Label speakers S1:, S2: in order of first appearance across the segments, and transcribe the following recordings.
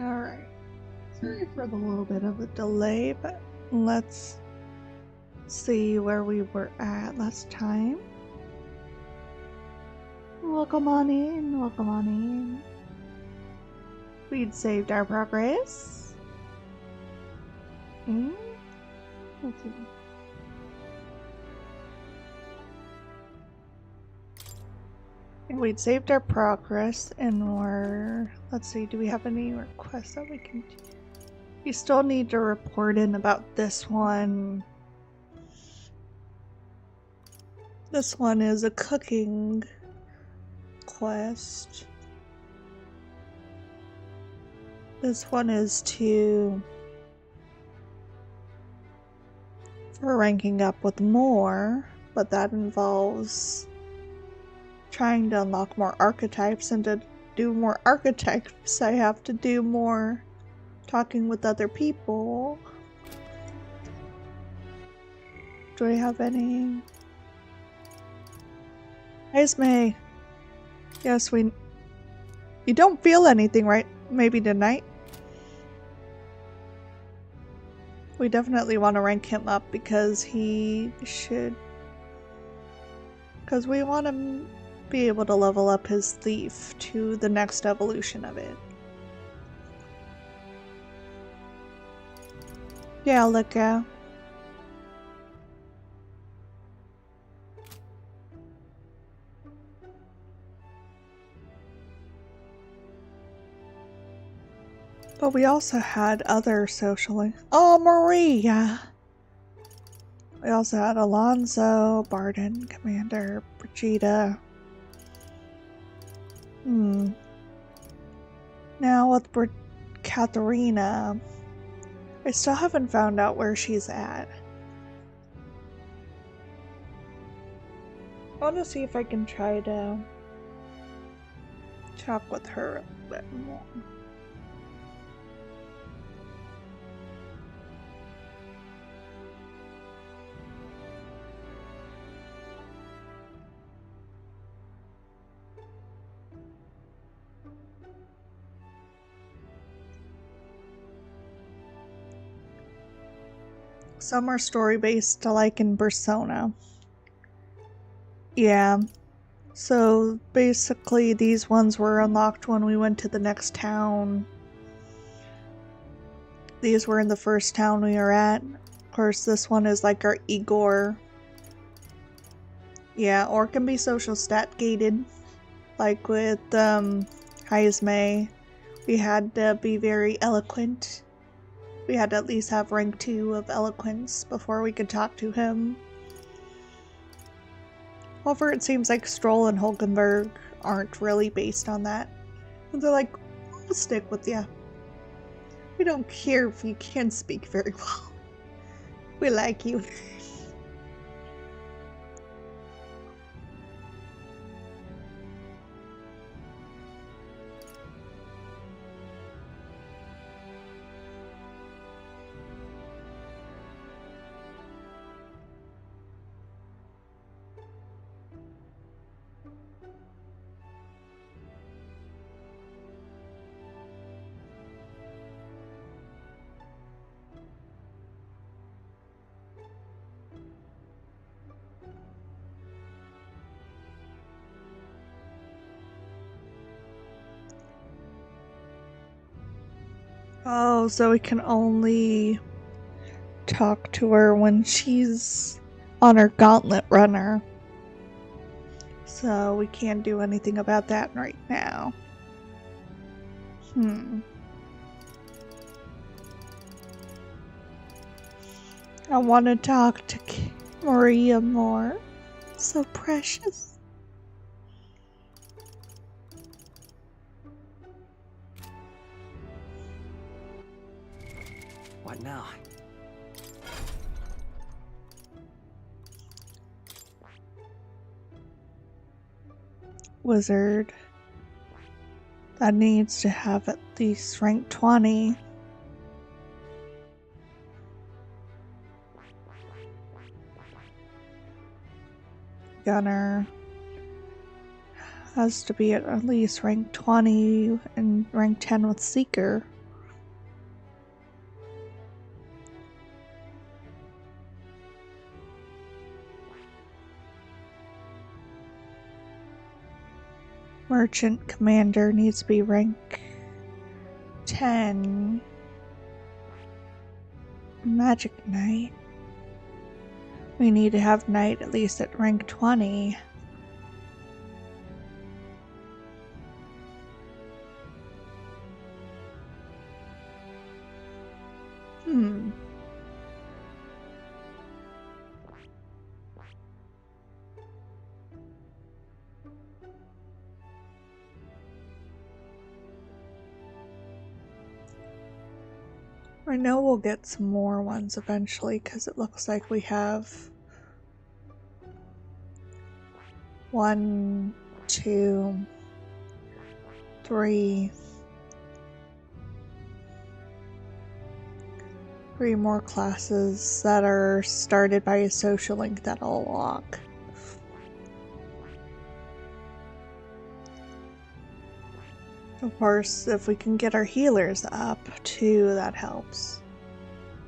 S1: Alright. Sorry for the little bit of a delay, but let's see where we were at last time. Welcome on in, welcome on in. We'd saved our progress. And let's see. We'd saved our progress and let's see, do we have any requests that we can do? We still need to report in about this one. This one is a cooking quest. This one is for ranking up with more, but that involves trying to unlock more archetypes, and to do more archetypes I have to do more talking with other people. Do I have any? Esme. Yes, you don't feel anything, right? Maybe tonight? We definitely want to rank him up because we want to be able to level up his thief to the next evolution of it. Yeah, look out. But we also had other socially. Oh, Maria! We also had Alonso, Barden, Commander, Brigida. Now with Katharina, I still haven't found out where she's at. I want to see if I can try to talk with her a bit more. Some are story-based, like in Persona. Yeah. So basically these ones were unlocked when we went to the next town. These were in the first town we were at. Of course, this one is like our Igor. Yeah, or can be social stat gated. Like with Haizme, we had to be very eloquent. We had to at least have rank 2 of eloquence before we could talk to him. However, it seems like Stroll and Hulkenberg aren't really based on that. And they're like, we'll stick with ya. We don't care if you can't speak very well. We like you. Oh, so we can only talk to her when she's on her gauntlet runner. So we can't do anything about that right now. I want to talk to Maria more. So precious.
S2: What now?
S1: Wizard. That needs to have at least rank 20. Gunner has to be at least rank 20 and rank 10 with Seeker. Merchant Commander needs to be rank 10. Magic Knight. We need to have Knight at least at rank 20. I know we'll get some more ones eventually because it looks like we have 1, 2, 3 more classes that are started by a social link that'll lock. Of course, if we can get our healers up too, that helps.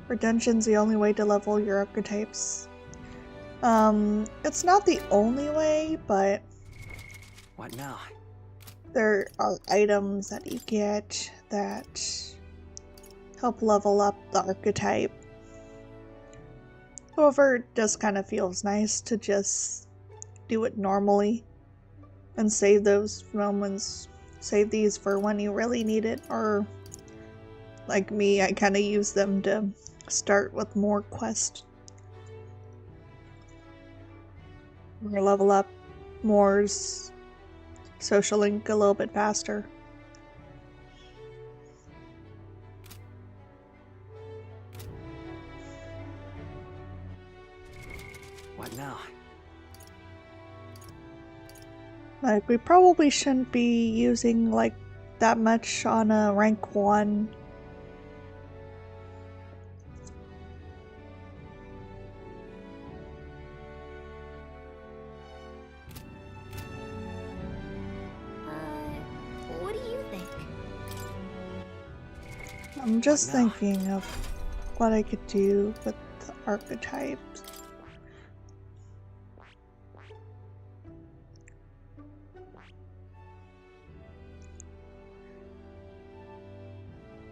S1: Redemption's the only way to level your archetypes. It's not the only way, but
S2: what now?
S1: There are items that you get that help level up the archetype. However, it just kind of feels nice to just do it normally and save those moments. Save these for when you really need it, or like me, I kind of use them to start with more quests. Or level up Moore's social link a little bit faster.
S2: What now?
S1: Like, we probably shouldn't be using like that much on a rank 1.
S3: What do you think?
S1: I'm just thinking of what I could do with the archetypes.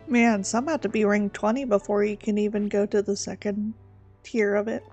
S1: Man, some have to be rank 20 before you can even go to the second tier of it.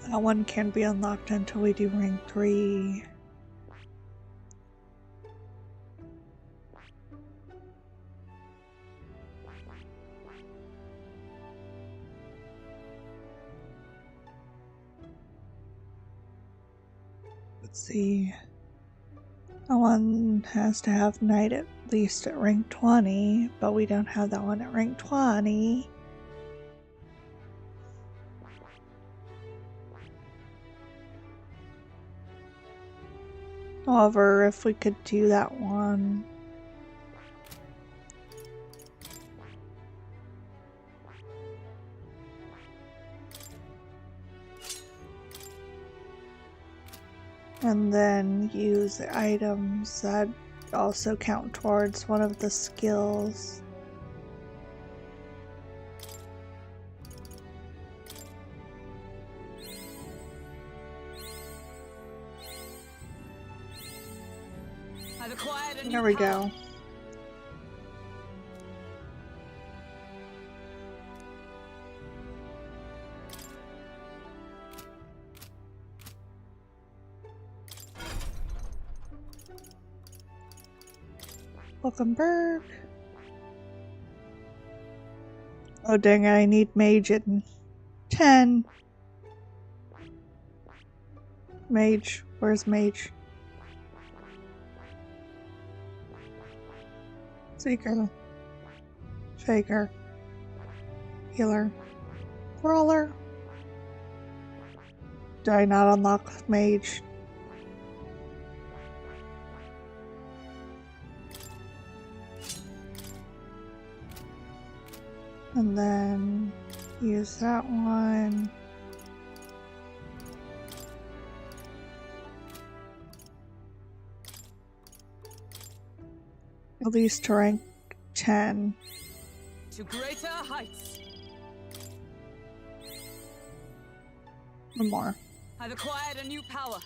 S1: That one can't be unlocked until we do rank 3. Let's see. That one has to have Knight at least at rank 20, but we don't have that one at rank 20. However, if we could do that one. And then use the items that also count towards one of the skills. There we go. Welcomeburg. Oh dang it, I need mage at 10. Mage, where's mage? Seeker. Faker. Healer. Brawler. Did I not unlock mage? And then use that one. At least to rank 10.
S3: To greater heights.
S1: One more.
S3: I've acquired a new power.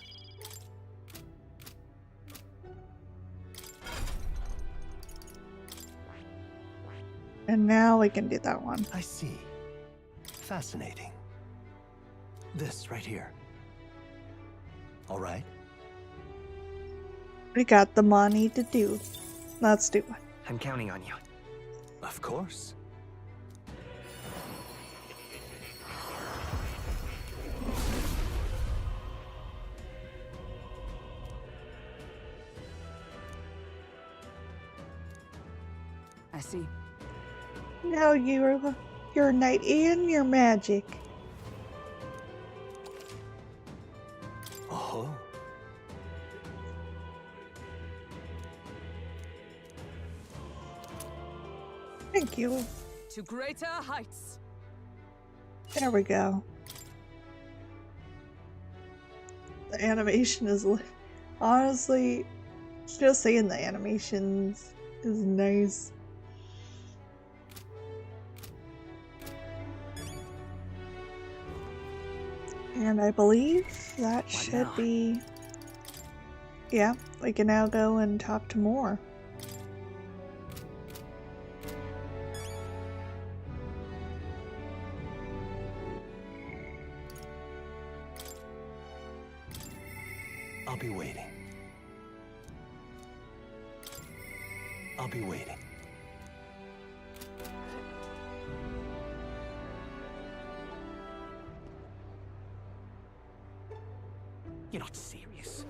S1: And now we can do that one.
S4: I see. Fascinating. This right here. All right.
S1: We got the money to do. Let's do it.
S2: I'm counting on you.
S4: Of course.
S3: I see.
S1: Now you're your knight and your magic.
S4: Oh.
S1: Thank you.
S3: To greater heights.
S1: There we go. The animation is honestly, just saying the animations is nice. And I believe that should be... Yeah, we can now go and talk to more.
S4: I'll be waiting. I'll be waiting.
S2: You're not serious.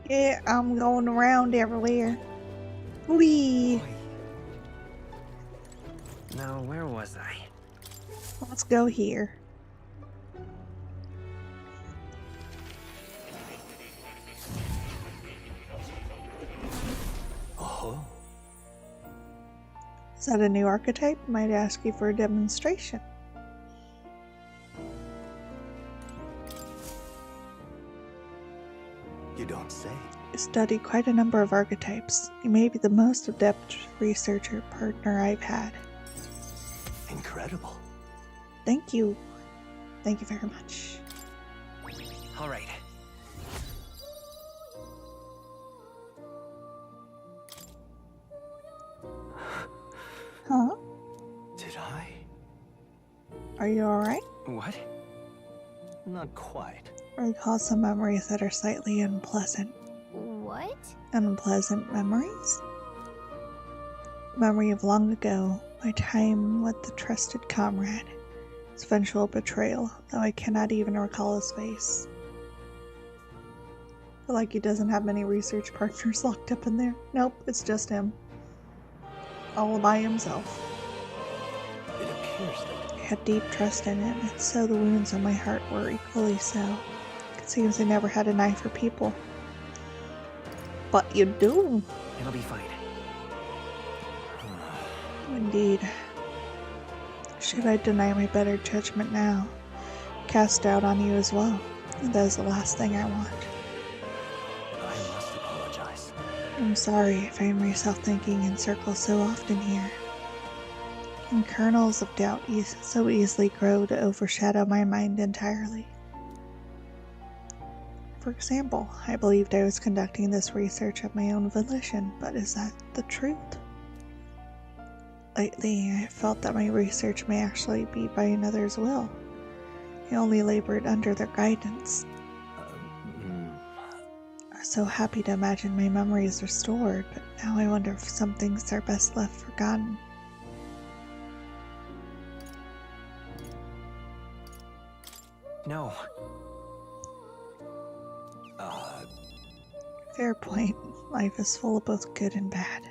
S1: Yeah, I'm going around everywhere. Whee!
S2: Now, where was I?
S1: Let's go here.
S4: Oh.
S1: Is that a new archetype? Might ask you for a demonstration.
S4: You don't say.
S1: You study quite a number of archetypes. You may be the most adept researcher partner I've had.
S4: Incredible.
S1: Thank you. Thank you very much.
S2: All right.
S1: Huh?
S4: Did I?
S1: Are you alright?
S2: What?
S4: Not quite.
S1: Recall some memories that are slightly unpleasant.
S5: What?
S1: Unpleasant memories? Memory of long ago, my time with the trusted comrade. His eventual betrayal, though I cannot even recall his face. I feel like he doesn't have many research partners locked up in there. Nope, it's just him. All by himself.
S4: It appears that
S1: I had deep trust in him, and so the wounds on my heart were equally so. It seems I never had an eye for people. But you do.
S2: It'll be fine.
S1: Indeed. Should I deny my better judgment now? Cast doubt on you as well. That is the last thing I want.
S4: I must apologize.
S1: I'm sorry I find myself thinking in circles so often here. And kernels of doubt so easily grow to overshadow my mind entirely. For example, I believed I was conducting this research of my own volition, but is that the truth? Lately, I felt that my research may actually be by another's will. I only labored under their guidance. I was so happy to imagine my memories restored, but now I wonder if some things are best left forgotten.
S2: No.
S1: Fair point. Life is full of both good and bad.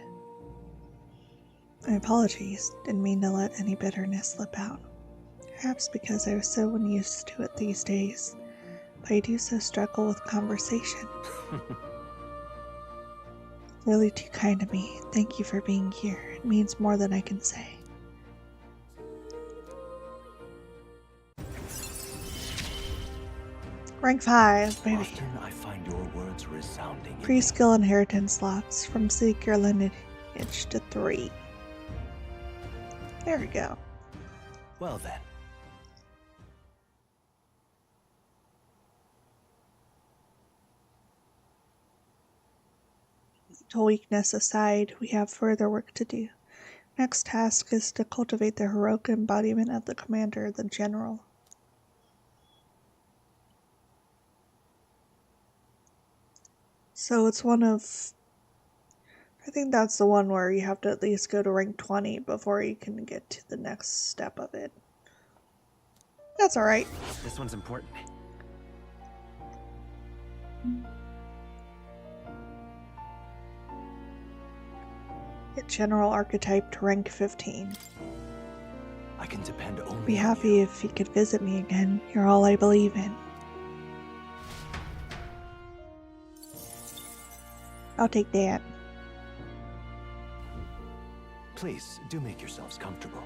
S1: My apologies. Didn't mean to let any bitterness slip out. Perhaps because I was so unused to it these days. But I do so struggle with conversation. Really too kind of me. Thank you for being here. It means more than I can say. Rank 5, baby.
S4: Often I find your words resounding.
S1: Pre-skill inheritance slots from Seeker lineage to 3. There we go.
S4: Well then.
S1: To weakness aside, we have further work to do. Next task is to cultivate the heroic embodiment of the commander, the general. So it's one of... I think that's the one where you have to at least go to rank 20 before you can get to the next step of it. That's alright.
S2: This one's important.
S1: Get general archetype to rank 15.
S4: I can depend only
S1: Be
S4: on
S1: happy
S4: you.
S1: if you could visit me again. You're all I believe in. I'll take that.
S4: Please, do make yourselves comfortable.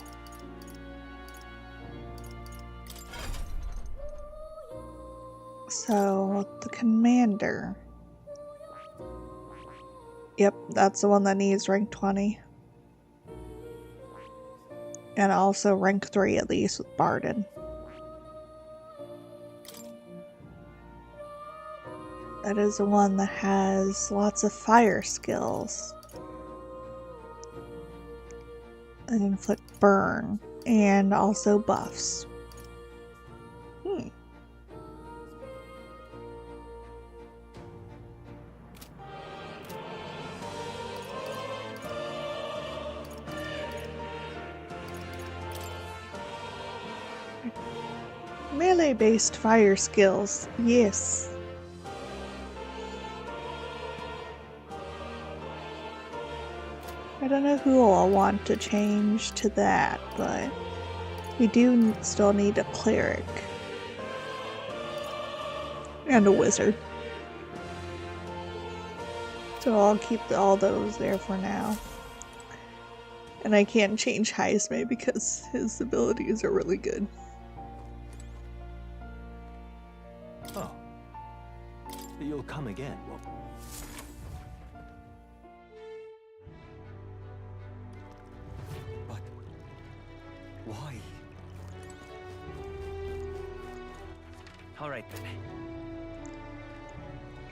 S1: So, the commander. Yep, that's the one that needs rank 20. And also rank 3 at least with Barden. That is the one that has lots of fire skills. And inflict burn. And also buffs. Melee-based fire skills, yes. I don't know who I'll want to change to that, but we do still need a cleric. And a wizard. So I'll keep all those there for now. And I can't change Heisme because his abilities are really good.
S4: Oh. You'll come again, won't you? But why?
S2: All right then.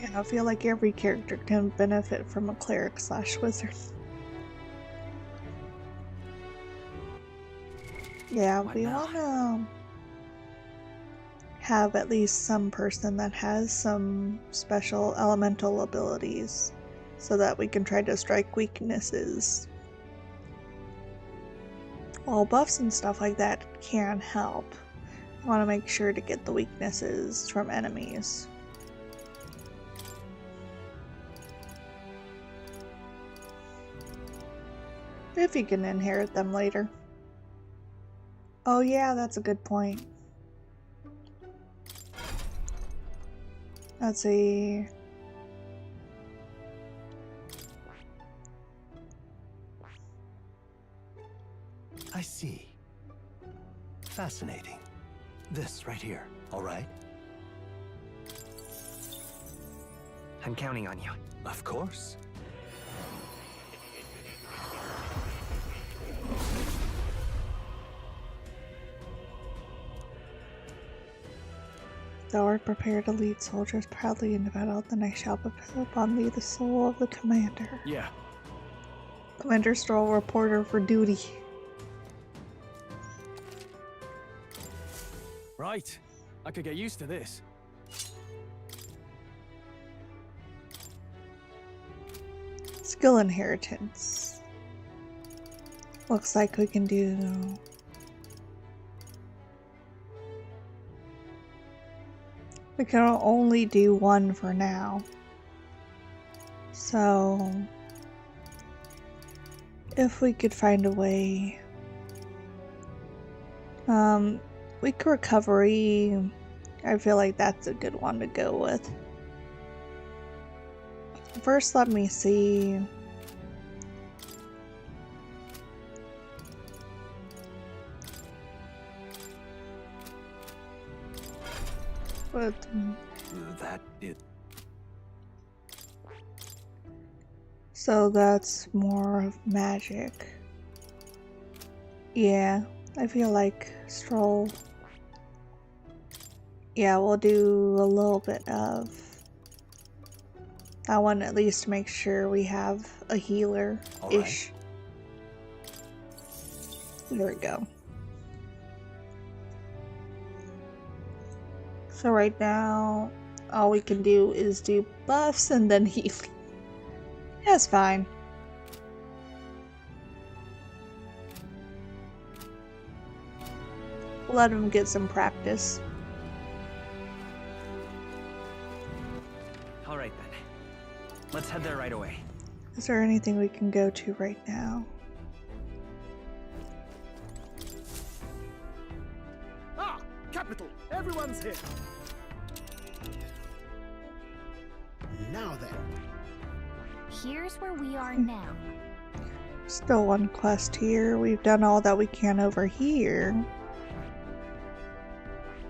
S1: Yeah, I feel like every character can benefit from a cleric / wizard. Yeah,
S2: What
S1: we
S2: now?
S1: wanna have at least some person that has some special elemental abilities so that we can try to strike weaknesses. While buffs and stuff like that can help, I want to make sure to get the weaknesses from enemies. If you can inherit them later. Oh yeah, that's a good point. Let's see.
S4: I see. Fascinating. This right here, all right?
S2: I'm counting on you.
S4: Of course.
S1: Thou art prepared to lead soldiers proudly into battle, then I shall bestow upon thee the soul of the commander.
S5: Yeah.
S1: Commander Stroll, reporter for duty.
S5: Right. I could get used to this.
S1: Skill inheritance. Looks like we can do... We can only do one for now. So... if we could find a way... weak recovery... I feel like that's a good one to go with. First, let me see... But
S4: That it.
S1: So that's more of magic. Yeah, I feel like stroll. Yeah, we'll do a little bit of that one at least to make sure we have a healer-ish. There we go. So right now, all we can do is do buffs and then healing. That's fine. Let him get some practice.
S2: All right then. Let's head there right away.
S1: Is there anything we can go to right now?
S5: Ah, capital. Everyone's here.
S6: Now then.
S7: Here's where we are now.
S1: Still one quest here. We've done all that we can over here.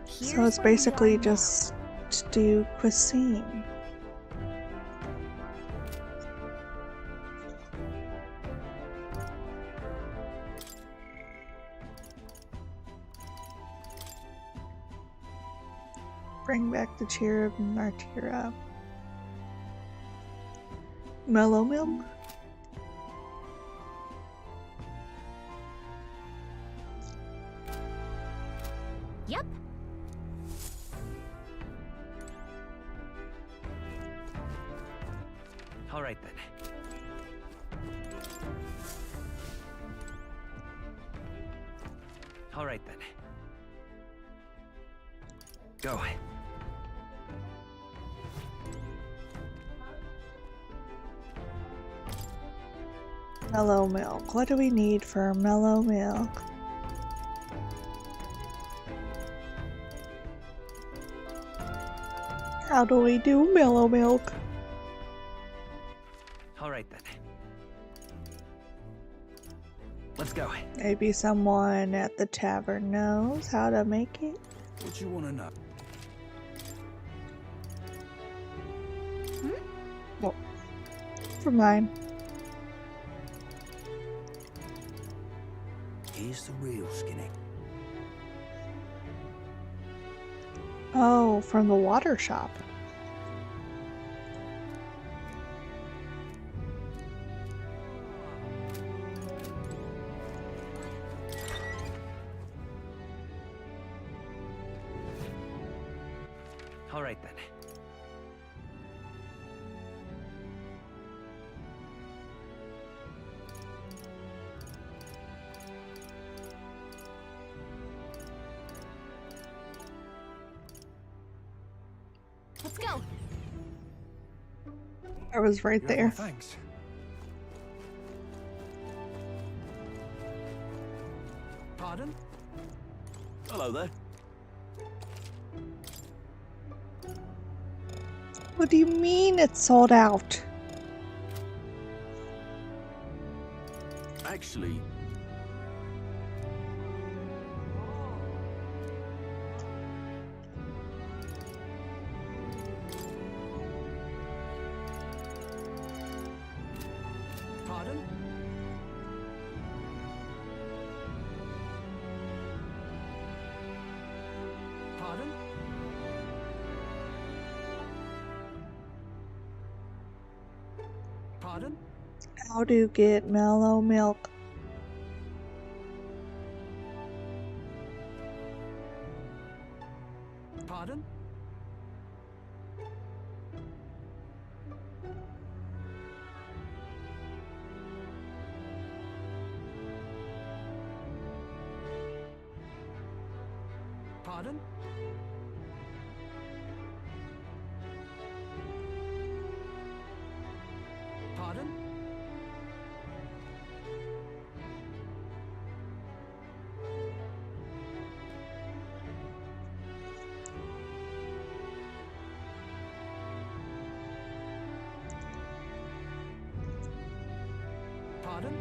S1: So
S7: Here's
S1: it's
S7: where we are
S1: basically
S7: now.
S1: just to do cuisine. Bring back the cherub and Martyra. Mellow milk?
S7: Yep.
S2: All right then. All right then. Go.
S1: Mellow milk. What do we need for mellow milk? How do we do mellow milk?
S2: All right then. Let's go.
S1: Maybe someone at the tavern knows how to make it.
S5: What you want to know?
S1: For mine.
S4: Here's the real skinny.
S1: Oh, from the water shop.
S2: All right then.
S7: Let's go.
S1: I was right
S5: You have my
S1: there.
S5: thanks. Pardon?
S4: Hello there.
S1: What do you mean it's sold out?
S4: Actually,
S5: Pardon? Pardon? Pardon?
S1: How to get mellow milk?
S5: Pardon? Pardon? Pardon? Pardon?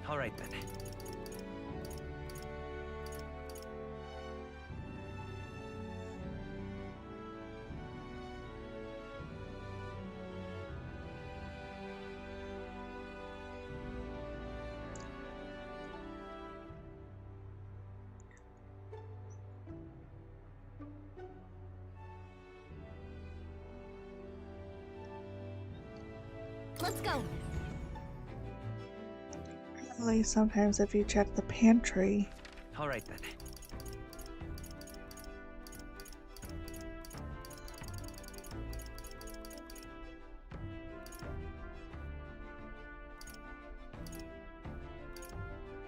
S2: All right then.
S7: Let's go.
S1: At least sometimes if you check the pantry.
S2: All right then.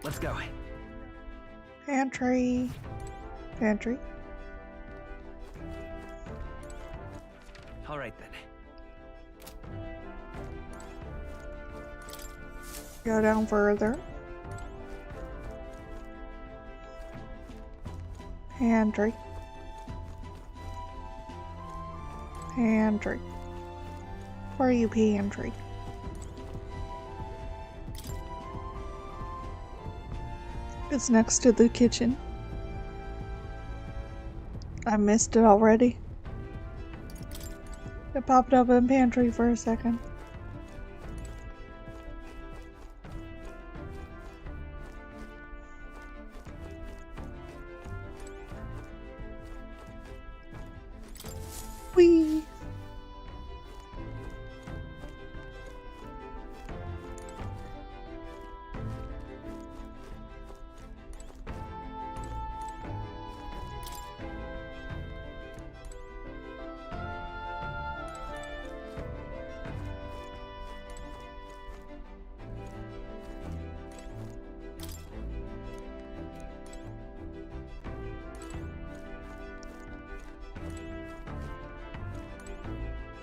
S2: Let's go.
S1: Pantry. Pantry.
S2: All right then.
S1: Go down further. Pantry. Pantry. Where are you, pantry? It's next to the kitchen. I missed it already. It popped up in pantry for a second. Whee!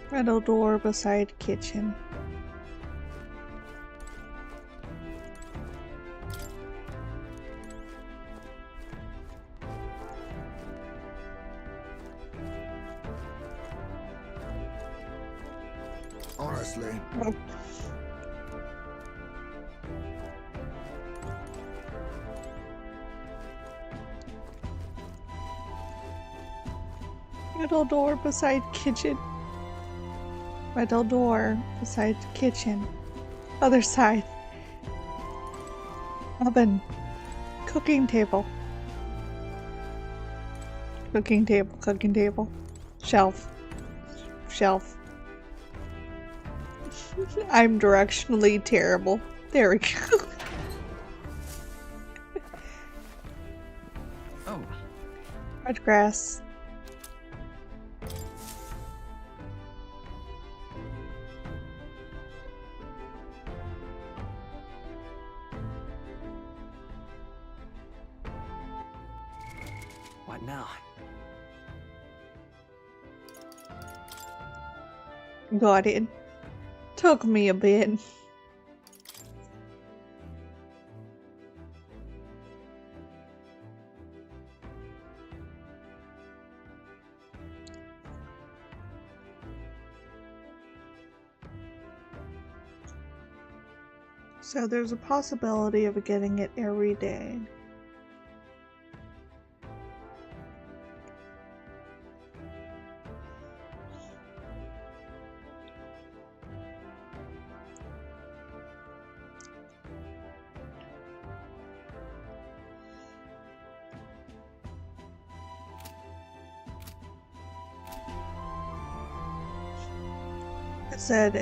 S1: Metal door beside kitchen.
S6: Honestly,
S1: Metal door beside kitchen. Metal door beside kitchen. Other side. Oven. Cooking table. Cooking table. Cooking table. Shelf. Shelf. I'm directionally terrible. There we go.
S2: Oh,
S1: Red grass.
S2: what now?
S1: Got it. Took me a bit. So there's a possibility of getting it every day. It said,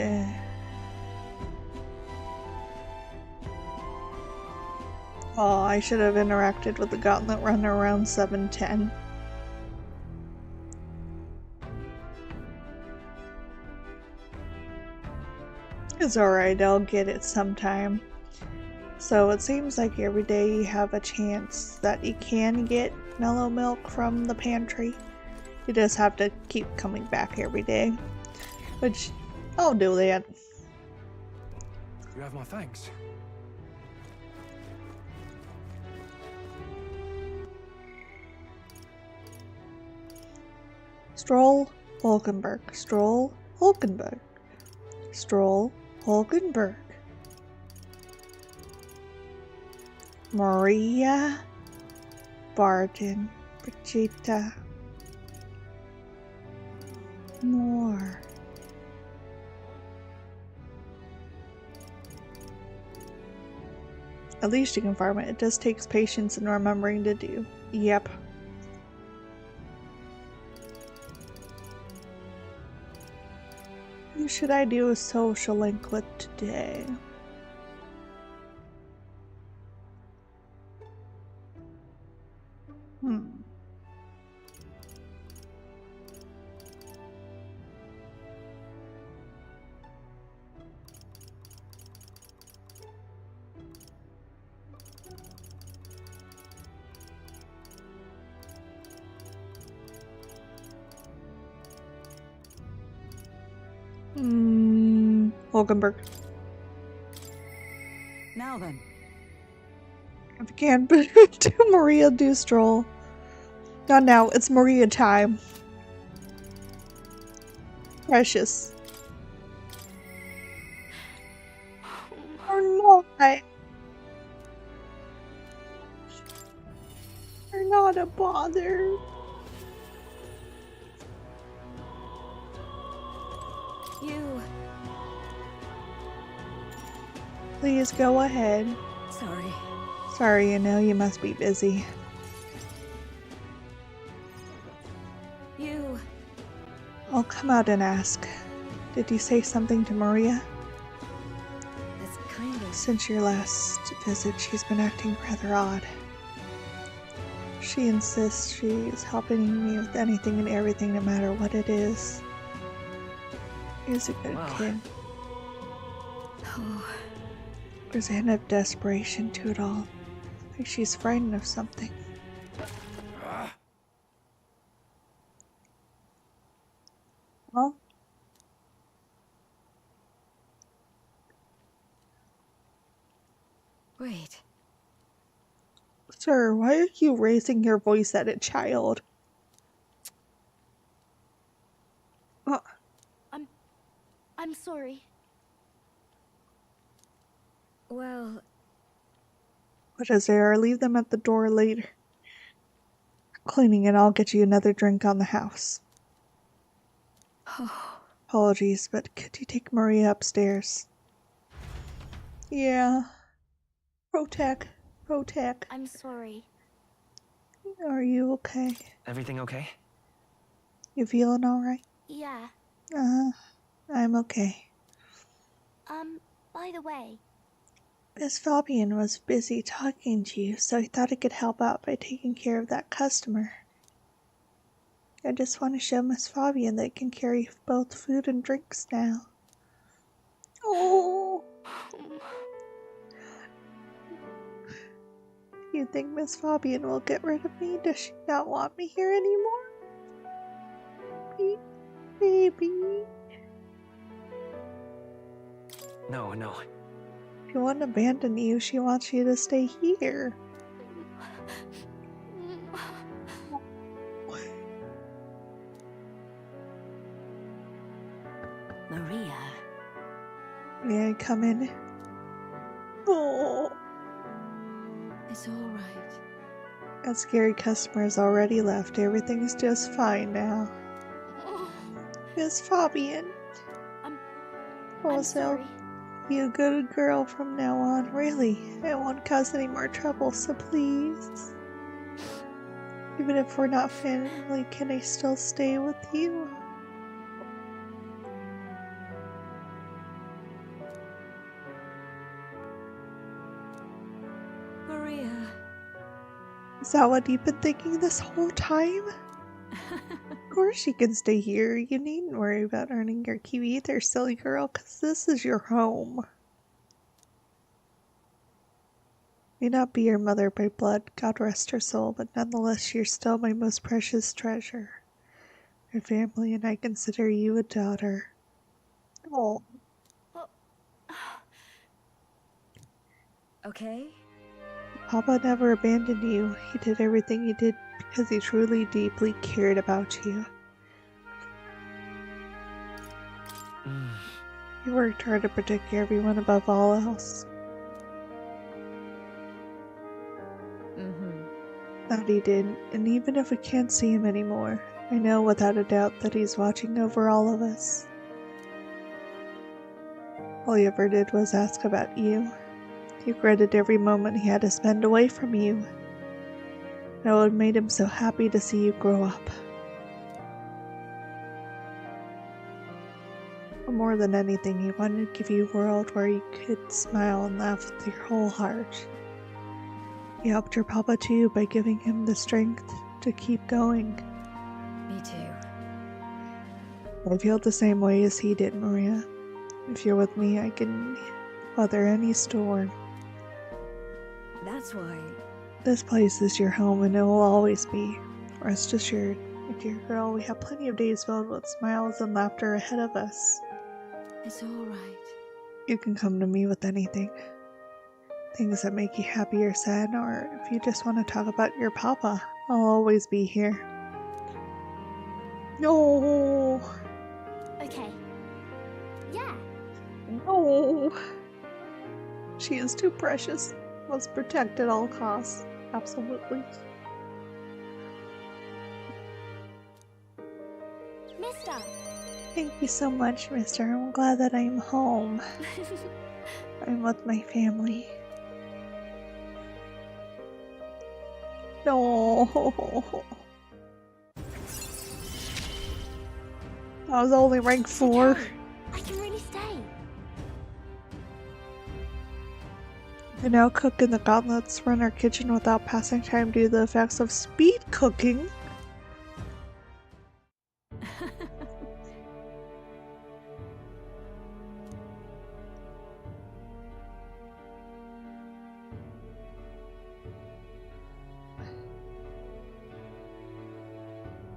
S1: oh, I should have interacted with the gauntlet runner around 7:10. It's alright, I'll get it sometime. So it seems like every day you have a chance that you can get mellow milk from the pantry. You just have to keep coming back every day. Which, I'll do that.
S5: You have my thanks.
S1: Stroll Hulkenberg. Stroll Hulkenberg. Stroll Hulkenberg. Maria Barton. Brigitta. More. At least you can farm it. It just takes patience and remembering to do. Yep. Who should I do a social link with today? Wolkenberg.
S3: Now then.
S1: If you can, do Maria do stroll. Not now, it's Maria time. Precious. Or not. You're not a bother.
S3: You.
S1: Please go ahead.
S3: Sorry.
S1: Sorry, I know you must be busy.
S3: You.
S1: I'll come out and ask. Did you say something to Maria?
S3: That's kind of.
S1: Since your last visit, she's been acting rather odd. She insists she's helping me with anything and everything, no matter what it is. She's a good kid.
S3: Oh.
S1: There's a hint of desperation to it all. Like she's frightened of something. Well?
S3: Wait.
S1: Sir, why are you raising your voice at a child?
S7: I'm sorry.
S3: Well,
S1: What is there? Leave them at the door later. Cleaning and I'll get you another drink on the house. Apologies, but could you take Maria upstairs? Yeah. Protect.
S7: I'm sorry.
S1: Are you okay?
S2: Everything okay?
S1: You feeling alright?
S7: Yeah.
S1: I'm okay.
S7: By the way,
S1: Miss Fabian was busy talking to you, so I thought I could help out by taking care of that customer. I just want to show Miss Fabian that I can carry both food and drinks now. Oh! You think Miss Fabian will get rid of me? Does she not want me here anymore? Baby.
S2: No.
S1: She won't abandon you. She wants you to stay here.
S3: Maria.
S1: May I come in? Oh.
S3: It's all right.
S1: That scary customer's already left. Everything's just fine now. Miss Fabian.
S7: I'm sorry.
S1: Be a good girl from now on, really. I won't cause any more trouble, so please. Even if we're not family, can I still stay with you?
S3: Maria.
S1: Is that what you've been thinking this whole time? Of course you can stay here. You needn't worry about earning your keep either, silly girl, because this is your home. May not be your mother by blood, God rest her soul, but nonetheless you're still my most precious treasure. My family and I consider you a daughter. Oh.
S3: Okay?
S1: Papa never abandoned you. He did everything he did because he truly, deeply cared about you. He worked hard to protect everyone above all else. That he did, and even if we can't see him anymore, I know without a doubt that he's watching over all of us. All he ever did was ask about you. He regretted every moment he had to spend away from you. And it made him so happy to see you grow up. But more than anything, he wanted to give you a world where you could smile and laugh with your whole heart. He helped your papa too by giving him the strength to keep going.
S3: Me too.
S1: I feel the same way as he did, Maria. If you're with me, I can weather any storm.
S3: That's why.
S1: This place is your home and it will always be. Rest assured, my dear girl, we have plenty of days filled with smiles and laughter ahead of us.
S3: It's all right.
S1: You can come to me with anything. Things that make you happy or sad, or if you just want to talk about your papa, I'll always be here. No!
S7: Okay. Yeah.
S1: No! She is too precious. Must protect at all costs. Absolutely.
S7: Mister.
S1: Thank you so much, mister. I'm glad that I'm home. I'm with my family. No. I was only rank 4.
S7: I can really stay.
S1: We can now cook in the gauntlets, run our kitchen without passing time due to the effects of speed cooking.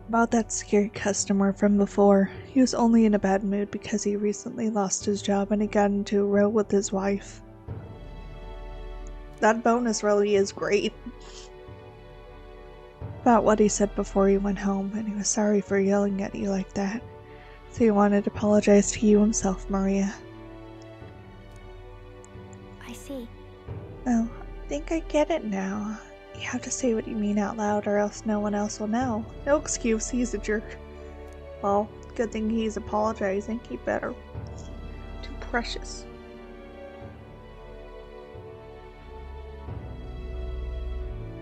S1: About that scary customer from before, he was only in a bad mood because he recently lost his job and he got into a row with his wife. That bonus really is great. About what he said before he went home, and he was sorry for yelling at you like that. So he wanted to apologize to you himself, Maria.
S7: I see.
S1: Oh, I think I get it now. You have to say what you mean out loud or else no one else will know. No excuse, he's a jerk. Well, good thing he's apologizing. He better. Too precious.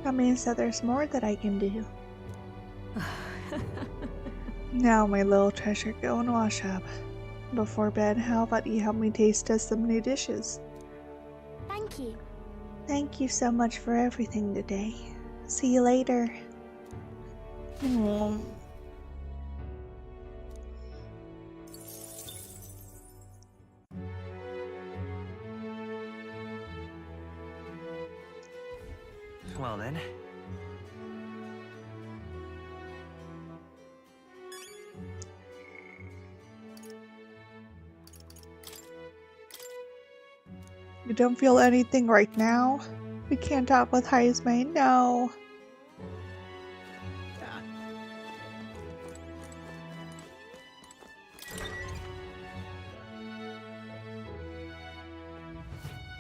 S1: That means that there's more that I can do. Now, my little treasure, go and wash up. Before bed, how about you help me taste test some new dishes?
S7: Thank you.
S1: Thank you so much for everything today. See you later. Aww.
S2: Well then.
S1: You don't feel anything right now? We can't talk with Heisman, no.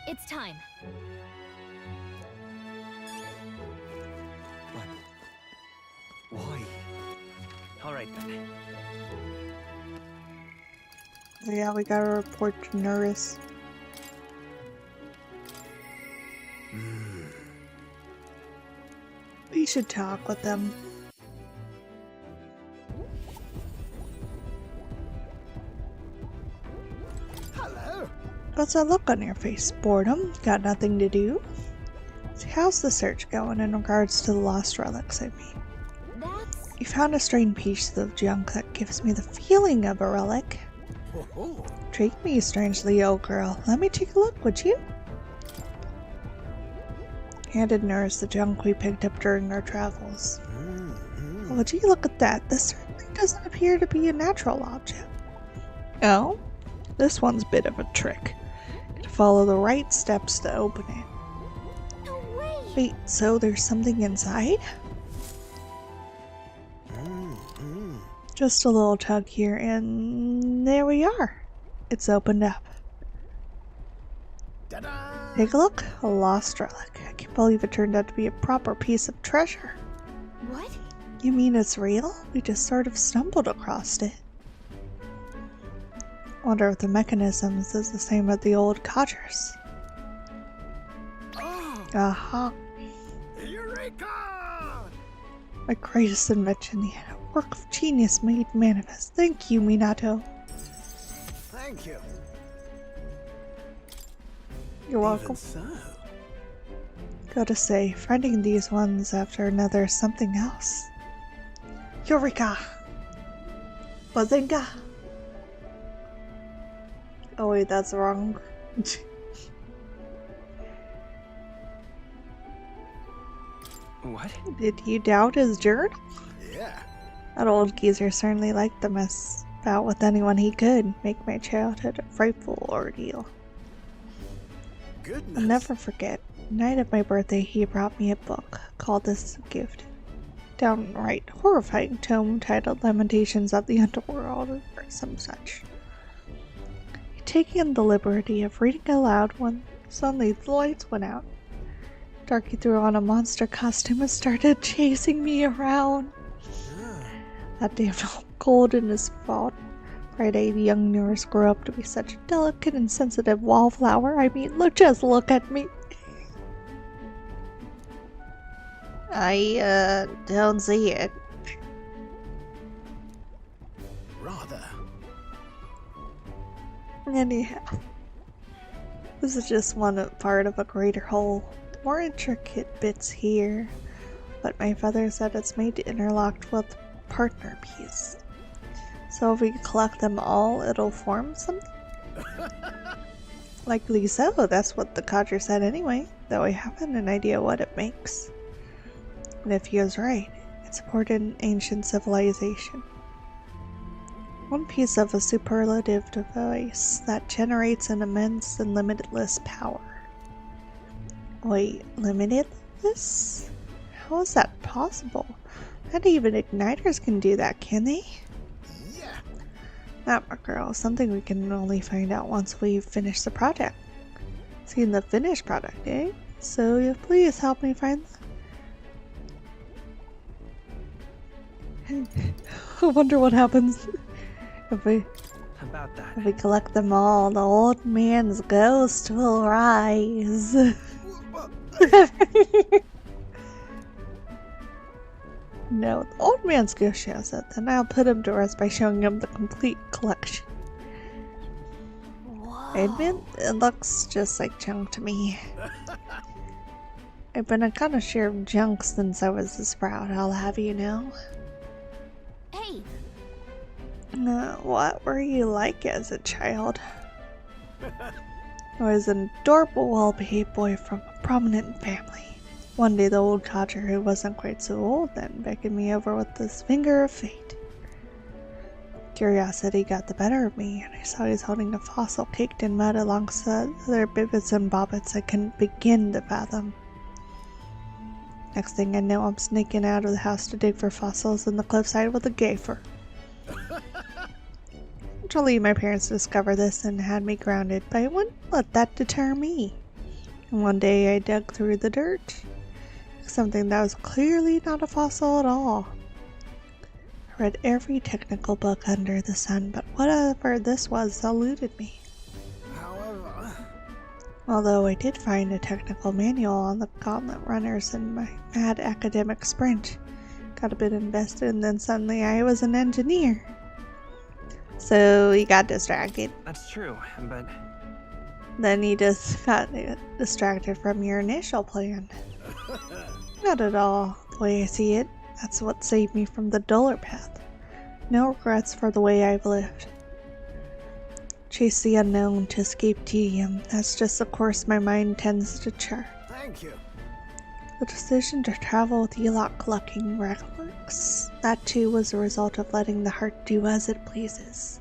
S3: It's time.
S4: But why?
S2: Alright then.
S1: Yeah, we gotta report to Nurse. We should talk with them.
S6: Hello.
S1: What's that look on your face? Boredom? Got nothing to do? So how's the search going in regards to the lost relics, I mean?
S7: That's...
S1: You found a strange piece of junk that gives me the feeling of a relic.
S6: Oh,
S1: Treat me strangely, old girl. Let me take a look, would you? Handed Nurse the junk we picked up during our travels. Would you look at that? This certainly doesn't appear to be a natural object. Oh? This one's a bit of a trick. To follow the right steps to open it.
S7: No way!
S1: Wait, so there's something inside? Just a little tug here, and there we are. It's opened up.
S6: ta-da!
S1: Take a look. A lost relic. I can't believe it turned out to be a proper piece of treasure.
S7: What?
S1: You mean it's real? We just sort of stumbled across it. Wonder if the mechanisms is the same as the old codgers.
S6: Oh,
S1: Aha.
S6: Eureka!
S1: My greatest invention yet. A work of genius made manifest. Thank you, Minato.
S6: Thank you.
S1: You're welcome.
S6: Even so.
S1: Gotta say, finding these ones after another is something else. Eureka! Bazinga! Oh wait, that's wrong.
S2: What?
S1: Did you doubt his journal?
S6: Yeah.
S1: That old geezer certainly liked to mess about with anyone he could, make my childhood a frightful ordeal.
S6: Goodness.
S1: I'll never forget, the night of my birthday he brought me a book called this gift. Downright horrifying tome titled Lamentations of the Underworld or some such. Taking the liberty of reading aloud when suddenly the lights went out. Darky threw on a monster costume and started chasing me around. That damn cold in his fault. Bright-eyed young nurse grew up to be such a delicate and sensitive wallflower. I mean, just look at me. I don't see it.
S6: Rather.
S1: Anyhow, this is just one part of a greater whole. More intricate bits here, but my father said it's made interlocked with partner piece. So if we collect them all, it'll form something? Likely so, that's what the codger said anyway, though I haven't an idea what it makes. And if he was right, it's important ancient civilization. One piece of a superlative device that generates an immense and limitless power. Wait, limitless? How is that possible? Not even igniters can do that, can they?
S6: Yeah.
S1: Not my girl, something we can only find out once we've finished the project. Seen the finished product, eh? So you please help me find them. I wonder what happens if we collect them all. The old man's ghost will rise. No, the old man's ghost shows it. Then I'll put him to rest by showing him the complete collection. I admit, it looks just like junk to me. I've been a connoisseur of junk since I was a sprout, I'll have you know.
S7: Hey,
S1: What were you like as a child? I was an adorable, well-behaved boy from a prominent family. One day the old codger, who wasn't quite so old then, beckoned me over with his finger of fate. Curiosity got the better of me, and I saw he was holding a fossil caked in mud alongside other bibbits and bobbits I couldn't begin to fathom. Next thing I know, I'm sneaking out of the house to dig for fossils in the cliffside with a gaffer. Eventually, my parents discovered this and had me grounded, but I wouldn't let that deter me. And one day I dug through the dirt. Something that was clearly not a fossil at all. I read every technical book under the sun, but whatever this was eluded me.
S6: However.
S1: Although I did find a technical manual on the gauntlet runners in my mad academic sprint. Got a bit invested, and then suddenly I was an engineer. So you got distracted.
S2: That's true, but
S1: Then you just got distracted from your initial plan. Not at all, the way I see it. That's what saved me from the duller path. No regrets for the way I've lived. Chase the unknown to escape tedium. That's just the course my mind tends to chart.
S6: Thank you.
S1: The decision to travel with Elok collecting relics. That too was a result of letting the heart do as it pleases.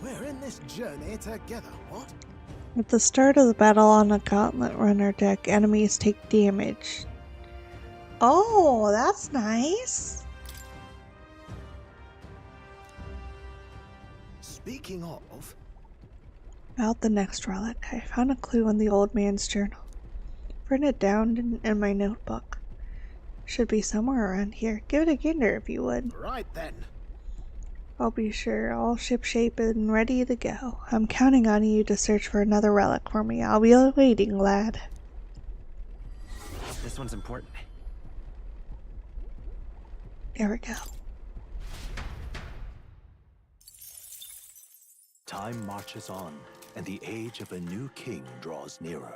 S6: We're in this journey together, what?
S1: At the start of the battle on a gauntlet runner deck, enemies take damage. Oh, that's nice.
S6: Speaking of,
S1: About the next relic, I found a clue in the old man's journal. Written it down in my notebook. Should be somewhere around here. Give it a gander if you would.
S6: right then.
S1: I'll be sure, all shipshape and ready to go. I'm counting on you to search for another relic for me. I'll be waiting, lad.
S2: this one's important.
S1: There we go.
S8: Time marches on, and the age of a new king draws nearer.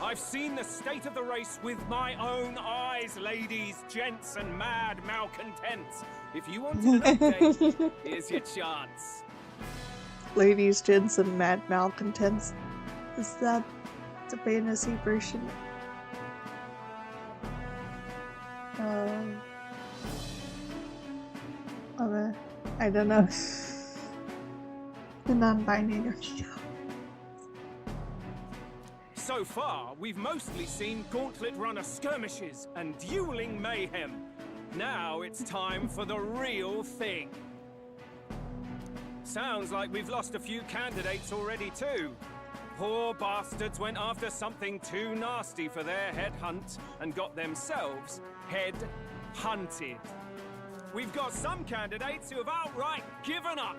S9: I've seen the state of the race with my own eyes, ladies, gents, and mad malcontents. If you wanted an update, here's your chance.
S1: Ladies, gents, and mad malcontents. Is that the fantasy version? I don't know. The non-binary.
S9: So far, we've mostly seen gauntlet runner skirmishes and dueling mayhem. Now it's time for the real thing. Sounds like we've lost a few candidates already too. Poor bastards went after something too nasty for their head hunt and got themselves head hunted. We've got some candidates who have outright given up.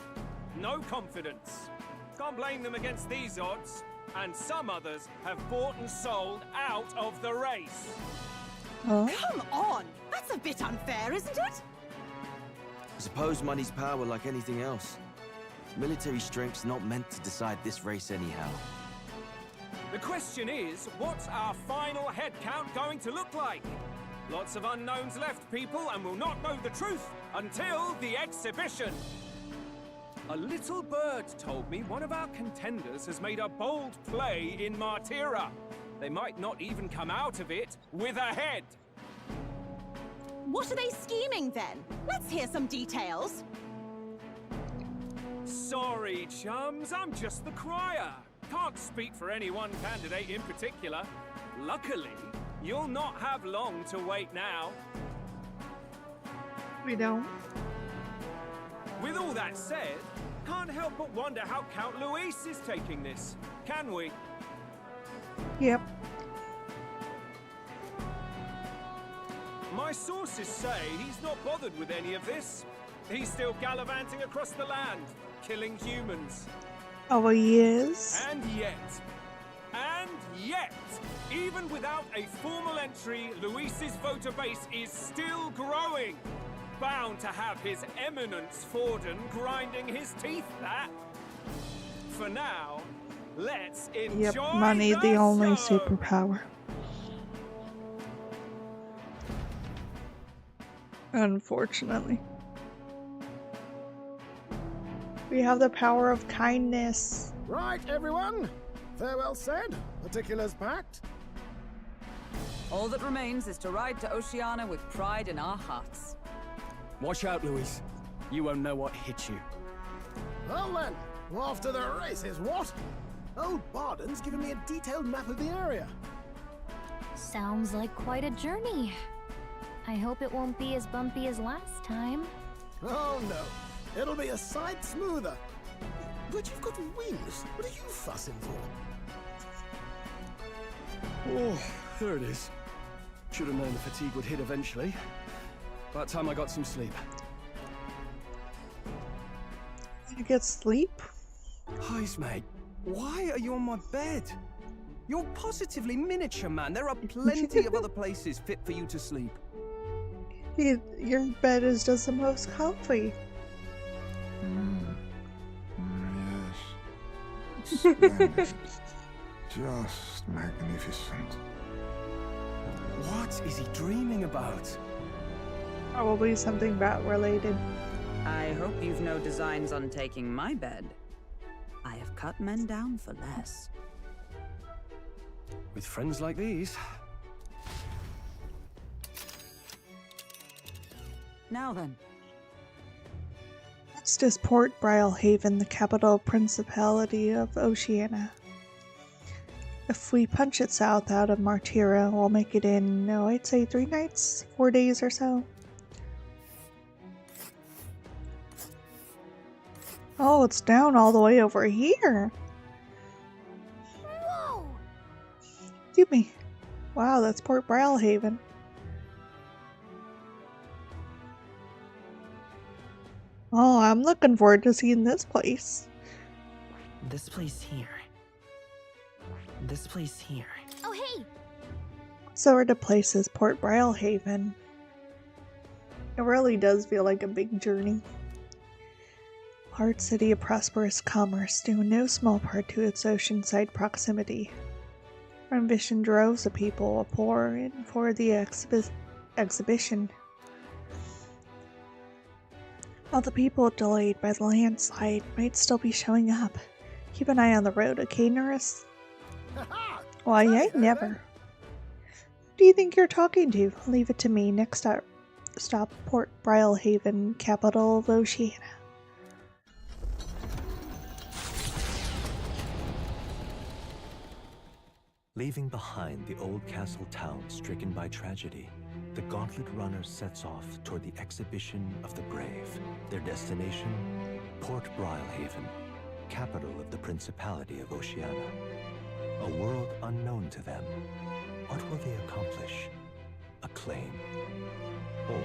S9: No confidence. Can't blame them against these odds. And some others have bought and sold out of the race.
S1: Huh?
S10: Come on! That's a bit unfair, isn't it?
S4: I suppose money's power like anything else. Military strength's not meant to decide this race anyhow.
S9: The question is, what's our final head count going to look like? Lots of unknowns left, people, and we'll not know the truth until the exhibition. A little bird told me one of our contenders has made a bold play in Martira. They might not even come out of it with a head.
S10: What are they scheming then? Let's hear some details.
S9: Sorry, chums, I'm just the crier. Can't speak for any one candidate in particular. Luckily, you'll not have long to wait now.
S1: We don't.
S9: With all that said, can't help but wonder how Count Luis is taking this. Can we?
S1: Yep.
S9: My sources say he's not bothered with any of this. He's still gallivanting across the land, killing humans.
S1: Oh, he is?
S9: And yet, even without a formal entry, Luis's voter base is still growing. Bound to have his eminence Forden grinding his teeth, that. For now, let's enjoy
S1: Yep, money the only
S9: show.
S1: superpower. Unfortunately. We have the power of kindness.
S6: Right, everyone. Farewell said. Particulars packed.
S11: All that remains is to ride to Oceania with pride in our hearts.
S5: Watch out, Luis. You won't know what hit you.
S6: Well then, off to the races, what? Old Barden's given me a detailed map of the area.
S7: Sounds like quite a journey. I hope it won't be as bumpy as last time.
S6: Oh no, it'll be a sight smoother. But you've got wings. What are you fussing for?
S5: Oh, there it is. Should have known the fatigue would hit eventually. By the time I got some sleep.
S1: You get sleep?
S2: Heis, mate, why are you on my bed? You're positively miniature, man. There are plenty of other places fit for you to sleep.
S1: Your bed is just the most comfy.
S12: Yes. Splendid. Just magnificent.
S2: What is he dreaming about?
S1: Probably something bat related.
S11: I hope you've no designs on taking my bed. I have cut men down for less.
S5: With friends like these.
S11: Now then.
S1: Next is Port Brylehaven, the capital principality of Oceania. If we punch it south out of Martira, we'll make it in, no, I'd say 3 nights, 4 days or so. Oh, it's down all the way over here.
S7: Whoa!
S1: Excuse me. Wow, that's Port Brylehaven. Oh, I'm looking forward to seeing this place.
S13: This place here. This place here.
S7: Oh, hey!
S1: So are the places Port Brylehaven. It really does feel like a big journey. Port City of prosperous commerce, due in no small part to its oceanside proximity. Our ambition droves of people are pouring for the exhibition. While the people delayed by the landslide might still be showing up, keep an eye on the road, okay, Norris? Why, I never. Who do you think you're talking to? Leave it to me. Next stop Port Brylehaven, capital of Oceania.
S8: Leaving behind the old castle town stricken by tragedy, the Gauntlet Runner sets off toward the exhibition of the brave. Their destination, Port Brylehaven, capital of the Principality of Oceania. A world unknown to them. What will they accomplish? Acclaim? Or...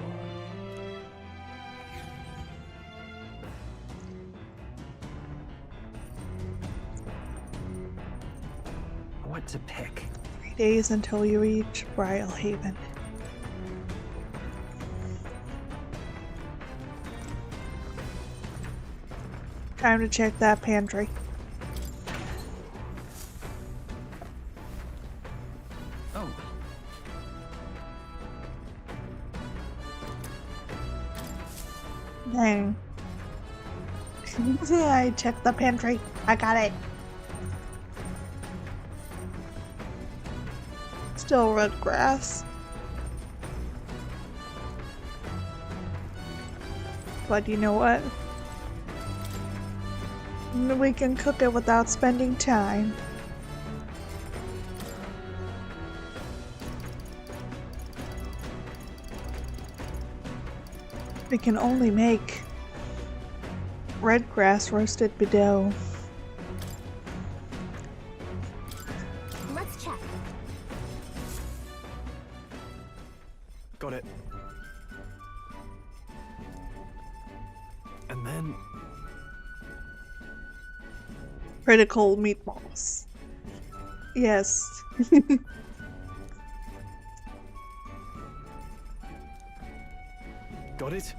S13: What to pick?
S1: 3 days until you reach Brylehaven. Time to check that pantry.
S13: Oh.
S1: Dang. I checked the pantry. I got it. Still red grass. But you know what? We can cook it without spending time. We can only make red grass roasted bideau.
S7: Let's check.
S5: Got it. And then...
S1: Critical meatballs. Yes.
S5: Got it?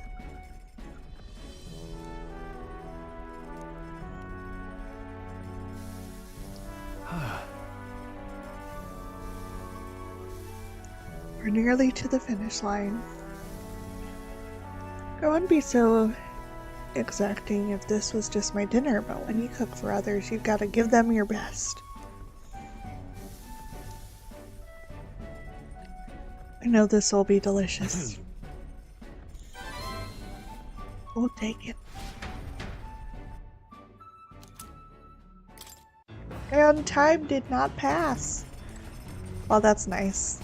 S1: We're nearly to the finish line. I wouldn't be so exacting if this was just my dinner, but when you cook for others, you've got to give them your best. I know this will be delicious. We'll take it. And time did not pass. Well, that's nice.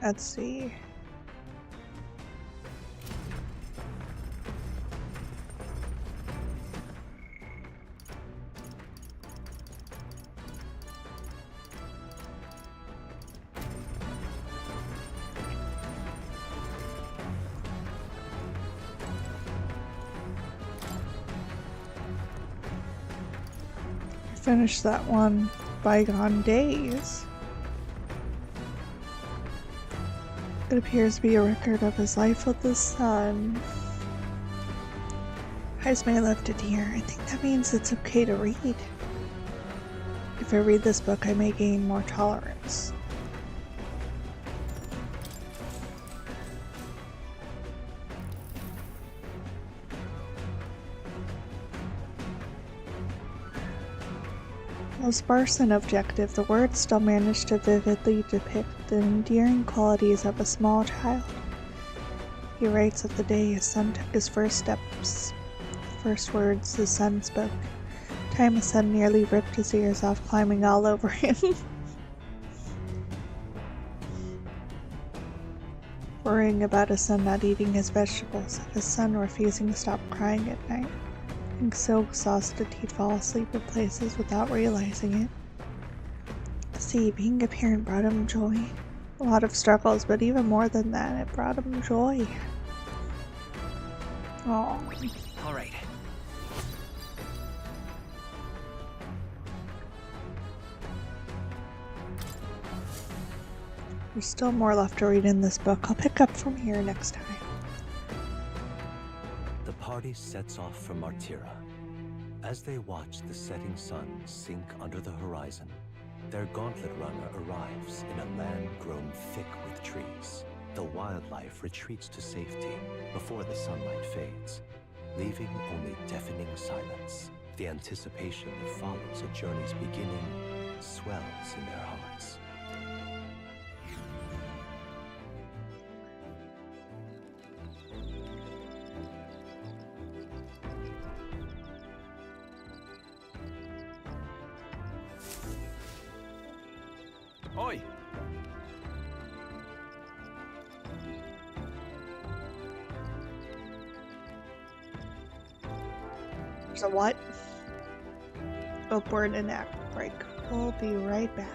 S1: Let's see. Finish that one. Bygone Days. It appears to be a record of his life with the sun. Heismay left it here. I think that means it's okay to read. If I read this book, I may gain more tolerance. Though sparse and objective, the words still manage to vividly depict the endearing qualities of a small child. He writes of the day his son took his first steps, the first words his son spoke. Time his son nearly ripped his ears off climbing all over him. Worrying about his son not eating his vegetables, of his son refusing to stop crying at night. Being so exhausted he'd fall asleep in places without realizing it. See, being a parent brought him joy. A lot of struggles, but even more than that, it brought him joy. Oh.
S13: All right.
S1: There's still more left to read in this book. I'll pick up from here next time.
S8: The party sets off for Martira. As they watch the setting sun sink under the horizon, their gauntlet runner arrives in a land grown thick with trees. The wildlife retreats to safety before the sunlight fades, leaving only deafening silence. The anticipation that follows a journey's beginning swells in their hearts.
S2: Oi!
S1: There's a what? Upward and act break. We'll be right back.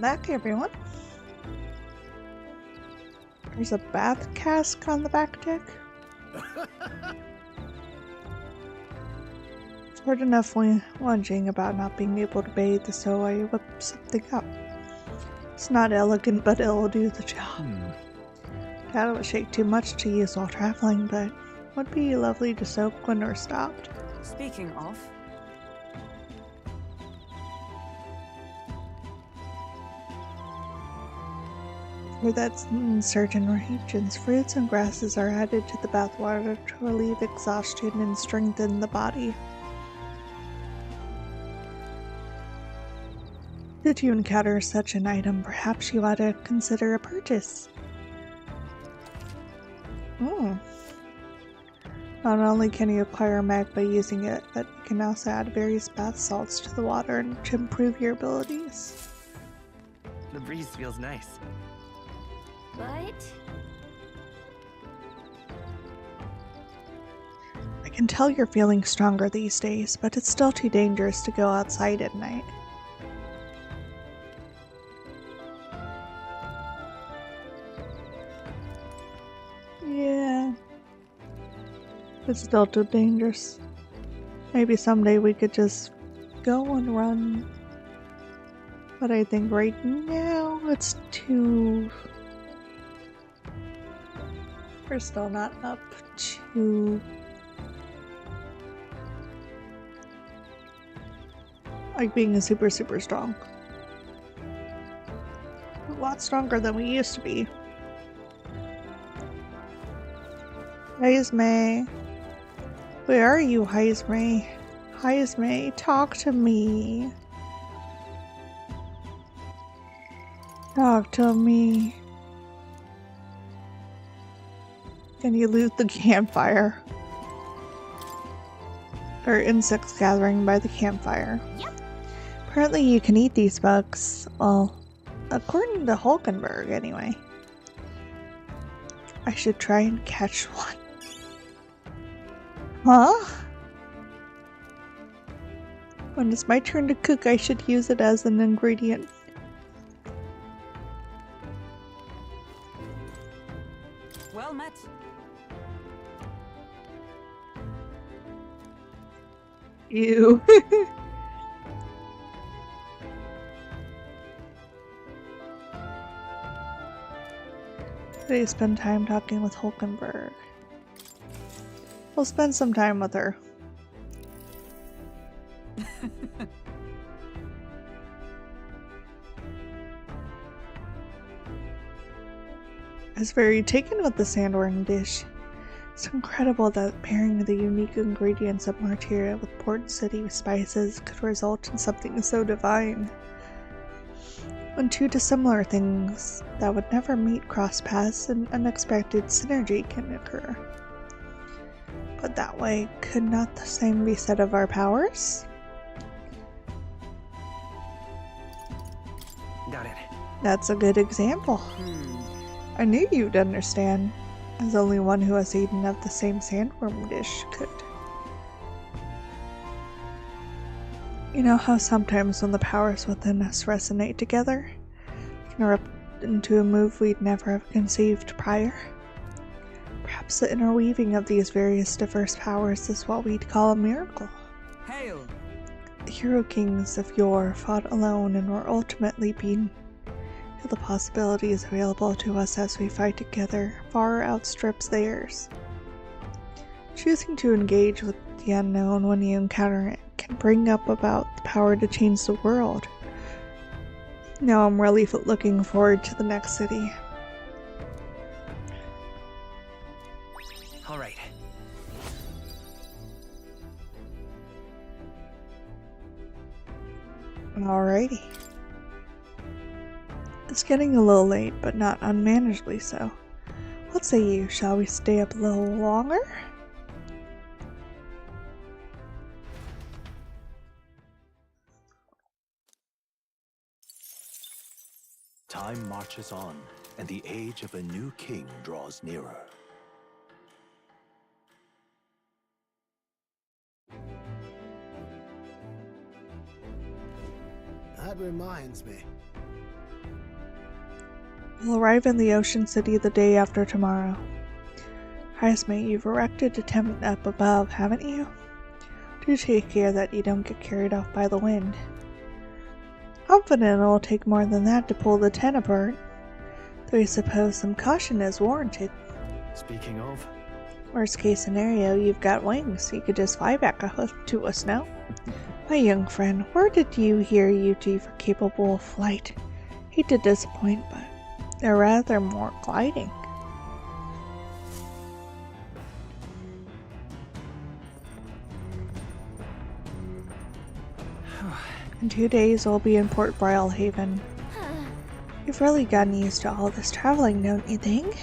S1: Back, everyone. There's a bath cask on the back deck. It's hard enough whingeing about not being able to bathe, so I whip something up. It's not elegant, but it'll do the job. Doubt it would shake too much to use while traveling, but would be lovely to soak when we're stopped.
S11: Speaking of,
S1: For that in certain regions, fruits and grasses are added to the bathwater to relieve exhaustion and strengthen the body. Did you encounter such an item, perhaps you ought to consider a purchase. Not only can you acquire mag by using it, but you can also add various bath salts to the water to improve your abilities.
S13: The breeze feels nice.
S7: But
S1: I can tell you're feeling stronger these days, but it's still too dangerous to go outside at night. Yeah. It's still too dangerous. Maybe someday we could just go and run. But I think right now it's too... We're still not up to... like being super strong. A lot stronger than we used to be. Heisme. Where are you, Heisme? Heisme, talk to me. Talk to me. Can you loot the campfire? Or insects gathering by the campfire.
S10: Yep.
S1: Apparently you can eat these bugs. Well, according to Hulkenberg, anyway. I should try and catch one. Huh? When it's my turn to cook, I should use it as an ingredient.
S11: Well met.
S1: Ew. They spend time talking with Hulkenberg. We'll spend some time with her. I was very taken with the sandworm dish. It's incredible that pairing the unique ingredients of Martyria with Port City spices could result in something so divine. When two dissimilar things that would never meet cross paths, and unexpected synergy can occur. But that way, could not the same be said of our powers?
S13: Got it.
S1: That's a good example. I knew you'd understand, as only one who has eaten of the same sandworm dish could. You know how sometimes when the powers within us resonate together, it can erupt into a move we'd never have conceived prior? Perhaps the interweaving of these various diverse powers is what we'd call a miracle.
S11: Hail!
S1: The hero kings of yore fought alone and were ultimately beaten. The possibilities available to us as we fight together far outstrips theirs. Choosing to engage with the unknown when you encounter it can bring up about the power to change the world. Now I'm really looking forward to the next city.
S13: All right.
S1: Alrighty. It's getting a little late, but not unmanageably so. What say you? Shall we stay up a little longer?
S8: Time marches on, and the age of a new king draws nearer.
S6: That reminds me.
S1: We'll arrive in the Ocean City the day after tomorrow. Highest mate, you've erected a tent up above, haven't you? Do take care that you don't get carried off by the wind. Confident it'll take more than that to pull the tent apart, though I suppose some caution is warranted.
S5: Speaking of...
S1: Worst case scenario, you've got wings, so you could just fly back to us now. My young friend, where did you hear you two were capable of flight? Hate to disappoint, but they're rather more gliding. In 2 days, we'll be in Port Brylehaven. You've really gotten used to all this traveling, don't you think?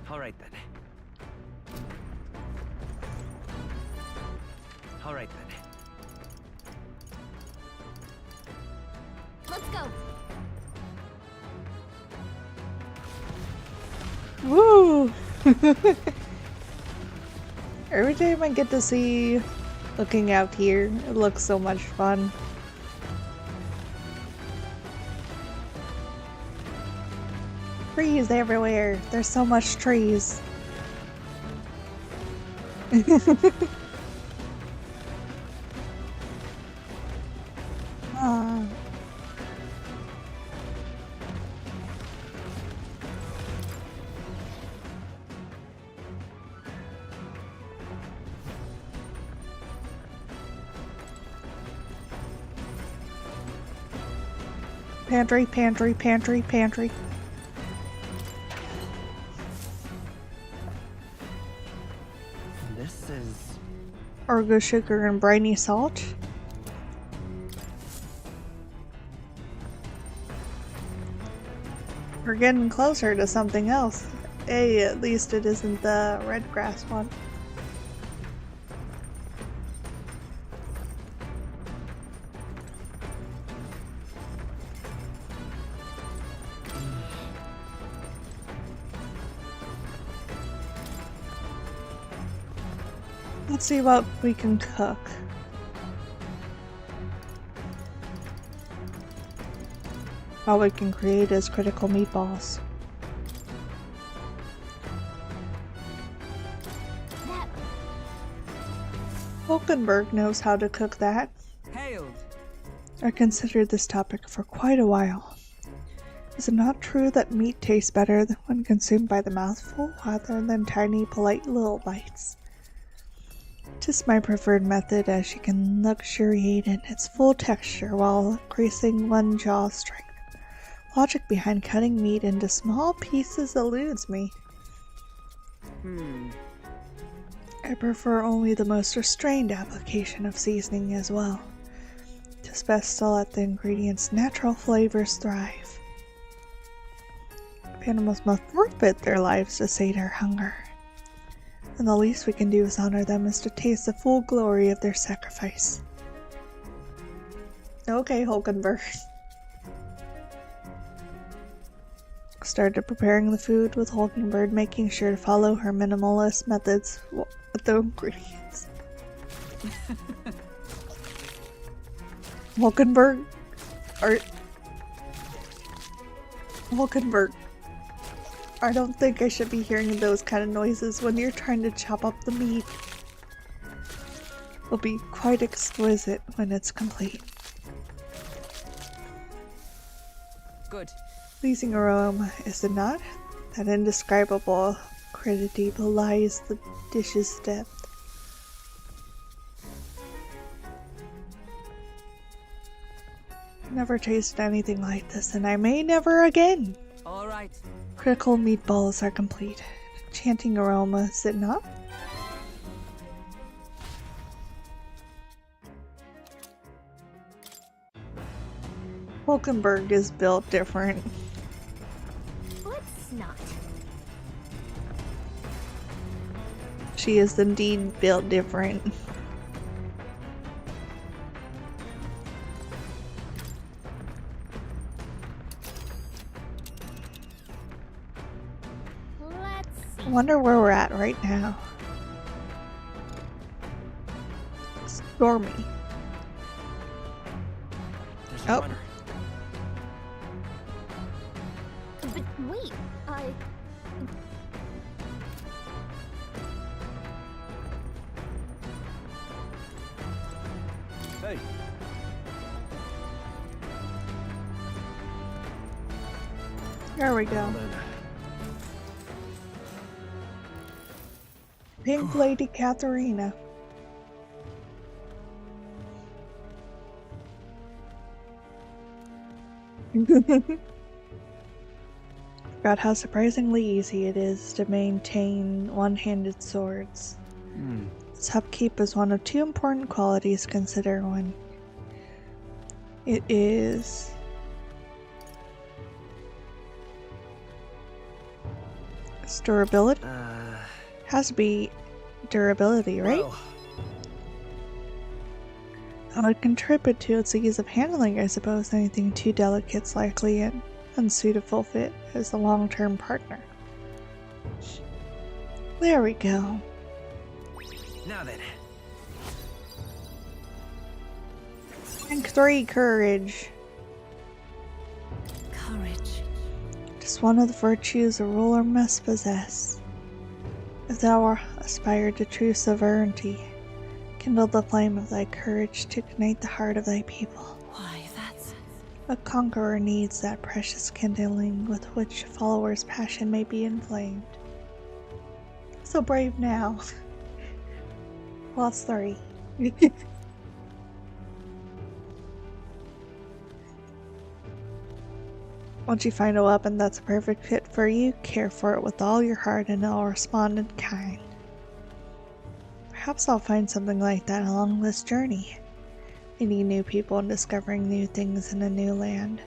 S13: All right then. All right then.
S3: Let's go.
S1: Woo! Every time I get to see looking out here, it looks so much fun. Trees everywhere. There's so much trees. Aww. Pantry, pantry, pantry, pantry.
S13: This is...
S1: Orgo sugar and briny salt. We're getting closer to something else. Hey, at least it isn't the red grass one. Let's see what we can cook. All we can create is critical meatballs. Hulkenberg knows how to cook that.
S11: Hail!
S1: I considered this topic for quite a while. Is it not true that meat tastes better when consumed by the mouthful rather than tiny, polite little bites? Tis my preferred method, as she can luxuriate in its full texture while increasing one jaw's strength. Logic behind cutting meat into small pieces eludes me. I prefer only the most restrained application of seasoning as well. 'Tis best to let the ingredients' natural flavors thrive. Animals must forfeit their lives to sate our hunger, and the least we can do is honor them is to taste the full glory of their sacrifice. Okay, Hulkenberg. Started preparing the food with Hulkenberg, making sure to follow her minimalist methods with the ingredients. Hulkenberg? Hulkenberg. I don't think I should be hearing those kind of noises when you're trying to chop up the meat. It'll be quite exquisite when it's complete.
S11: Good.
S1: Pleasing aroma, is it not? That indescribable crudity belies the dish's depth. I've never tasted anything like this, and I may never again.
S11: All right.
S1: Critical meatballs are complete. Enchanting aroma, is it not? Hulkenberg is built different.
S7: Let's not.
S1: She is indeed built different. I wonder where we're at right now. Stormy. Oh.
S7: But wait,
S5: Hey.
S1: There we go. Pink Lady Katharina. Forgot how surprisingly easy it is to maintain one-handed swords. Its upkeep is one of two important qualities to consider when it is its durability. Has to be durability, right? That would contribute to its ease of handling, I suppose. Anything too delicate's likely an unsuitable fit as a long-term partner. There we go.
S4: Now then.
S1: Rank 3 courage.
S3: Courage.
S1: Just one of the virtues a ruler must possess. If thou aspire to true sovereignty, kindle the flame of thy courage to ignite the heart of thy people.
S3: Why, that's...
S1: A conqueror needs that precious kindling with which a follower's passion may be inflamed. So brave now. Lost 3. Once you find a weapon that's a perfect fit for you, care for it with all your heart and it'll respond in kind. Perhaps I'll find something like that along this journey. Meeting new people and discovering new things in a new land.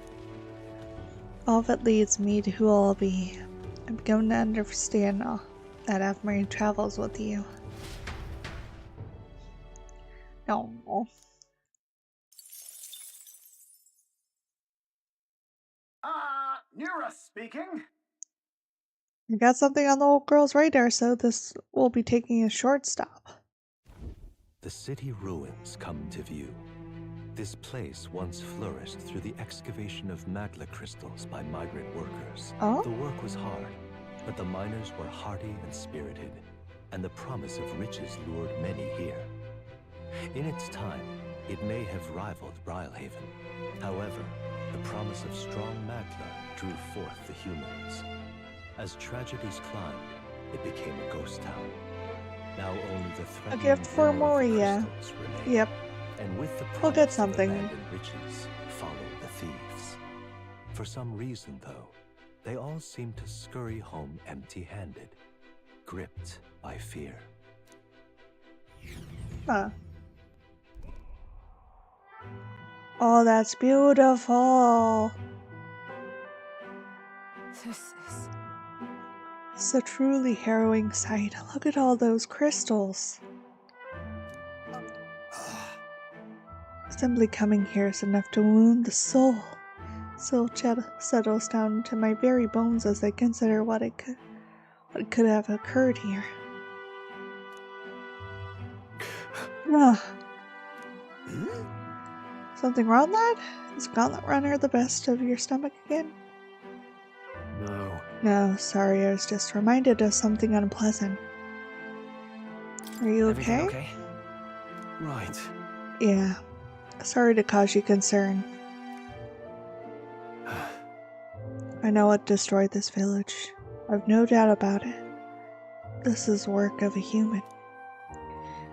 S1: All of it leads me to who I'll be. I'm beginning to understand that after my travels with you. No.
S6: Nura speaking.
S1: I got something on the old girl's radar, so this will be taking a short stop.
S8: The city ruins come to view. This place once flourished through the excavation of magla crystals by migrant workers.
S1: Oh?
S8: The work was hard, but the miners were hardy and spirited, and the promise of riches lured many here. In its time, it may have rivaled Brilhaven. However, the promise of strong magla drew forth the humans. As tragedies climbed, it became a ghost town. Now only the
S1: A
S8: threatening
S1: gift for
S8: glimmer of
S1: Moria.
S8: crystals remain.
S1: Yep.
S8: And with the
S1: We'll get
S8: promise of
S1: something.
S8: abandoned riches followed the thieves. For some reason, though, they all seem to scurry home empty-handed, gripped by fear.
S1: Huh. Oh, that's beautiful. It's a truly harrowing sight. Look at all those crystals. Simply coming here is enough to wound the soul. Soul settles down to my very bones as I consider what could have occurred here. Ugh. Something wrong, lad? Is Gauntlet Runner the best of your stomach again?
S5: No.
S1: No, sorry, I was just reminded of something unpleasant. Are you okay?
S2: Everything okay? Right.
S1: Yeah. Sorry to cause you concern. I know what destroyed this village. I've no doubt about it. This is work of a human.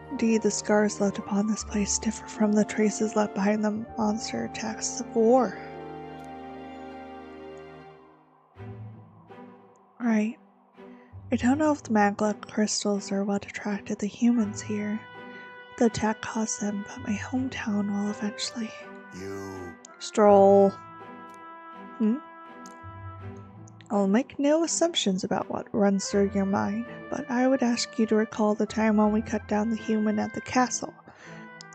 S1: Indeed, the scars left upon this place differ from the traces left behind the monster attacks of war. Right. I don't know if the magla crystals are what attracted the humans here. The attack caused them, but my hometown will eventually.
S12: You.
S1: Stroll. I'll make no assumptions about what runs through your mind, but I would ask you to recall the time when we cut down the human at the castle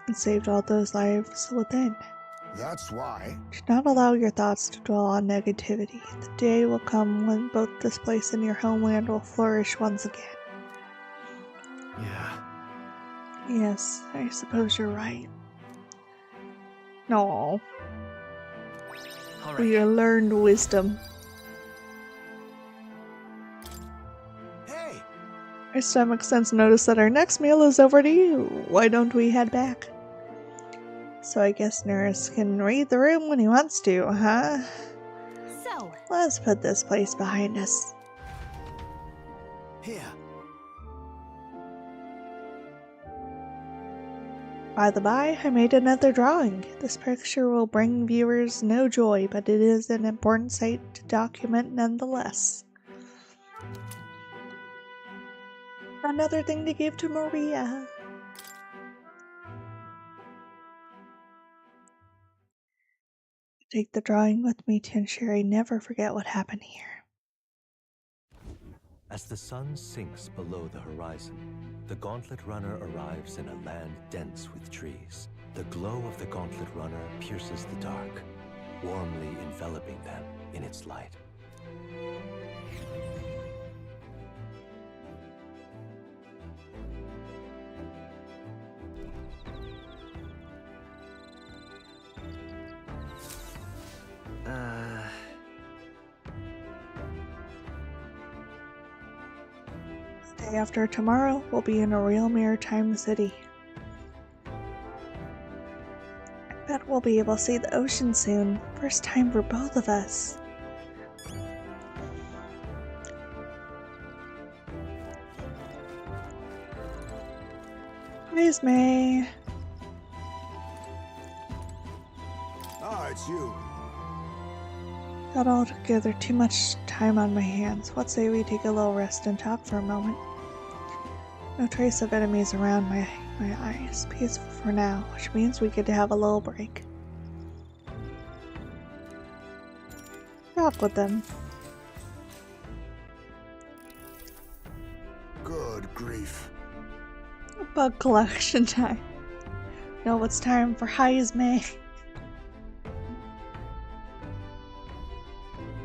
S1: and saved all those lives within.
S12: That's why.
S1: Do not allow your thoughts to dwell on negativity. The day will come when both this place and your homeland will flourish once again.
S5: Yeah.
S1: Yes, I suppose you're right. No. We learned wisdom.
S12: Hey!
S1: My stomach sense noticed that our next meal is overdue. Why don't we head back? So I guess Nurse can read the room when he wants to, huh?
S10: So,
S1: Let's put this place behind us.
S12: Here.
S1: By the by, I made another drawing. This picture will bring viewers no joy, but it is an important sight to document nonetheless. Another thing to give to Maria. Take the drawing with me to ensure I never forget what happened here.
S8: As the sun sinks below the horizon, the Gauntlet Runner arrives in a land dense with trees. The glow of the Gauntlet Runner pierces the dark, warmly enveloping them in its light.
S1: Day after tomorrow, we'll be in a real maritime city. I bet we'll be able to see the ocean soon. First time for both of us. Hi, May.
S12: Ah, it's you.
S1: Got all together too much time on my hands. What say we take a little rest and talk for a moment? No trace of enemies around my eyes. Peaceful for now, which means we get to have a little break. Talk with them.
S12: Good grief.
S1: Bug collection time. No, it's time for Highs May.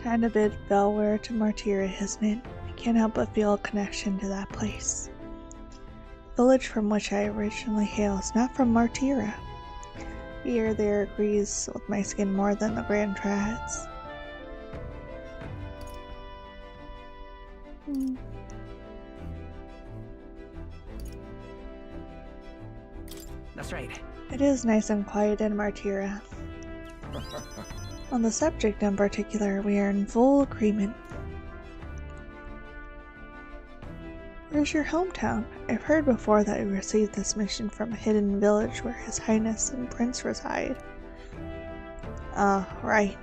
S1: Kind of bit Belware to Martyra, isn't it? I can't help but feel a connection to that place. The village from which I originally hail is not from Martyra. Here there agrees with my skin more than the Grand Trads.
S13: That's right.
S1: It is nice and quiet in Martira. On the subject in particular, we are in full agreement. Where's your hometown? I've heard before that you received this mission from a hidden village where His Highness and Prince reside. Right.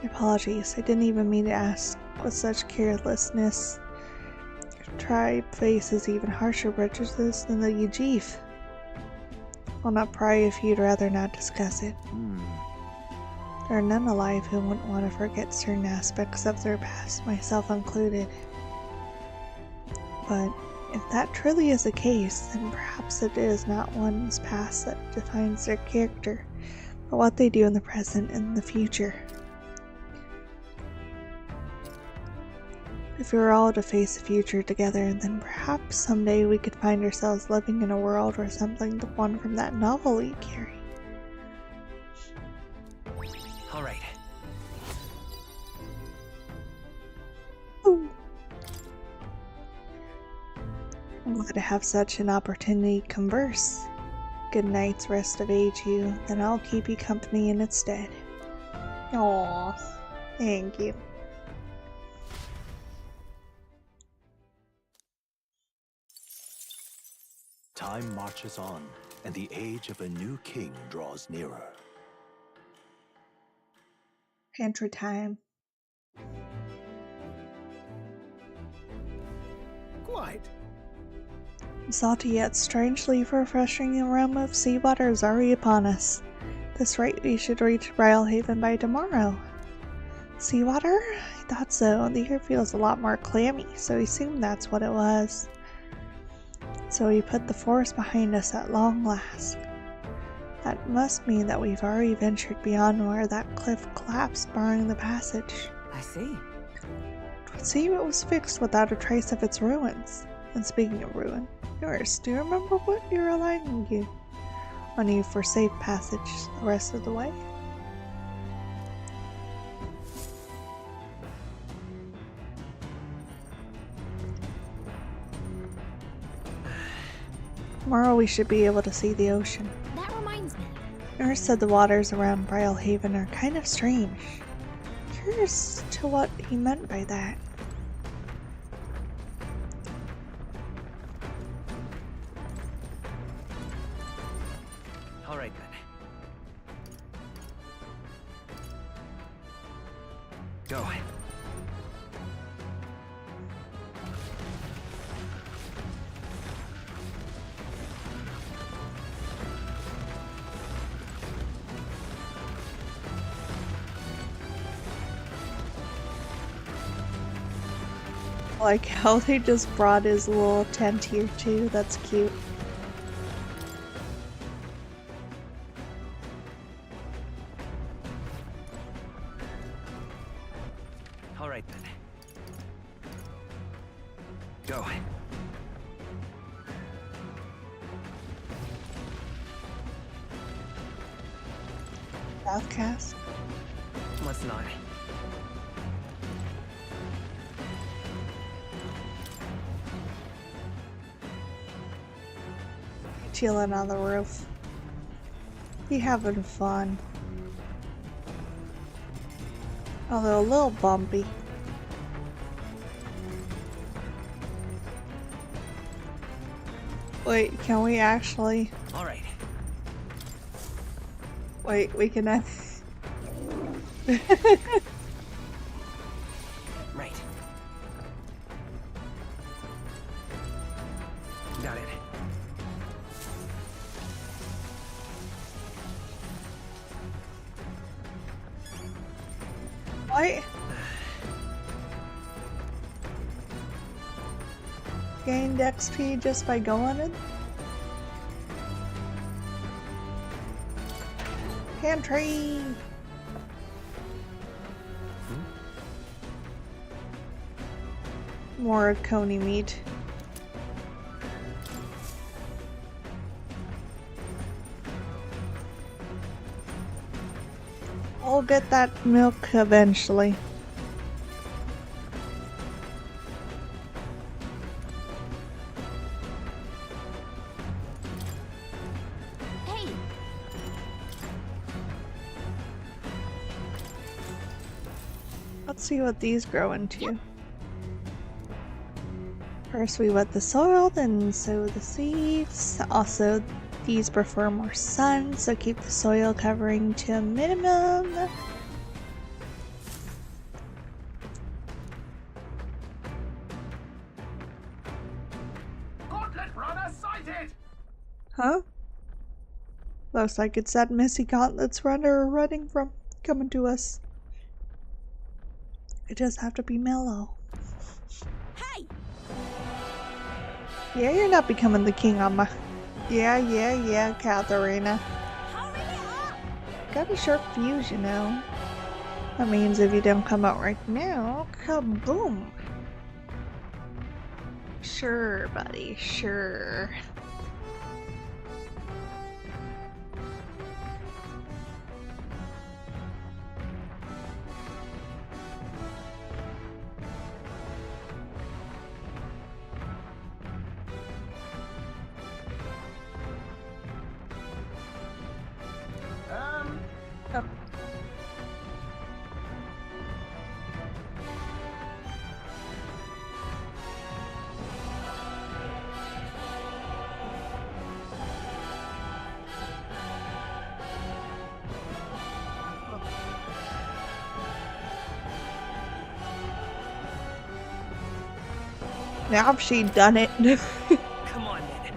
S1: Apologies, I didn't even mean to ask with such carelessness. Your tribe faces even harsher prejudices than the Yajif. I'll not pry if you'd rather not discuss it. There are none alive who wouldn't want to forget certain aspects of their past, myself included. But if that truly is the case, then perhaps it is not one's past that defines their character, but what they do in the present and the future. If we were all to face the future together, then perhaps someday we could find ourselves living in a world resembling the one from that novel you carry.
S13: All right.
S1: Ooh. I'm glad to have such an opportunity to converse. Good night's rest evade you, then I'll keep you company in its stead. Aww, thank you.
S8: Time marches on, and the age of a new king draws nearer.
S1: Pantry time.
S6: Quite.
S1: Salty yet strangely refreshing aroma of seawater is already upon us. At this rate, we should reach Brylehaven by tomorrow. Seawater? I thought so. The air feels a lot more clammy, so we assumed that's what it was. So we put the forest behind us at long last. That must mean that we've already ventured beyond where that cliff collapsed, barring the passage.
S13: I see.
S1: It would seem it was fixed without a trace of its ruins. And speaking of ruin, Nurse, do you remember what you're relying on you for safe passage the rest of the way? Tomorrow we should be able to see the ocean.
S7: That reminds me.
S1: Nurse said the waters around Brylehaven are kind of strange. Curious to what he meant by that.
S13: All right then. Go.
S1: Like how they just brought his little tent here too, that's cute.
S13: All right then. Go.
S1: Southcast.
S13: What's not?
S1: Chilling on the roof. He having fun. Although a little bumpy. Wait, can we actually?
S13: All right.
S1: Wait, we can.
S13: Right. Got it.
S1: What? Gained XP just by going in? Pantry! More coney meat. We'll get that milk eventually.
S7: Hey!
S1: Let's see what these grow into. First we wet the soil, then sow the seeds. Also, these prefer more sun, so keep the soil covering to a minimum.
S6: Gauntlet runner sighted!
S1: Huh? Looks like it's that Missy Gauntlets runner running from coming to us. It does have to be mellow.
S10: Hey!
S1: Yeah, you're not becoming the king on my... Yeah, Katharina. Got a sharp fuse, you know. That means if you don't come out right now, kaboom! Sure, buddy, sure. Oh. Now if she'd done it.
S9: Come on, then.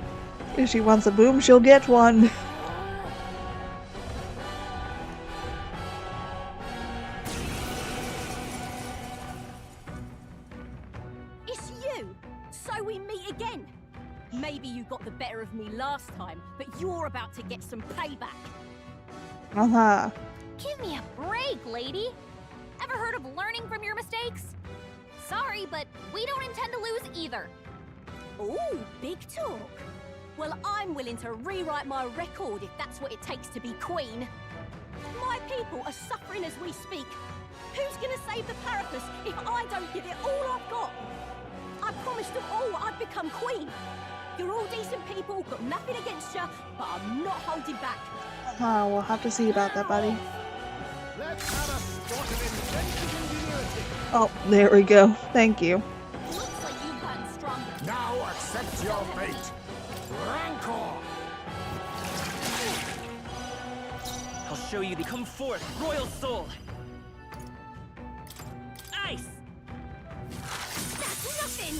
S1: If she wants a boom, she'll get one.
S10: It's you! So we meet again! Maybe you got the better of me last time, but you're about to get some payback.
S1: Uh-huh.
S7: Give me a break, lady! Ever heard of learning from your mistakes? Sorry, but we don't intend to lose either.
S10: Ooh, big talk. Well, I'm willing to rewrite my record if that's what it takes to be queen. My people are suffering as we speak. Who's gonna save the Parapus if I don't give it all I've got? I promised them all I'd become queen. You're all decent people, got nothing against you, but I'm not holding back.
S1: We'll have to see about that, buddy.
S6: Let's have a spot of inventive ingenuity.
S1: Oh, there we go. Thank you.
S10: Looks like you've gotten stronger.
S12: Now accept your fate. Rancor!
S13: I'll show you the come forth, royal soul. Ice!
S10: That's nothing!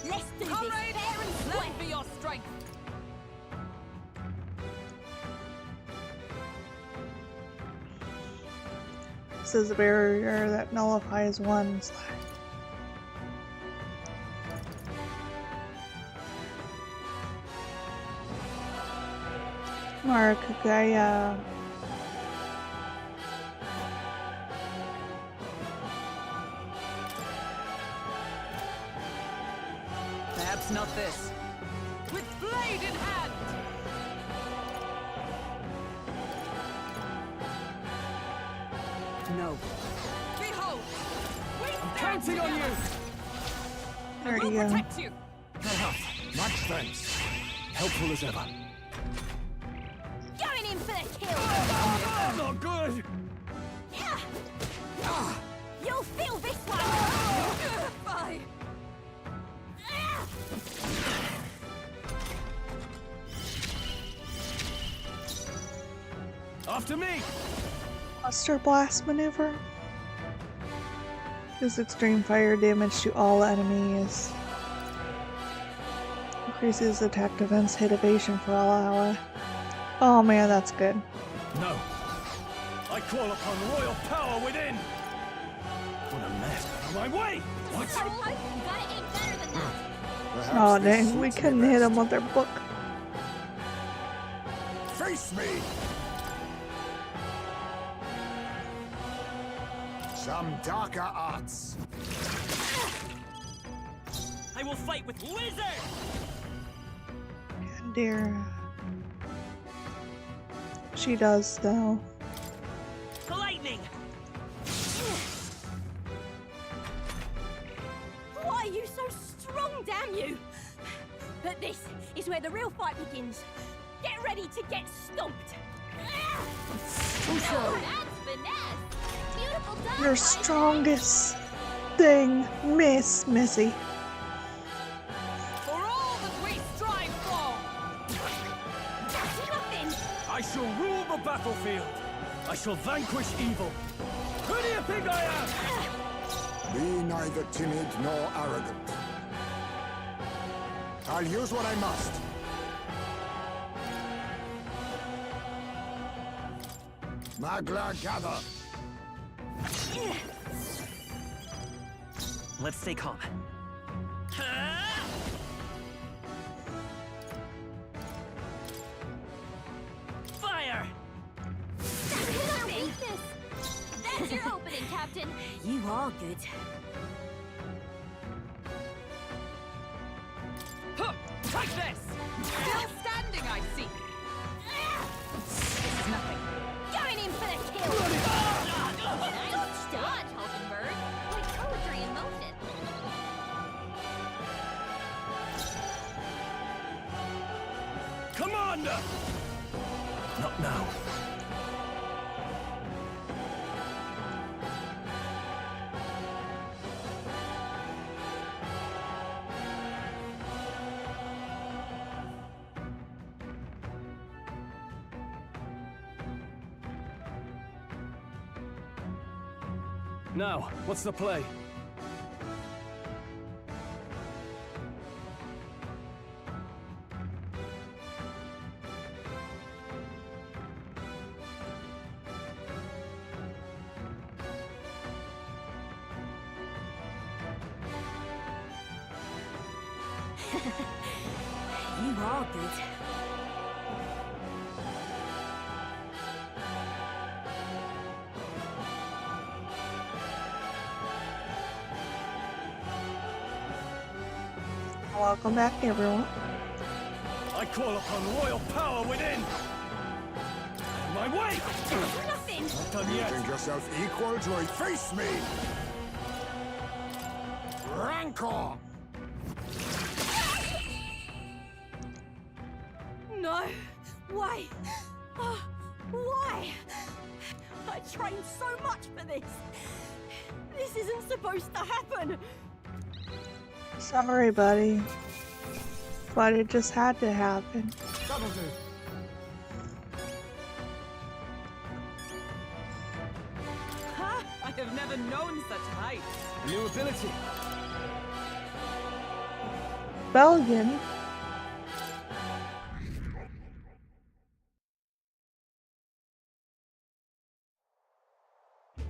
S10: Let's do this fair and square.
S13: Lend me your strength.
S1: This is a barrier that nullifies one slash. Markagaya.
S13: Perhaps not this. With blade in hand! No. Behold! I'm
S5: Counting on you!
S1: There you
S13: will
S1: go.
S13: protect you!
S12: Much thanks.
S5: Helpful as ever.
S10: Going in for the kill!
S5: Not good!
S10: You'll feel this one!
S13: Fine.
S5: After me!
S1: Cluster blast maneuver. Does extreme fire damage to all enemies. Increases attack defense hit evasion for all ally. Oh man, that's good.
S5: No. I call upon royal power within! What a mess. Out of my way! What?
S7: So what? You gotta aim better than that.
S12: Perhaps
S1: Oh
S12: this
S1: dang, we
S12: suits me
S1: couldn't hit
S12: best.
S1: them with their book.
S12: Face me! Some darker arts.
S13: I will fight with lizard!
S1: Dear. She does, though.
S10: Lightning! Why are you so strong, damn you? But this is where the real fight begins. Get ready to get stomped.
S7: Oh, that's finesse. Beautiful done.
S1: Your strongest thing, Miss Missy.
S13: For all that we strive for!
S10: That's nothing!
S5: I shall rule the battlefield. I shall vanquish evil. Who do you think I am?
S12: Be neither timid nor arrogant. I'll use what I must. Magla gather.
S14: Let's stay calm. Fire!
S7: That's your opening, Captain.
S10: You are good.
S13: Huh, take this! Still standing, I see. This is nothing.
S7: Going in for the kill. Nice dodge, Hulkenberg. Like poetry in motion.
S5: Commander! Not now. Now, what's the play?
S10: You are good.
S1: Welcome back, everyone.
S5: I call upon royal power within! My way!
S10: Nothing!
S5: Not done
S12: You
S5: yet.
S12: think yourself equal to a face me? Rancor!
S10: No! Why? Oh, why? I trained so much for this! This isn't supposed to happen!
S1: Sorry, buddy. But it just had to happen.
S6: That'll do.
S13: Ha! I have never known such heights.
S5: New ability.
S1: Belgian.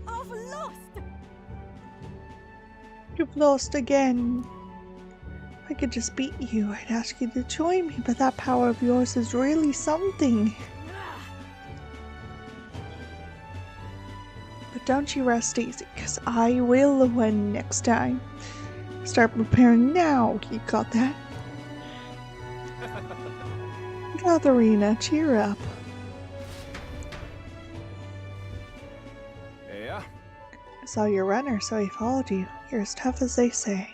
S10: I've lost!
S1: You've lost again. If I could just beat you, I'd ask you to join me, but that power of yours is really something. But don't you rest easy, because I will win next time. Start preparing now, you got that? Katharina, cheer up.
S5: Yeah?
S1: I saw your runner, so I followed you. You're as tough as they say.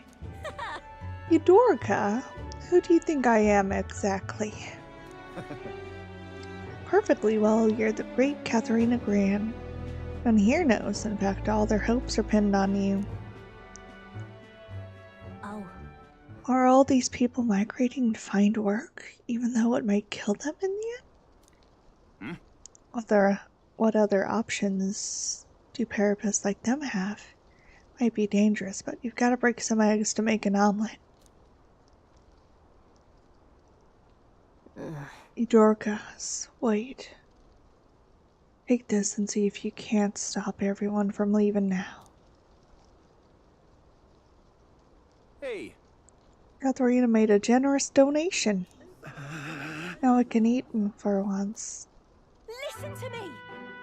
S1: Eudorica? Who do you think I am exactly? Perfectly well, you're the great Katharina Gran. None here knows, in fact, all their hopes are pinned on you.
S10: Oh.
S1: Are all these people migrating to find work, even though it might kill them in the end? What other options do parapists like them have? Might be dangerous, but you've got to break some eggs to make an omelet. Eudorica, wait. Take this and see if you can't stop everyone from leaving now.
S2: Hey.
S1: Katharina made a generous donation. Now I can eat for once.
S10: Listen to me!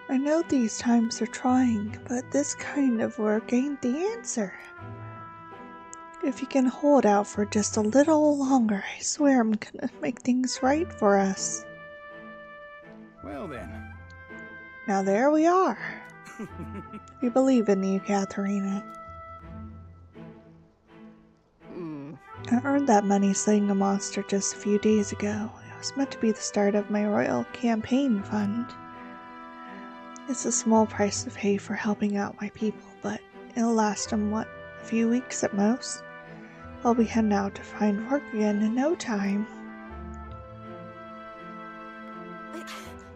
S1: I know these times are trying, but this kind of work ain't the answer. If you can hold out for just a little longer, I swear I'm gonna make things right for us.
S2: Well then,
S1: Now there we are. We believe in you, Katharina. I earned that money slaying a monster just a few days ago. It was meant to be the start of my royal campaign fund. It's a small price to pay for helping out my people, but it'll last them, what, a few weeks at most? I'll be heading out to find work again in no time.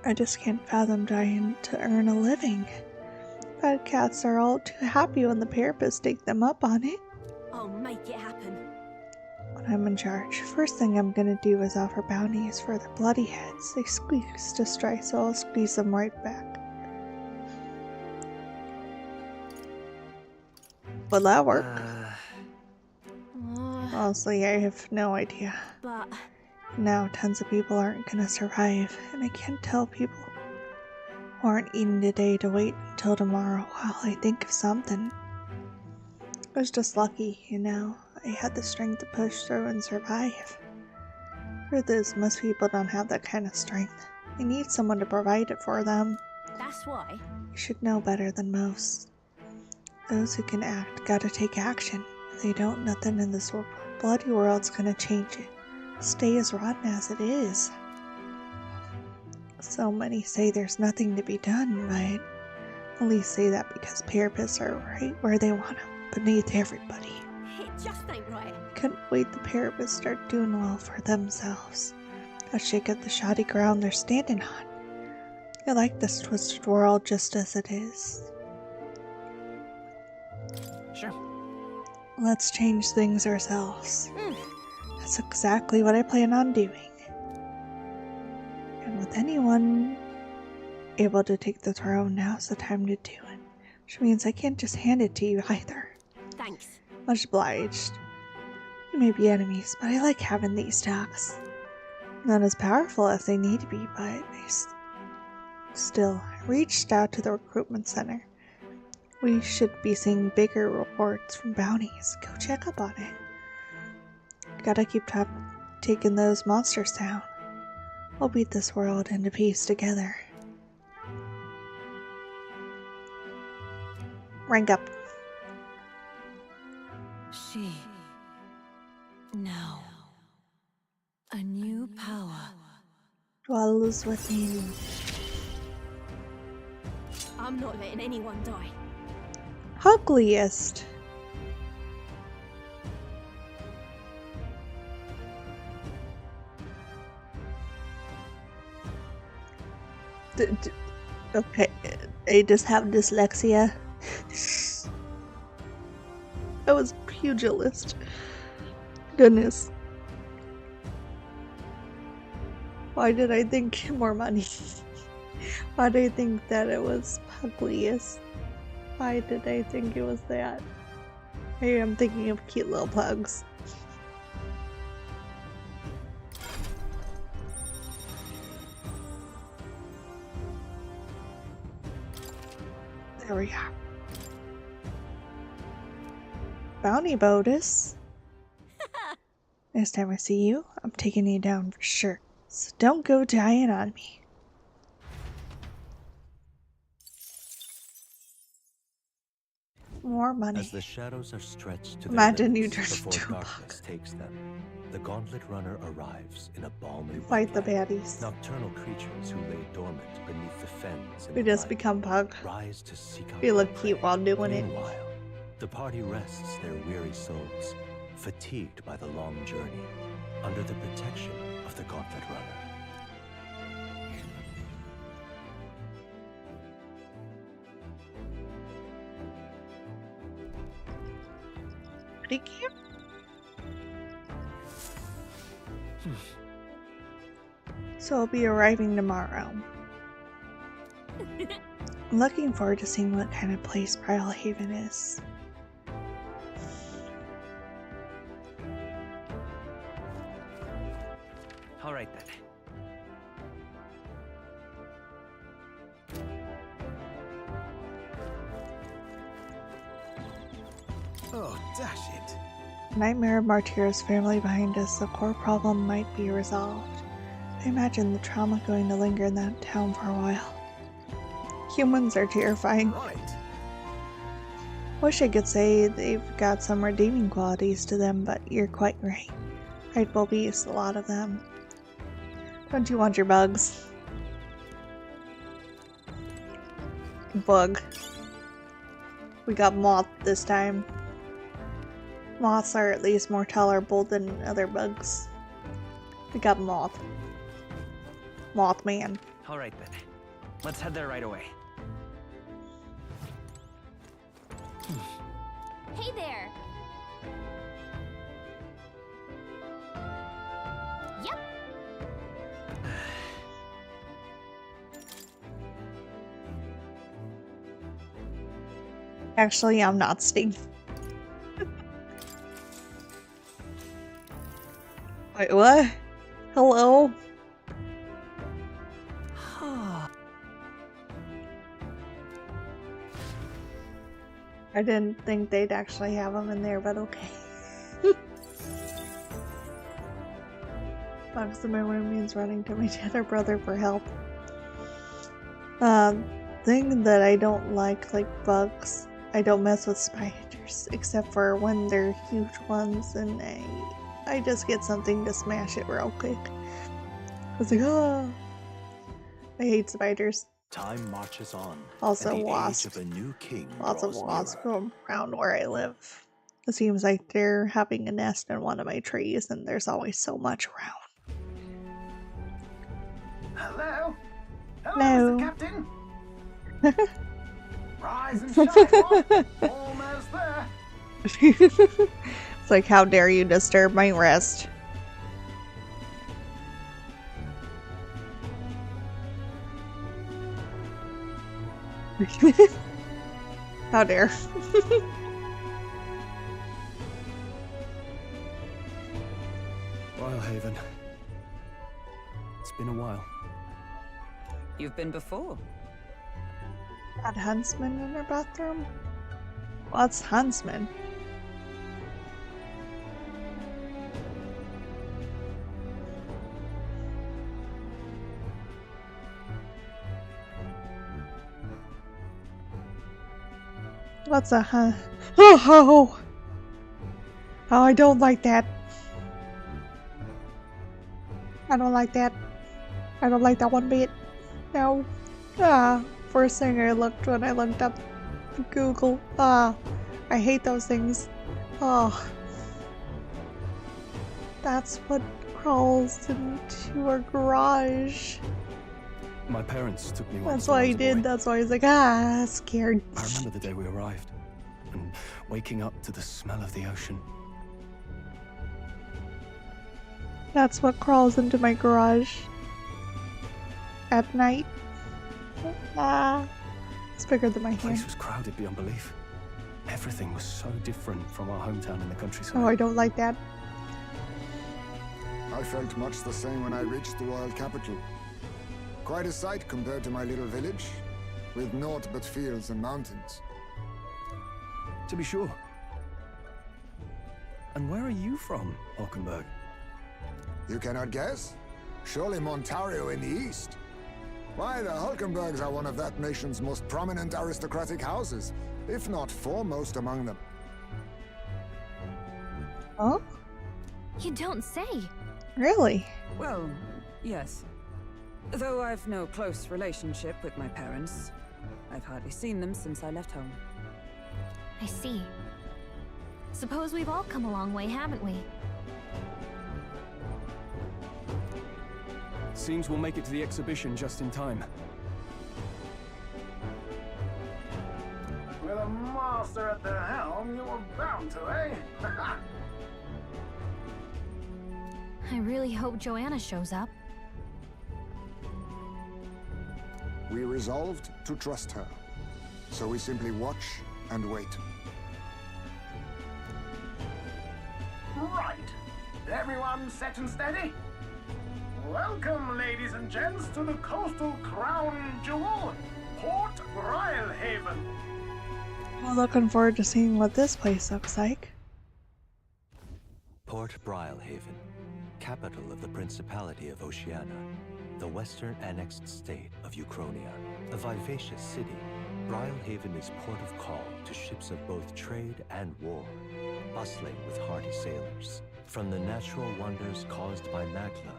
S1: I just can't fathom trying to earn a living. Bad cats are all too happy when the therapists take them up on it.
S10: I'll make it happen.
S1: When I'm in charge, first thing I'm gonna do is offer bounties for the bloody heads. They squeeze to strike, so I'll squeeze them right back. Will that work? Honestly, I have no idea.
S10: But
S1: Now tons of people aren't gonna survive, and I can't tell people who aren't eating today to wait until tomorrow while I think of something. I was just lucky, you know. I had the strength to push through and survive. Truth is, most people don't have that kind of strength. They need someone to provide it for them.
S10: that's why.
S1: You should know better than most. Those who can act gotta take action. If they don't, nothing in this bloody world's gonna change it. Stay as rotten as it is. So many say there's nothing to be done, but at least say that because therapists are right where they want them, beneath everybody.
S10: It just ain't right.
S1: Couldn't wait the therapists start doing well for themselves. I'll shake up the shoddy ground they're standing on. I like this twisted world just as it is.
S14: Sure.
S1: Let's change things ourselves. That's exactly what I plan on doing. And with anyone able to take the throne, now's the time to do it. Which means I can't just hand it to you either.
S10: Thanks.
S1: Much obliged. We may be enemies, but I like having these talks. Not as powerful as they need to be, but I still reached out to the recruitment center. We should be seeing bigger reports from bounties. Go check up on it. Gotta keep taking those monsters down. We'll beat this world into peace together. Rank up.
S3: She now a new power
S1: Dwells within.
S10: I'm not letting anyone die.
S1: Ugliest. Okay, I just have dyslexia. I was pugilist. Goodness. Why did I think more money? Why did I think that it was ugliest? Why did I think it was that? I am thinking of cute little pugs. There we are. Bounty bonus. Next time I see you, I'm taking you down for sure. So don't go dying on me. More money.
S8: As the shadows are stretched to
S1: Imagine
S8: their
S1: you
S8: limits
S1: turn
S8: before
S1: into a
S8: darkness takes them, the Gauntlet Runner arrives in a balmy
S1: Fight the
S8: wetland.
S1: baddies.
S8: Nocturnal creatures who lay dormant beneath the fens and
S1: We just
S8: light
S1: become pug.
S8: rise to seek out
S1: We
S8: their
S1: look cute
S8: prey.
S1: while doing it.
S8: Meanwhile, the party rests their weary souls, fatigued by the long journey, under the protection of the Gauntlet Runner.
S1: Thank you. So I'll be arriving tomorrow. I'm looking forward to seeing what kind of place Brylehaven is.
S14: All right then.
S6: Oh, dash it.
S1: Nightmare of Martyr's family behind us, the core problem might be resolved. I imagine the trauma going to linger in that town for a while. Humans are terrifying.
S6: Right.
S1: Wish I could say they've got some redeeming qualities to them, but you're quite right. Prideful beasts, a lot of them. Don't you want your bugs? Bug. We got moth this time. Moths are at least more tolerable than other bugs. We got moth. Mothman.
S14: Alright then. Let's head there right away.
S7: Hey there! Yep.
S1: Actually, I'm not Steve. Wait, what? Hello? I didn't think they'd actually have them in there, but okay. Bugs in my room means running to my other brother for help. Thing that I don't like bugs, I don't mess with spiders, except for when they're huge ones, and I just get something to smash it real quick. I was like, oh, I hate spiders.
S8: Time marches on.
S1: Also
S8: and the
S1: wasps.
S8: age of a new king
S1: Lots of
S8: draws
S1: wasps
S8: nearer.
S1: around where I live. It seems like they're having a nest in one of my trees, and there's always so much around.
S6: Hello?
S1: Hello.
S6: Mr. Captain? Rise and shine, boy. Almost there.
S1: It's like, how dare you disturb my rest? How dare.
S5: Brilehaven. It's been a while.
S11: You've been before.
S1: Had Huntsman in her bathroom? What's Huntsman? What's a huh? Oh, I don't like that. I don't like that. I don't like that one bit. No. First thing I looked when I looked up Google. I hate those things. That's what crawls into our garage.
S5: My parents took me once.
S1: That's why he did. That's why he's like, scared.
S5: I remember the day we arrived, and waking up to the smell of the ocean.
S1: That's what crawls into my garage at night. It's bigger than my
S5: The place
S1: hand.
S5: was crowded beyond belief. Everything was so different from our hometown in the countryside.
S1: Oh, I don't like that.
S12: I felt much the same when I reached the royal capital. Quite a sight compared to my little village, with naught but fields and mountains.
S5: To be sure. And where are you from, Hulkenberg?
S12: You cannot guess? Surely Montario in the east. Why, the Hulkenbergs are one of that nation's most prominent aristocratic houses, if not foremost among them.
S1: Oh?
S7: You don't say.
S1: Really?
S11: Well, yes. Though I've no close relationship with my parents, I've hardly seen them since I left home.
S7: I see. Suppose we've all come a long way, haven't we?
S5: Seems we'll make it to the exhibition just in time.
S6: With a master at the helm, you were bound to, eh?
S7: I really hope Joanna shows up.
S12: We resolved to trust her, so we simply watch and wait.
S6: Right. Everyone set and steady? Welcome, ladies and gents, to the coastal crown jewel, Port Brilehaven.
S1: Well, looking forward to seeing what this place looks like.
S8: Port Brilehaven, capital of the Principality of Oceania. the western annexed state of Uchronia. A vivacious city, Brylehaven is port of call to ships of both trade and war, bustling with hardy sailors. From the natural wonders caused by Magla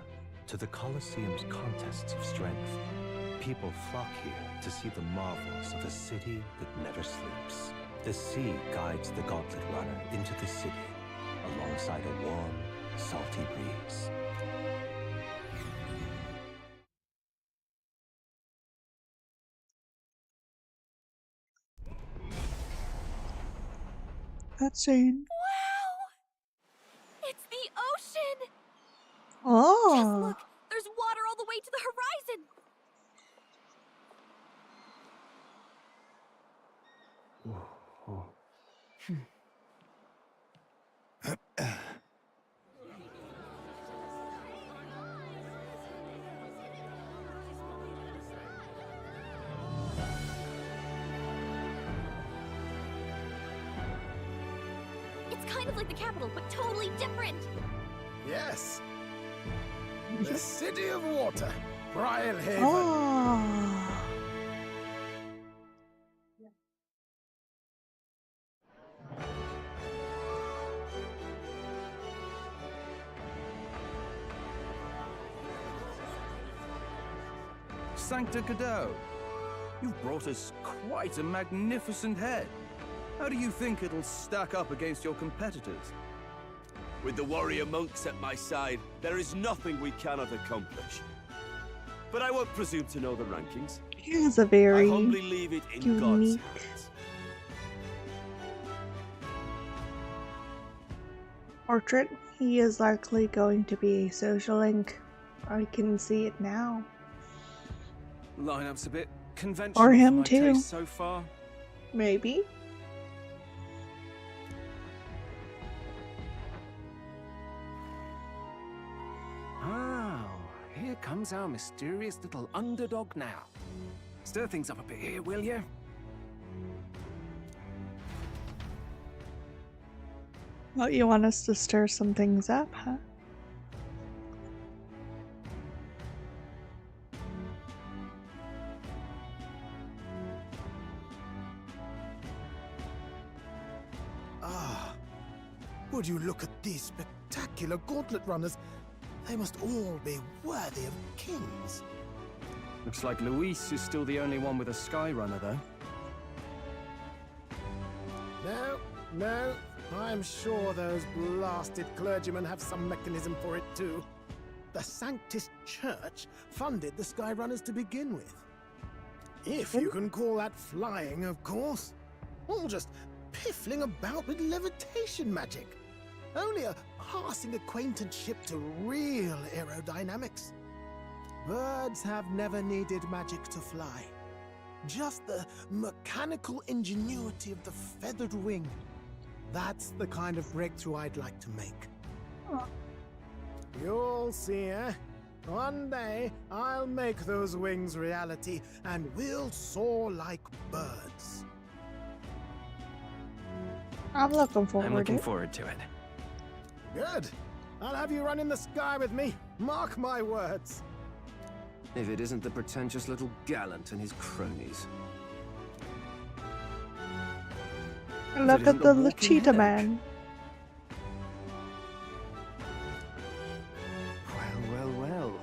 S8: to the Colosseum's contests of strength, people flock here to see the marvels of a city that never sleeps. The sea guides the Gauntlet Runner into the city, alongside a warm, salty breeze.
S1: Cutscene.
S10: Wow! It's the ocean!
S1: Oh.
S10: Just look! There's water all the way to the horizon! It's kind of like the capital, but totally different!
S6: Yes. The City of Water, Brylehaven.
S1: Oh.
S2: Sancta Cadeau, you've brought us quite a magnificent head. How do you think it'll stack up against your competitors?
S4: With the warrior monks at my side, there is nothing we cannot accomplish. But I won't presume to know the rankings.
S1: He has a very
S4: I humbly leave it in God's
S1: unique
S4: hands.
S1: portrait. He is likely going to be a social link. I can see it now.
S9: Lineup's a bit conventional
S1: Or
S9: for
S1: him
S9: my
S1: too.
S9: taste so far.
S1: Maybe.
S9: Oh, here comes our mysterious little underdog now. Stir things up a bit here, will you?
S1: Well, you want us to stir some things up, huh?
S6: Ah, would you look at these spectacular gauntlet runners? They must all be worthy of kings.
S9: Looks like Luis is still the only one with a Skyrunner, though.
S6: No, I'm sure those blasted clergymen have some mechanism for it too. The Sanctus Church funded the Skyrunners to begin with. If you can call that flying, of course. All just piffling about with levitation magic. Only a passing acquaintanceship to real aerodynamics. Birds have never needed magic to fly. Just the mechanical ingenuity of the feathered wing. That's the kind of breakthrough I'd like to make.
S1: Oh.
S6: You'll see, eh? One day, I'll make those wings reality, and we'll soar like birds.
S1: I'm looking forward
S9: I'm looking
S1: to it.
S9: forward to it.
S6: Good. I'll have you run in the sky with me. Mark my words.
S9: If it isn't the pretentious little gallant and his cronies.
S1: Look at the cheetah man.
S9: Well.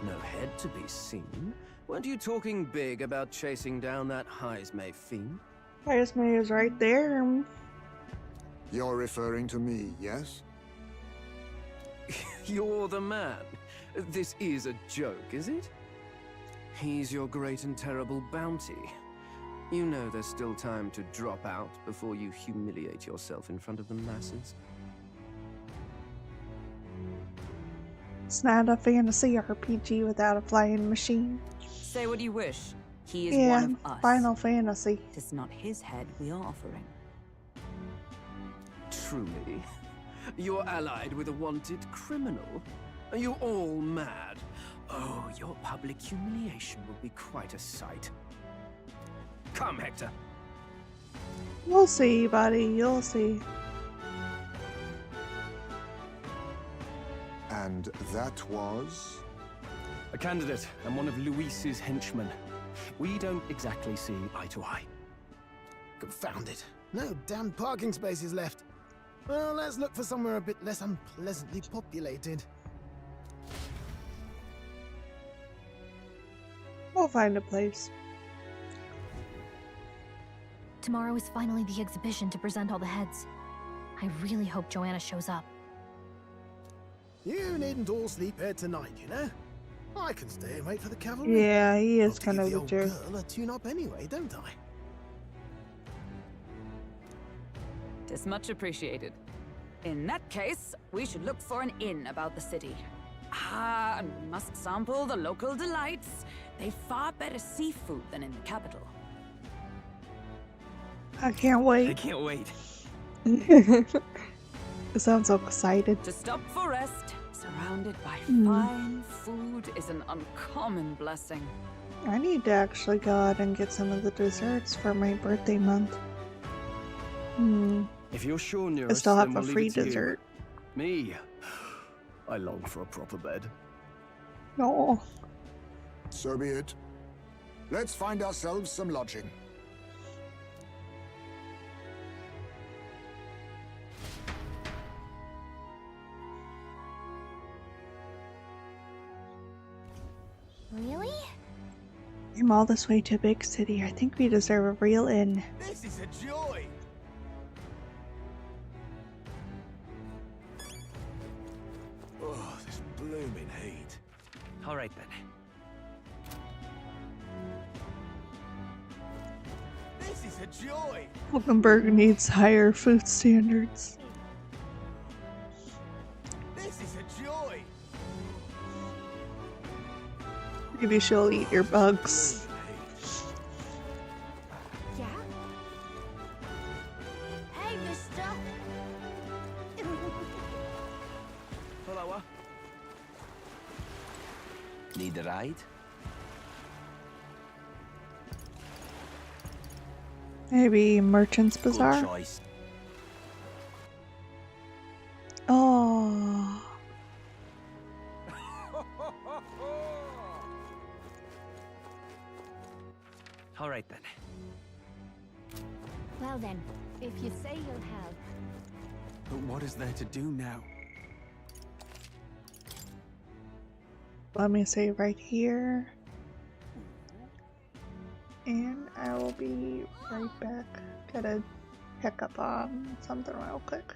S9: No head to be seen. Weren't you talking big about chasing down that Heismay fiend?
S1: Heismay is right there.
S12: You're referring to me, yes?
S9: You're the man. This is a joke, is it? He's your great and terrible bounty. You know there's still time to drop out before you humiliate yourself in front of the masses.
S1: It's not a fantasy RPG without a flying machine.
S11: Say what you wish. He is
S1: Yeah,
S11: one of us.
S1: Final Fantasy.
S11: It is not his head we are offering.
S9: Truly? You're allied with a wanted criminal? Are you all mad? Oh, your public humiliation will be quite a sight. Come, Hector.
S1: We'll see, buddy. You'll see.
S12: And that was?
S5: A candidate and one of Luis's henchmen. We don't exactly see eye to eye.
S6: Confound it. No damn parking spaces left. Well, let's look for somewhere a bit less unpleasantly populated.
S1: We'll find a place.
S7: Tomorrow is finally the exhibition to present all the heads. I really hope Joanna shows up.
S6: You needn't all sleep here tonight, you know? I can stay and wait for the cavalry.
S1: Yeah, he is
S6: I'll
S1: kind
S6: give
S1: of
S6: the
S1: a
S6: old
S1: jerk.
S6: girl a tune-up anyway, don't I?
S11: Tis much appreciated. In that case, we should look for an inn about the city. Ah, and we must sample the local delights. They've far better seafood than in the capital.
S1: I can't wait.
S14: I can't wait.
S1: It sounds so excited.
S11: To stop for rest, surrounded by
S1: Mm.
S11: fine food, is an uncommon blessing.
S1: I need to actually go out and get some of the desserts for my birthday month.
S5: If you're sure, Nearest,
S1: I still have
S5: then
S1: a
S5: we'll leave
S1: free
S5: it to you.
S1: dessert.
S5: Me? I long for a proper bed.
S1: No.
S12: So be it. Let's find ourselves some lodging.
S7: Really?
S1: I'm all this way to a big city. I think we deserve a real inn.
S4: This is a joy! Oh, this blooming heat.
S14: All right then.
S4: This is a joy!
S1: Hulkenberg needs higher food standards.
S4: This is a joy!
S1: Maybe she'll eat your bugs.
S10: Yeah? Hey, mister!
S14: Hello. Need a ride?
S1: Maybe Merchant's Bazaar?
S14: Good choice.
S1: Oh.
S14: All right then.
S10: Well then, if you say you'll help.
S2: But what is there to do now?
S1: Let me say right here. And I will be right back. Gotta pick up on something real quick.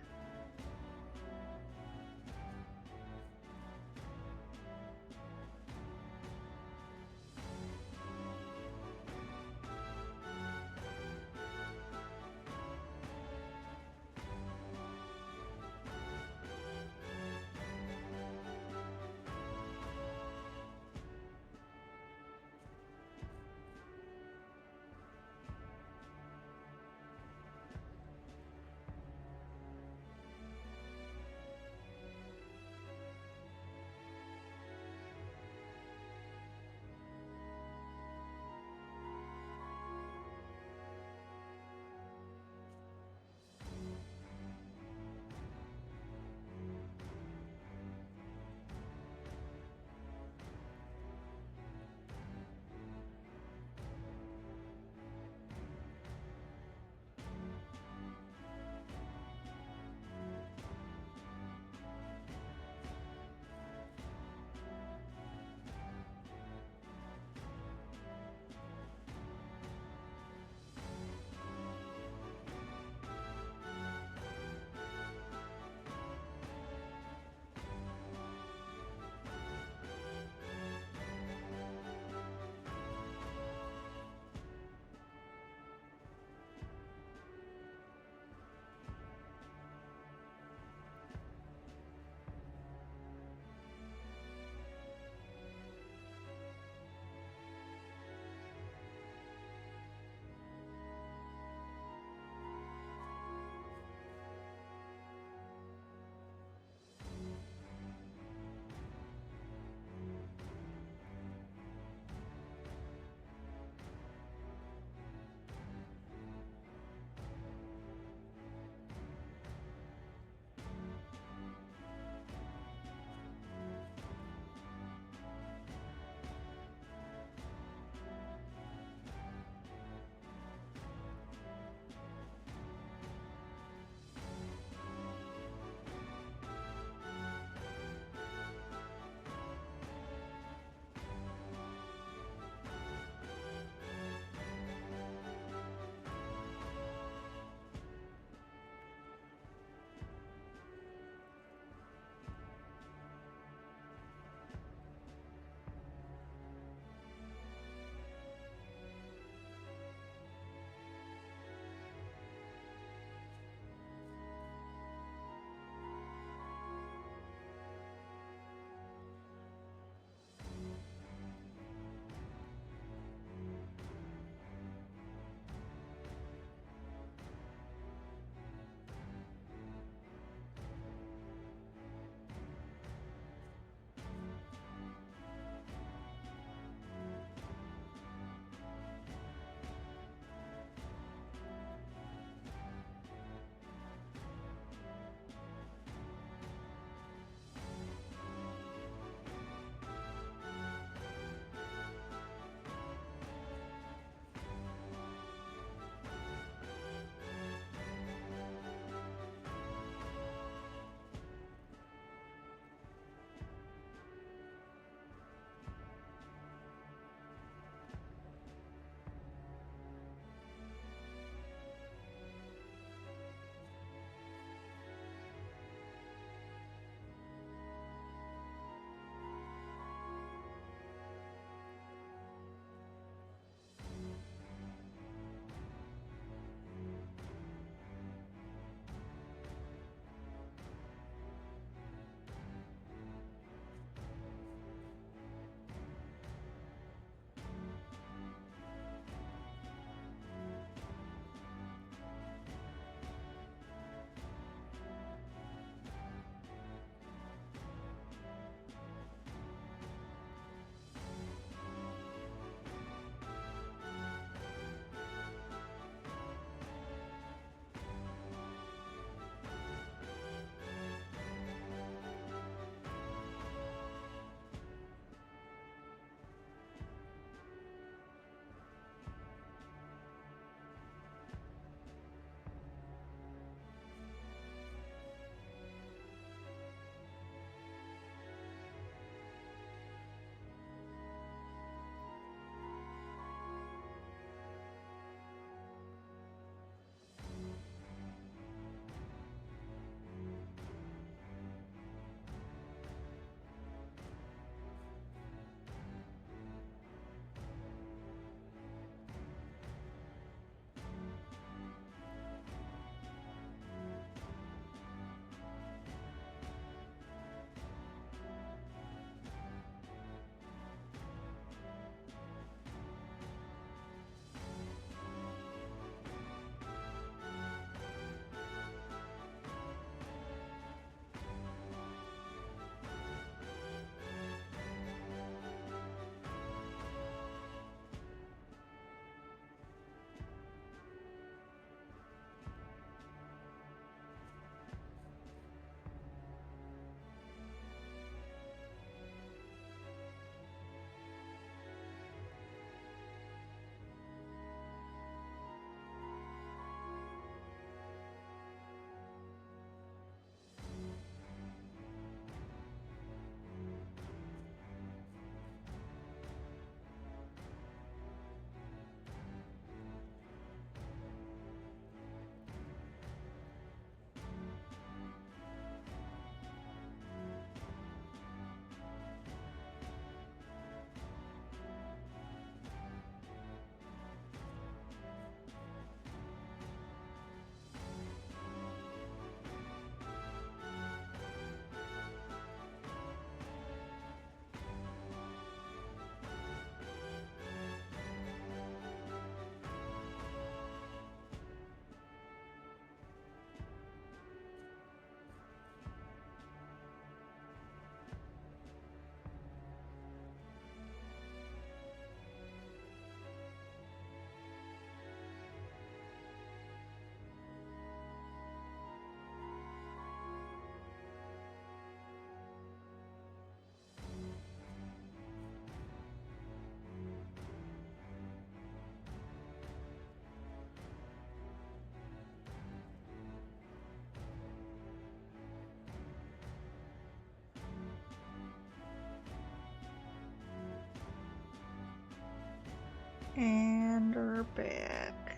S1: And we're back.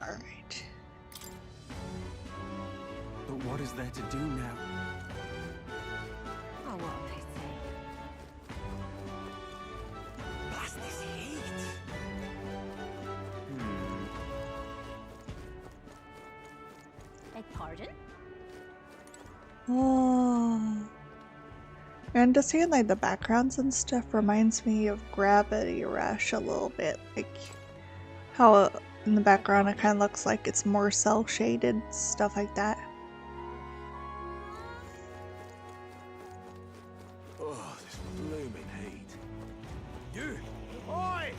S1: Alright.
S2: But what is there to do now?
S10: Oh, what they say.
S4: Blast this heat!
S10: Beg pardon?
S1: Oh. And just seeing like the backgrounds and stuff reminds me of Gravity Rush a little bit. Like how in the background it kind of looks like it's more cell shaded, stuff like that.
S4: Oh, this blooming heat. You!
S6: Oi!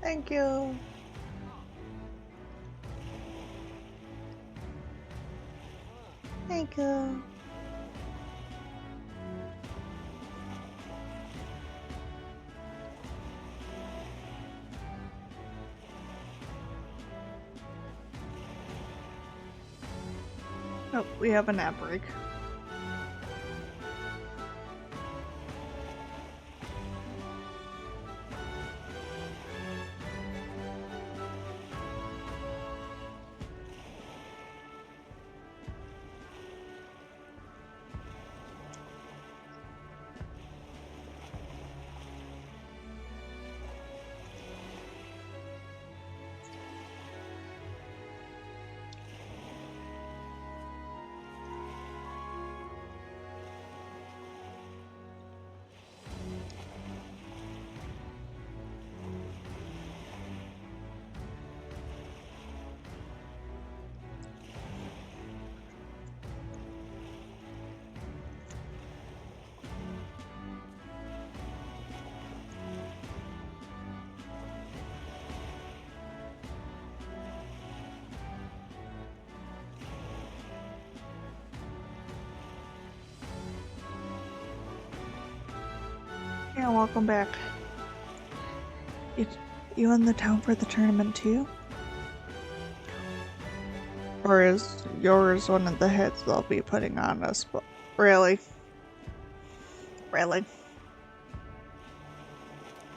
S1: Thank you. Thank you. Oh, we have a nap break. Yeah, welcome back. You in the town for the tournament too? Or is yours one of the hits they'll be putting on us? But really? Really?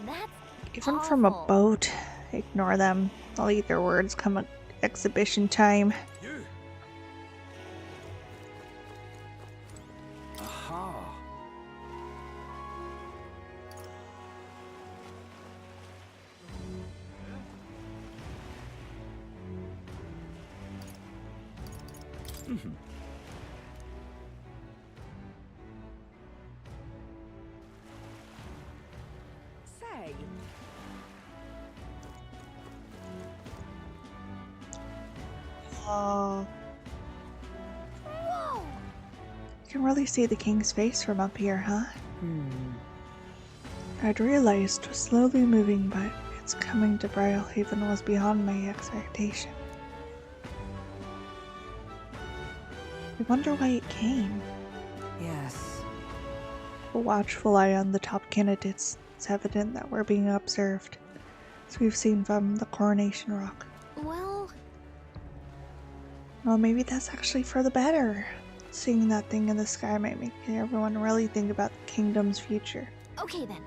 S7: That's
S1: Even from a
S7: awful.
S1: boat, ignore them. I'll eat their words come exhibition time.
S4: You!
S2: Aha!
S11: Say,
S1: Oh,
S7: Whoa!
S1: you can really see the king's face from up here, huh? I'd realized it was slowly moving, but its coming to Bridlehaven was beyond my expectation. I wonder why it came.
S11: yes.
S1: A watchful eye on the top candidates. It's evident that we're being observed, as we've seen from the Coronation Rock. Well, maybe that's actually for the better. Seeing that thing in the sky might make everyone really think about the kingdom's future.
S7: Okay then.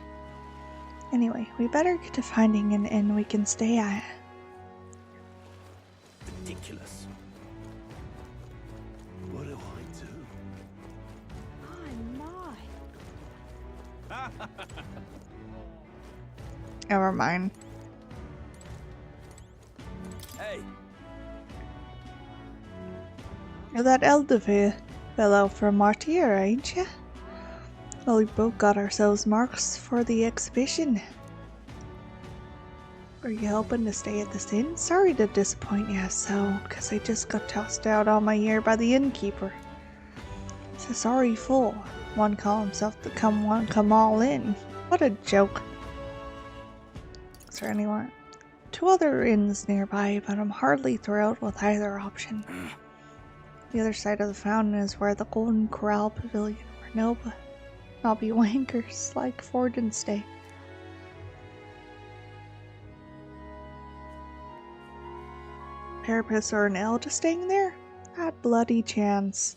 S1: Anyway, we better get to finding an inn we can stay at.
S4: Ridiculous. What do I do?
S10: My.
S1: Never mind.
S4: Hey!
S1: You're that elder fellow from Martyr, ain't ya? Well, we both got ourselves marks for the exhibition. Are you helping to stay at this inn? Sorry to disappoint you, cause I just got tossed out all my year by the innkeeper. It's a sorry fool. One call himself the come all in. What a joke. Is there anyone? 2 other inns nearby, but I'm hardly thrilled with either option. The other side of the fountain is where the Golden Corral Pavilion, where Nobby wankers like Forden stay. Parapus or an elder staying there? Not bloody chance.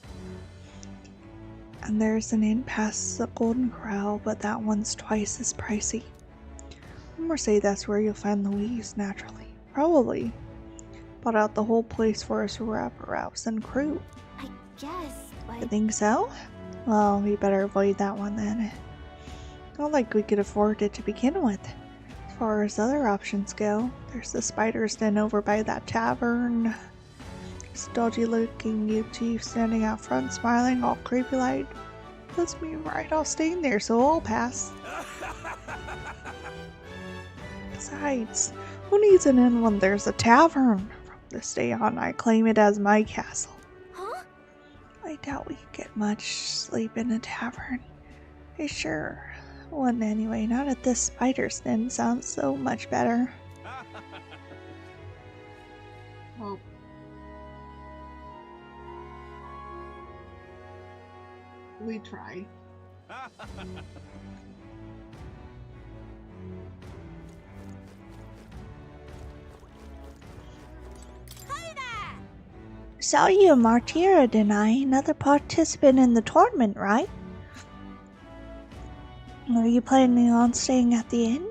S1: And there's an inn past the Golden Corral, but that one's twice as pricey. Rumors say that's where you'll find Louise, naturally. Probably. Bought out the whole place for us wraparouse and crew.
S7: I guess, but...
S1: You think so? Well, we better avoid that one then. Not like we could afford it to begin with. As far as other options go, there's the spider's den over by that tavern. This dodgy-looking you chief standing out front, smiling, all creepy-like. Puts me right off staying there, so I'll pass. Besides, who needs an inn when there's a tavern? From this day on, I claim it as my castle.
S7: Huh?
S1: I doubt we could get much sleep in a tavern. I sure wouldn't anyway, not at this spider's den. Sounds so much better.
S15: Well, we tried.
S1: Saw you in Martyra, didn't I? Another participant in the tournament, right? Are you planning on staying at the inn?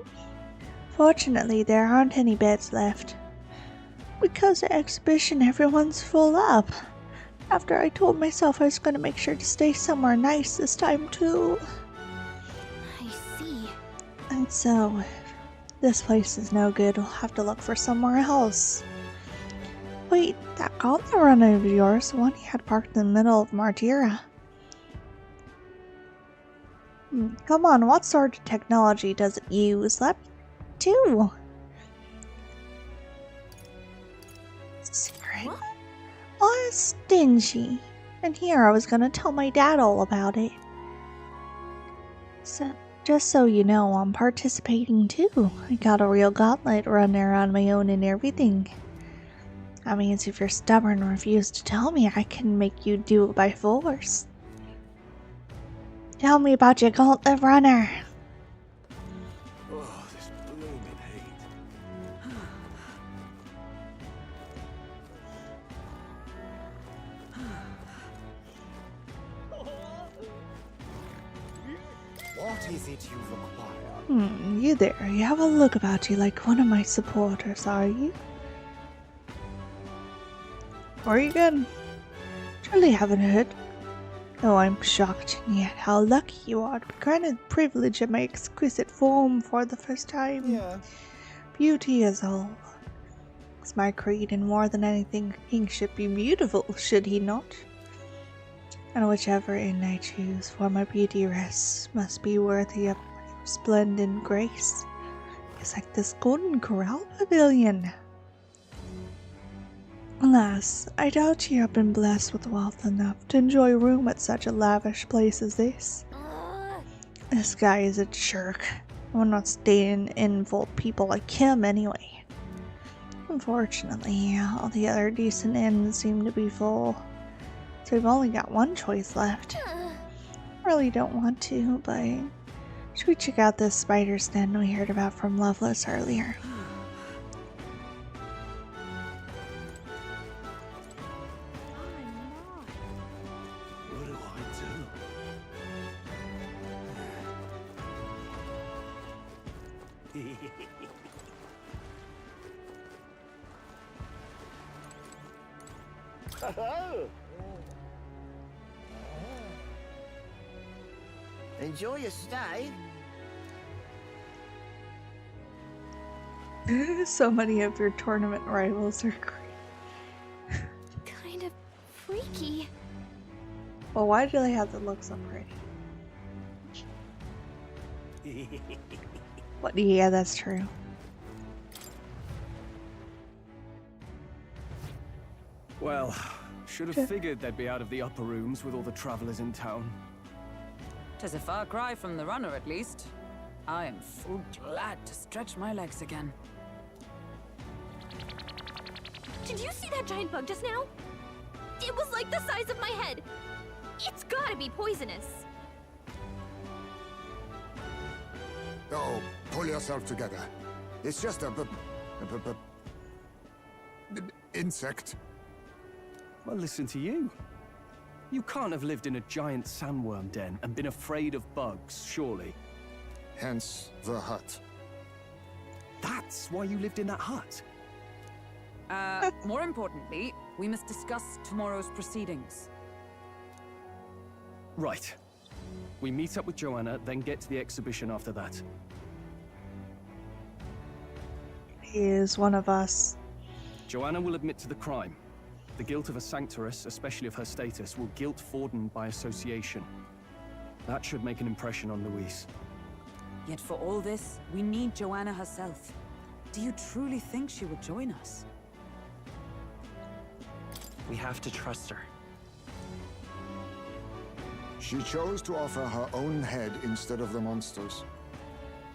S1: Fortunately, there aren't any beds left. Because of the exhibition, everyone's full up. After I told myself I was going to make sure to stay somewhere nice this time, too.
S7: I see.
S1: And so, if this place is no good, we'll have to look for somewhere else. Wait, that gauntlet runner of yours, the one you had parked in the middle of Martyra. Come on, what sort of technology does it use? Let me do. Secret.
S7: What?
S1: Oh, stingy. And here I was gonna tell my dad all about it. So, just so you know, I'm participating too. I got a real gauntlet runner on my own and everything. That means if you're stubborn and refuse to tell me, I can make you do it by force. Tell me about your gauntlet runner.
S5: Oh, this blooming heat.
S6: What is it you require?
S1: You there. You have a look about you like one of my supporters, are you? Are you good? Truly haven't heard. Oh, I'm shocked and yet how lucky you are to be granted the privilege of my exquisite form for the first time.
S6: Yeah.
S1: Beauty is all. It's my creed, and more than anything, a king should be beautiful, should he not? And whichever inn I choose for my beauty rests must be worthy of my resplendent grace. It's like this Golden Corral Pavilion. Alas, I doubt you have been blessed with wealth enough to enjoy a room at such a lavish place as this. This guy is a jerk. I'm not staying in full of people like him anyway. Unfortunately, all the other decent inns seem to be full, so we've only got one choice left. I really don't want to, but should we check out this spider's den we heard about from Loveless earlier?
S14: Enjoy your stay.
S1: So many of your tournament rivals are great.
S7: Kind of freaky.
S1: Well, why do they have to look so pretty? What? Yeah, that's true.
S5: Well, should have figured they'd be out of the upper rooms with all the travelers in town.
S11: 'Tis a far cry from the runner, at least. I am full glad to stretch my legs again.
S7: Did you see that giant bug just now? It was like the size of my head. It's gotta be poisonous.
S12: Oh, pull yourself together. It's just a insect.
S5: Well, listen to you.
S2: You can't have lived in a giant sandworm den and been afraid of bugs, surely.
S12: Hence the hut.
S2: That's why you lived in that hut?
S11: More importantly, we must discuss tomorrow's proceedings.
S2: Right. We meet up with Joanna, then get to the exhibition after that.
S1: He is one of us.
S2: Joanna will admit to the crime. The guilt of a sanctoress, especially of her status, will guilt Forden by association. That should make an impression on Louise.
S11: Yet for all this, we need Joanna herself. Do you truly think she will join us?
S16: We have to trust her.
S12: She chose to offer her own head instead of the monster's.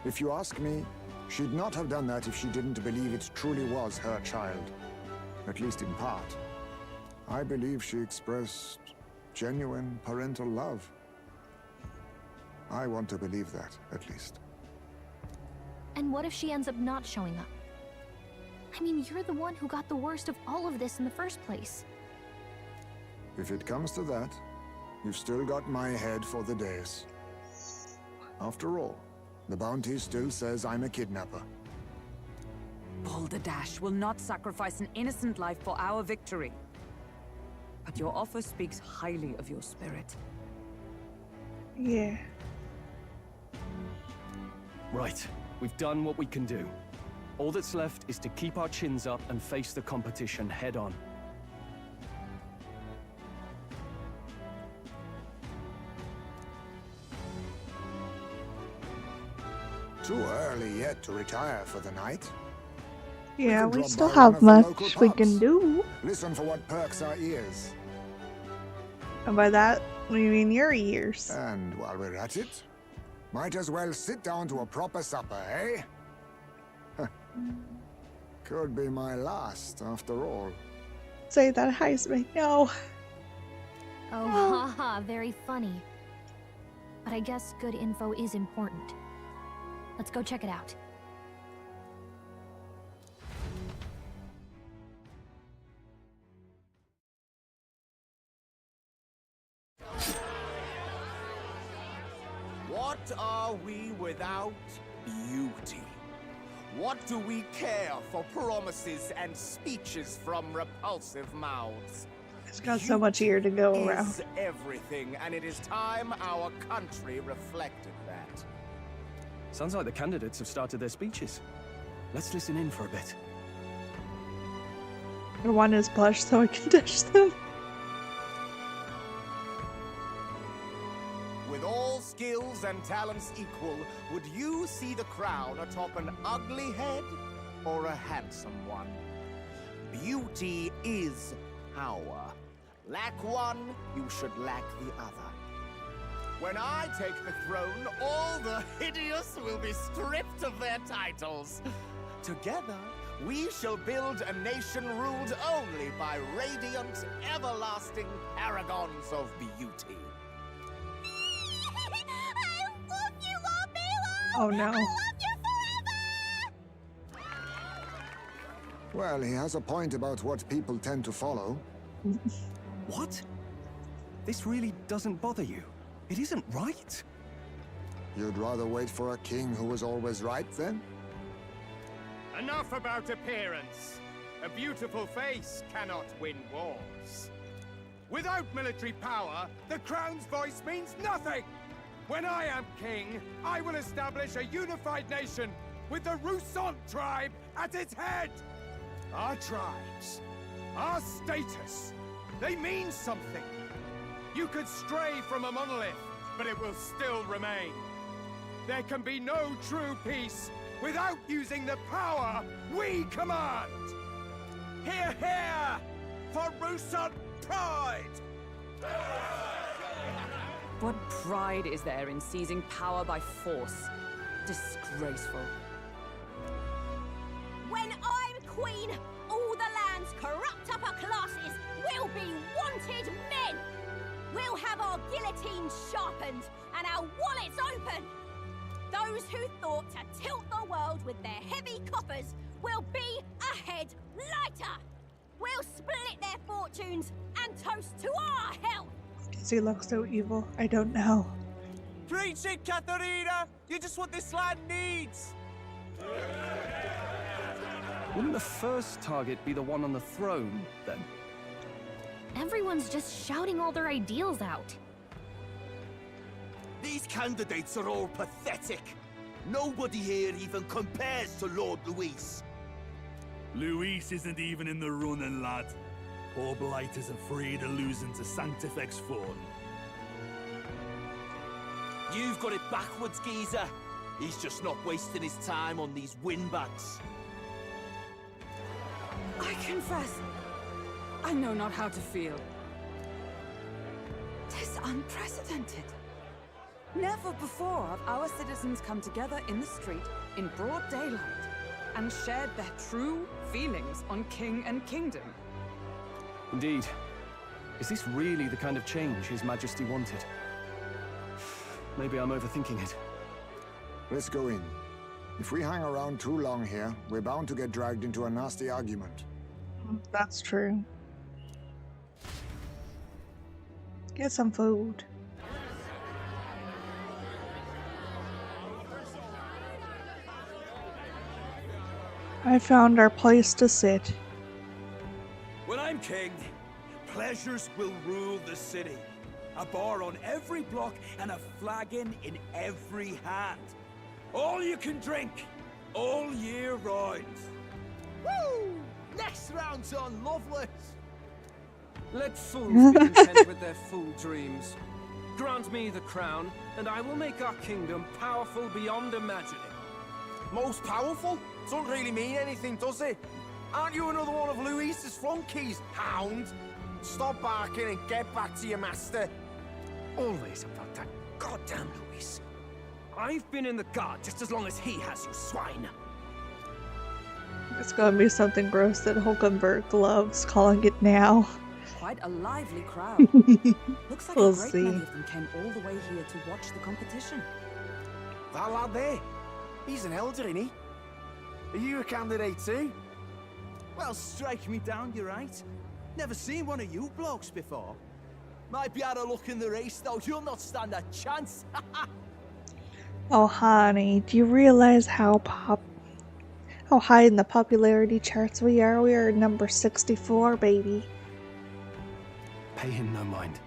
S12: If you ask me, she'd not have done that if she didn't believe it truly was her child. At least in part. I believe she expressed genuine parental love. I want to believe that, at least.
S7: And what if she ends up not showing up? I mean, you're the one who got the worst of all of this in the first place.
S12: If it comes to that, you've still got my head for the days. After all, the bounty still says I'm a kidnapper.
S11: Balderdash will not sacrifice an innocent life for our victory. But your offer speaks highly of your spirit.
S1: Yeah.
S2: Right. We've done what we can do. All that's left is to keep our chins up and face the competition head on.
S12: Too early yet to retire for the night.
S1: Yeah,
S12: could
S1: we
S12: drop
S1: still
S12: by one
S1: have
S12: of the local
S1: much we
S12: pubs.
S1: can do.
S12: Listen for what perks our ears.
S1: And by that, we mean your ears.
S12: And while we're at it, might as well sit down to a proper supper, eh? Could be my last, after all.
S1: Say that, Heisman. No.
S7: Oh, haha, very funny. But I guess good info is important. Let's go check it out.
S4: What are we without beauty? What do we care for promises and speeches from repulsive mouths?
S1: It's got so much here to go around.
S4: Is everything, and it is time our country reflected that.
S2: Sounds like the candidates have started their speeches. Let's listen in for a bit.
S1: One is plush so I can touch them.
S4: With all skills and talents equal, would you see the crown atop an ugly head or a handsome one? Beauty is power. Lack one, you should lack the other. When I take the throne, all the hideous will be stripped of their titles. Together, we shall build a nation ruled only by radiant, everlasting paragons of beauty.
S1: Oh no.
S12: Well, he has a point about what people tend to follow.
S2: What? This really doesn't bother you? It isn't right?
S12: You'd rather wait for a king who was always right, then?
S9: Enough about appearance. A beautiful face cannot win wars. Without military power, the crown's voice means nothing! When I am king, I will establish a unified nation with the Roussant tribe at its head! Our tribes, our status, they mean something. You could stray from a monolith, but it will still remain. There can be no true peace without using the power we command! Hear, hear! For Roussant pride!
S11: What pride is there in seizing power by force? Disgraceful.
S10: When I'm queen, all the land's corrupt upper classes will be wanted men! We'll have our guillotines sharpened and our wallets open! Those who thought to tilt the world with their heavy coffers will be a head lighter! We'll split their fortunes and toast to our health!
S1: Does he look so evil? I don't know.
S4: Preach it, Katharina! You're just what this land needs!
S2: Wouldn't the first target be the one on the throne, then?
S7: Everyone's just shouting all their ideals out.
S17: These candidates are all pathetic. Nobody here even compares to Lord Luis.
S18: Luis isn't even in the running, lad. Poor Blight is afraid of losing to Sanctifex Fawn.
S17: You've got it backwards, geezer. He's just not wasting his time on these windbags.
S11: I confess, I know not how to feel. 'Tis unprecedented. Never before have our citizens come together in the street in broad daylight and shared their true feelings on king and kingdom.
S2: Indeed. Is this really the kind of change His Majesty wanted? Maybe I'm overthinking it.
S12: Let's go in. If we hang around too long here, we're bound to get dragged into a nasty argument.
S1: That's true. Get some food. I found our place to sit.
S18: When I'm king, pleasures will rule the city. A bar on every block and a flagon in every hand. All you can drink, all year round.
S17: Woo! Next round's on Lovelace.
S9: Let fools be content with their fool dreams. Grant me the crown, and I will make our kingdom powerful beyond imagining.
S4: Most powerful? Doesn't really mean anything, does it? Aren't you another one of Luis's flunkies, hound? Stop barking and get back to your master.
S9: Always about that goddamn Luis. I've been in the guard just as long as he has, you swine.
S1: It's gonna be something gross that Hulkenberg loves, calling it now.
S11: Quite a lively crowd. Looks like
S1: We'll
S11: a great
S1: see.
S11: many of them came all the way here to watch the competition.
S4: That lad there, he's an elder, isn't he? Are you a candidate too?
S17: Well, strike me down, you're right. Never seen one of you blokes before. Might be out of luck in the race, though. You'll not stand a chance.
S1: Oh, honey, do you realize how high in the popularity charts we are? We are number 64, baby.
S2: Pay him no mind.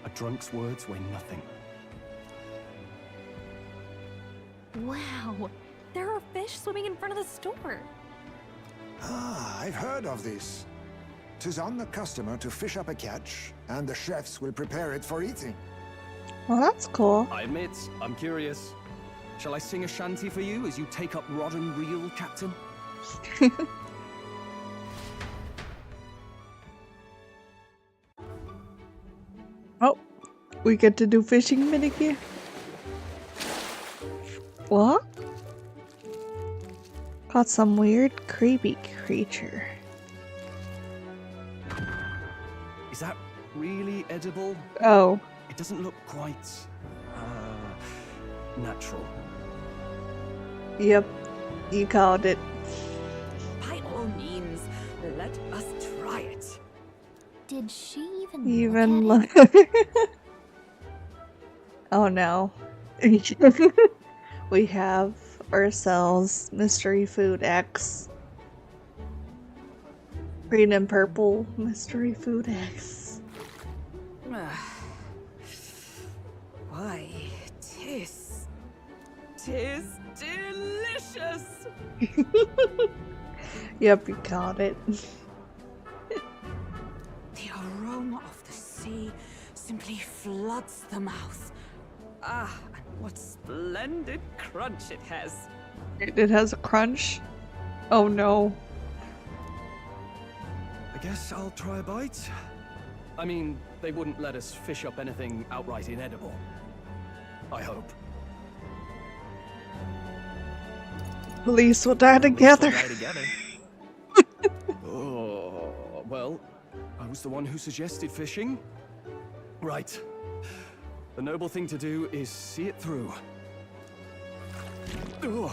S2: A drunk's words weigh nothing.
S7: Wow, there are fish swimming in front of the store.
S12: Ah, I've heard of this. 'Tis on the customer to fish up a catch, and the chefs will prepare it for eating.
S1: Well, that's cool.
S2: I admit, I'm curious. Shall I sing a shanty for you as you take up rod and reel, Captain?
S1: Oh, we get to do fishing minigame? What? Got some weird, creepy creature.
S2: Is that really edible?
S1: Oh.
S2: It doesn't look quite, natural.
S1: Yep, you called it.
S11: By all means, let us try it.
S7: Did she even
S1: Even look. Oh no. We have ourselves Mystery Food X. Green and purple Mystery Food X.
S11: Why, tis delicious!
S1: Yep, you caught it.
S11: The aroma of the sea simply floods the mouth. Ah, and what splendid crunch it has.
S1: It has a crunch. Oh no.
S2: I guess I'll try a bite. I mean, they wouldn't let us fish up anything outright inedible. I hope.
S1: At least we'll die together.
S2: Oh, well, I was the one who suggested fishing. Right. The noble thing to do is see it through. Ugh.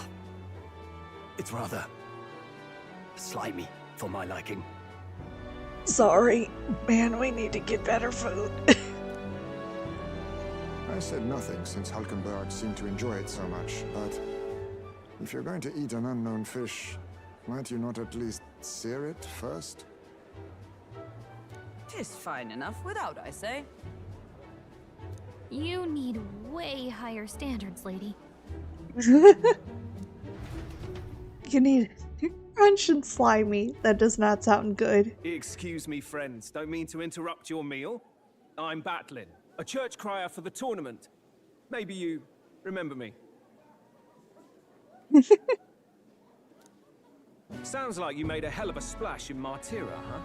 S2: It's rather slimy for my liking.
S1: Sorry, man, we need to get better food.
S12: I said nothing since Hulkenberg seemed to enjoy it so much, but if you're going to eat an unknown fish, might you not at least sear it first?
S11: 'Tis fine enough without, I say.
S7: You need way higher standards, lady.
S1: You need crunch and slimy. That does not sound good.
S9: Excuse me, friends. Don't mean to interrupt your meal. I'm Batlin, a church crier for the tournament. Maybe you remember me. Sounds like you made a hell of a splash in Martyra, huh?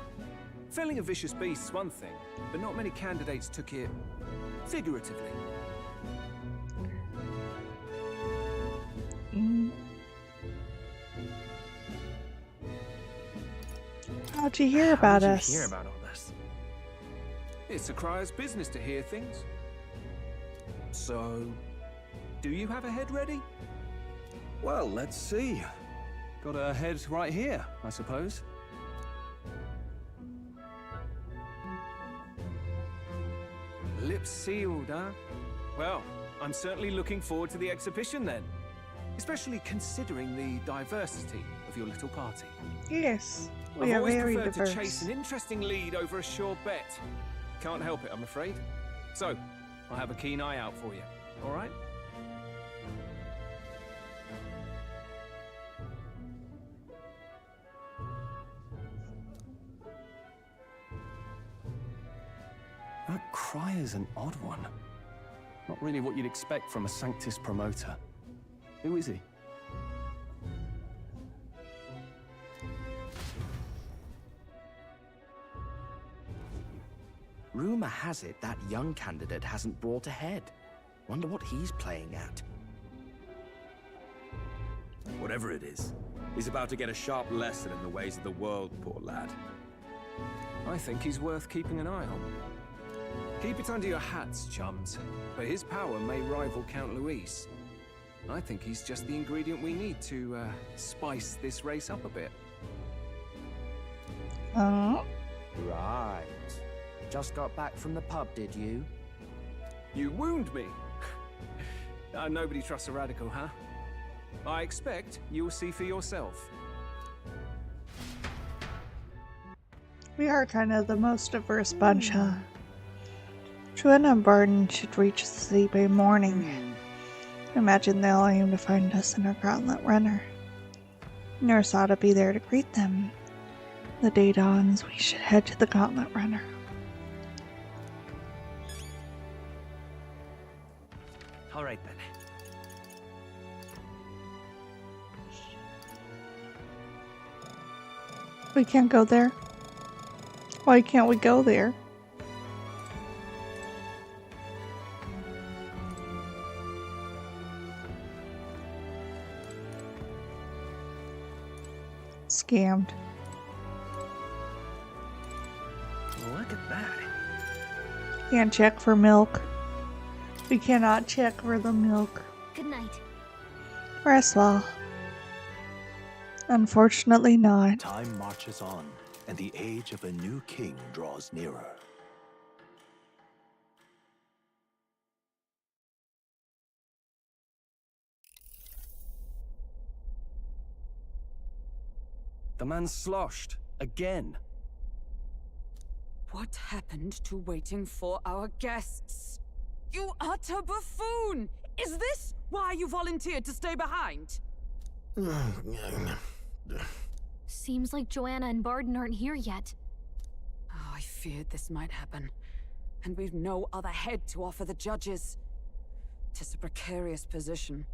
S9: Felling a vicious beast's one thing, but not many candidates took it figuratively.
S1: How'd you hear about
S9: How did
S1: us?
S9: you hear about all this? It's a crier's business to hear things. So, do you have a head ready?
S2: Well, let's see. Got a head right here, I suppose.
S9: Lips sealed, huh? Well, I'm certainly looking forward to the exhibition then. Especially considering the diversity of your little party.
S1: Yes, we
S9: I've
S1: are
S9: always
S1: very
S9: preferred
S1: diverse.
S9: to chase an interesting lead over a sure bet. Can't help it, I'm afraid. So, I'll have a keen eye out for you, all right?
S2: That crier's an odd one. Not really what you'd expect from a Sanctus promoter. Who is he?
S16: Rumor has it that young candidate hasn't brought ahead. Wonder what he's playing at.
S18: Whatever it is, he's about to get a sharp lesson in the ways of the world, poor lad.
S9: I think he's worth keeping an eye on. Keep it under your hats, chums. But his power may rival Count Luis. I think he's just the ingredient we need to spice this race up a bit.
S16: Right. Just got back from the pub, did you?
S9: You wound me. Nobody trusts a radical, huh? I expect you'll see for yourself.
S1: We are kind of the most diverse bunch, huh? Joanna and Barton should reach the city by morning. Imagine they'll aim to find us in our gauntlet runner. Nurse ought to be there to greet them. The day dawns, we should head to the gauntlet runner.
S16: All right then.
S1: We can't go there. Why can't we go there? Scammed.
S16: Look at that.
S1: Can't check for milk. We cannot check for the milk.
S7: Good night.
S1: Rest well. Unfortunately not.
S8: Time marches on, and the age of a new king draws nearer.
S2: The man's sloshed. Again.
S11: What happened to waiting for our guests? You utter buffoon! Is this why you volunteered to stay behind?
S7: Seems like Joanna and Barden aren't here yet.
S11: Oh, I feared this might happen. And we've no other head to offer the judges. 'Tis a precarious position.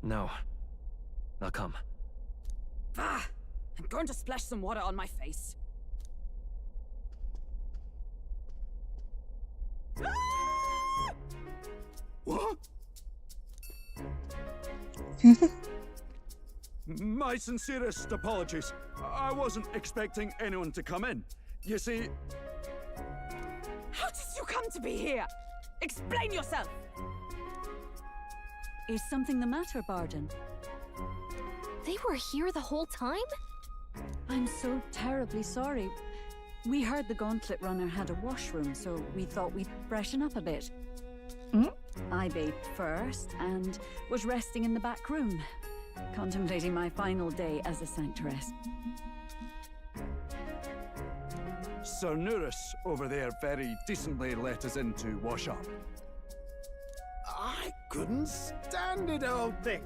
S16: No. I'll come.
S11: Ah! I'm going to splash some water on my face.
S18: What? My sincerest apologies. I wasn't expecting anyone to come in. You see...
S11: How did you come to be here? Explain yourself!
S3: Is something the matter, Barden?
S7: They were here the whole time?
S3: I'm so terribly sorry. We heard the Gauntlet Runner had a washroom, so we thought we'd freshen up a bit. I bathed first and was resting in the back room, contemplating my final day as a sanctuaress.
S18: Sir Nuris over there very decently let us in to wash up.
S6: I couldn't stand it, old thing.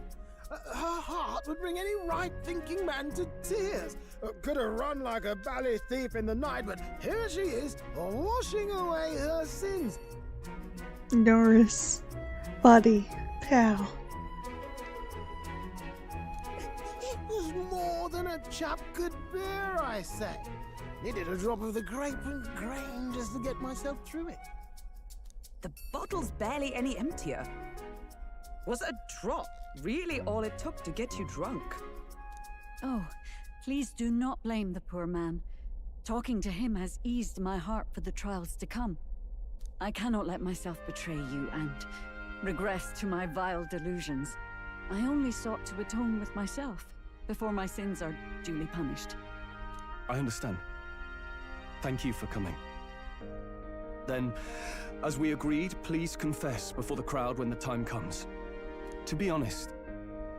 S6: Her heart would bring any right-thinking man to tears. Could have run like a bally thief in the night, but here she is, washing away her sins.
S1: Norris, buddy, pal.
S6: It was more than a chap could bear, I say. Needed a drop of the grape and grain just to get myself through it.
S11: The bottle's barely any emptier. Was a drop really all it took to get you drunk?
S3: Oh, please do not blame the poor man. Talking to him has eased my heart for the trials to come. I cannot let myself betray you and regress to my vile delusions. I only sought to atone with myself before my sins are duly punished.
S2: I understand. Thank you for coming. Then, as we agreed, please confess before the crowd when the time comes. To be honest,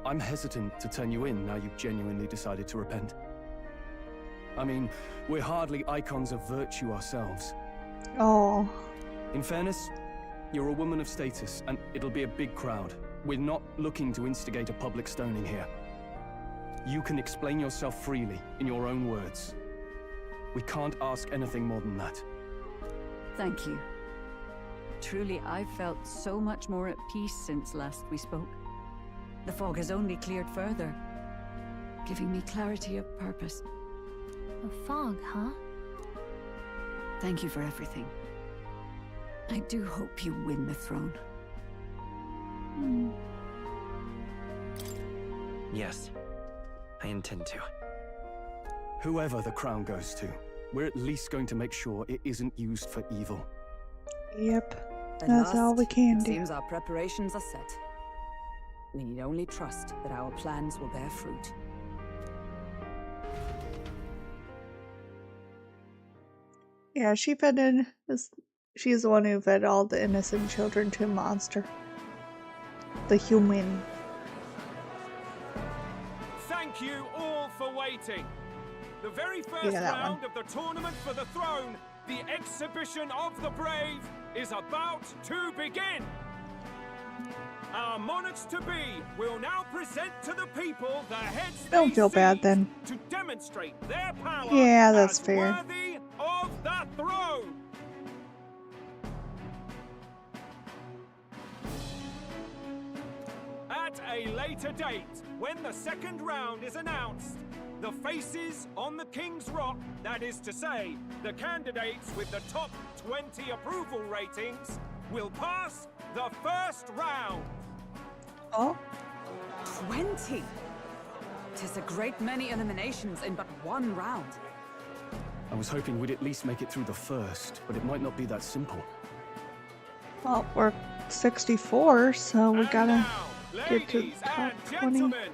S2: I'm hesitant to turn you in now you've genuinely decided to repent. I mean, we're hardly icons of virtue ourselves.
S1: Oh.
S2: In fairness, you're a woman of status, and it'll be a big crowd. We're not looking to instigate a public stoning here. You can explain yourself freely, in your own words. We can't ask anything more than that.
S3: Thank you. Truly, I've felt so much more at peace since last we spoke. The fog has only cleared further, giving me clarity of purpose.
S7: A fog, huh?
S3: Thank you for everything. I do hope you win the throne.
S16: Yes, I intend to.
S2: Whoever the crown goes to, we're at least going to make sure it isn't used for evil.
S1: Yep,
S11: At
S1: that's all we
S11: last,
S1: can
S11: it
S1: do.
S11: seems our preparations are set. We need only trust that our plans will bear fruit.
S1: Yeah, she she's the one who fed all the innocent children to a monster. The human.
S9: Thank you all for waiting. The very first
S1: Yeah, that
S9: round of the tournament for the throne, the exhibition of the brave, is about to begin. Our monarchs-to-be will now present to the people the heads
S1: Don't
S9: they
S1: feel bad
S9: seize
S1: then.
S9: to demonstrate their power
S1: Yeah, that's
S9: as
S1: fair.
S9: worthy of the throne. At a later date, when the second round is announced, the faces on the King's Rock, that is to say, the candidates with the top 20 approval ratings, will pass the first round.
S1: Oh?
S11: 20? 'Tis a great many eliminations in but one round.
S2: I was hoping we'd at least make it through the first, but it might not be that simple.
S1: Well, we're 64, so we gotta get to
S9: Ladies
S1: top
S9: and
S1: 20.
S9: gentlemen,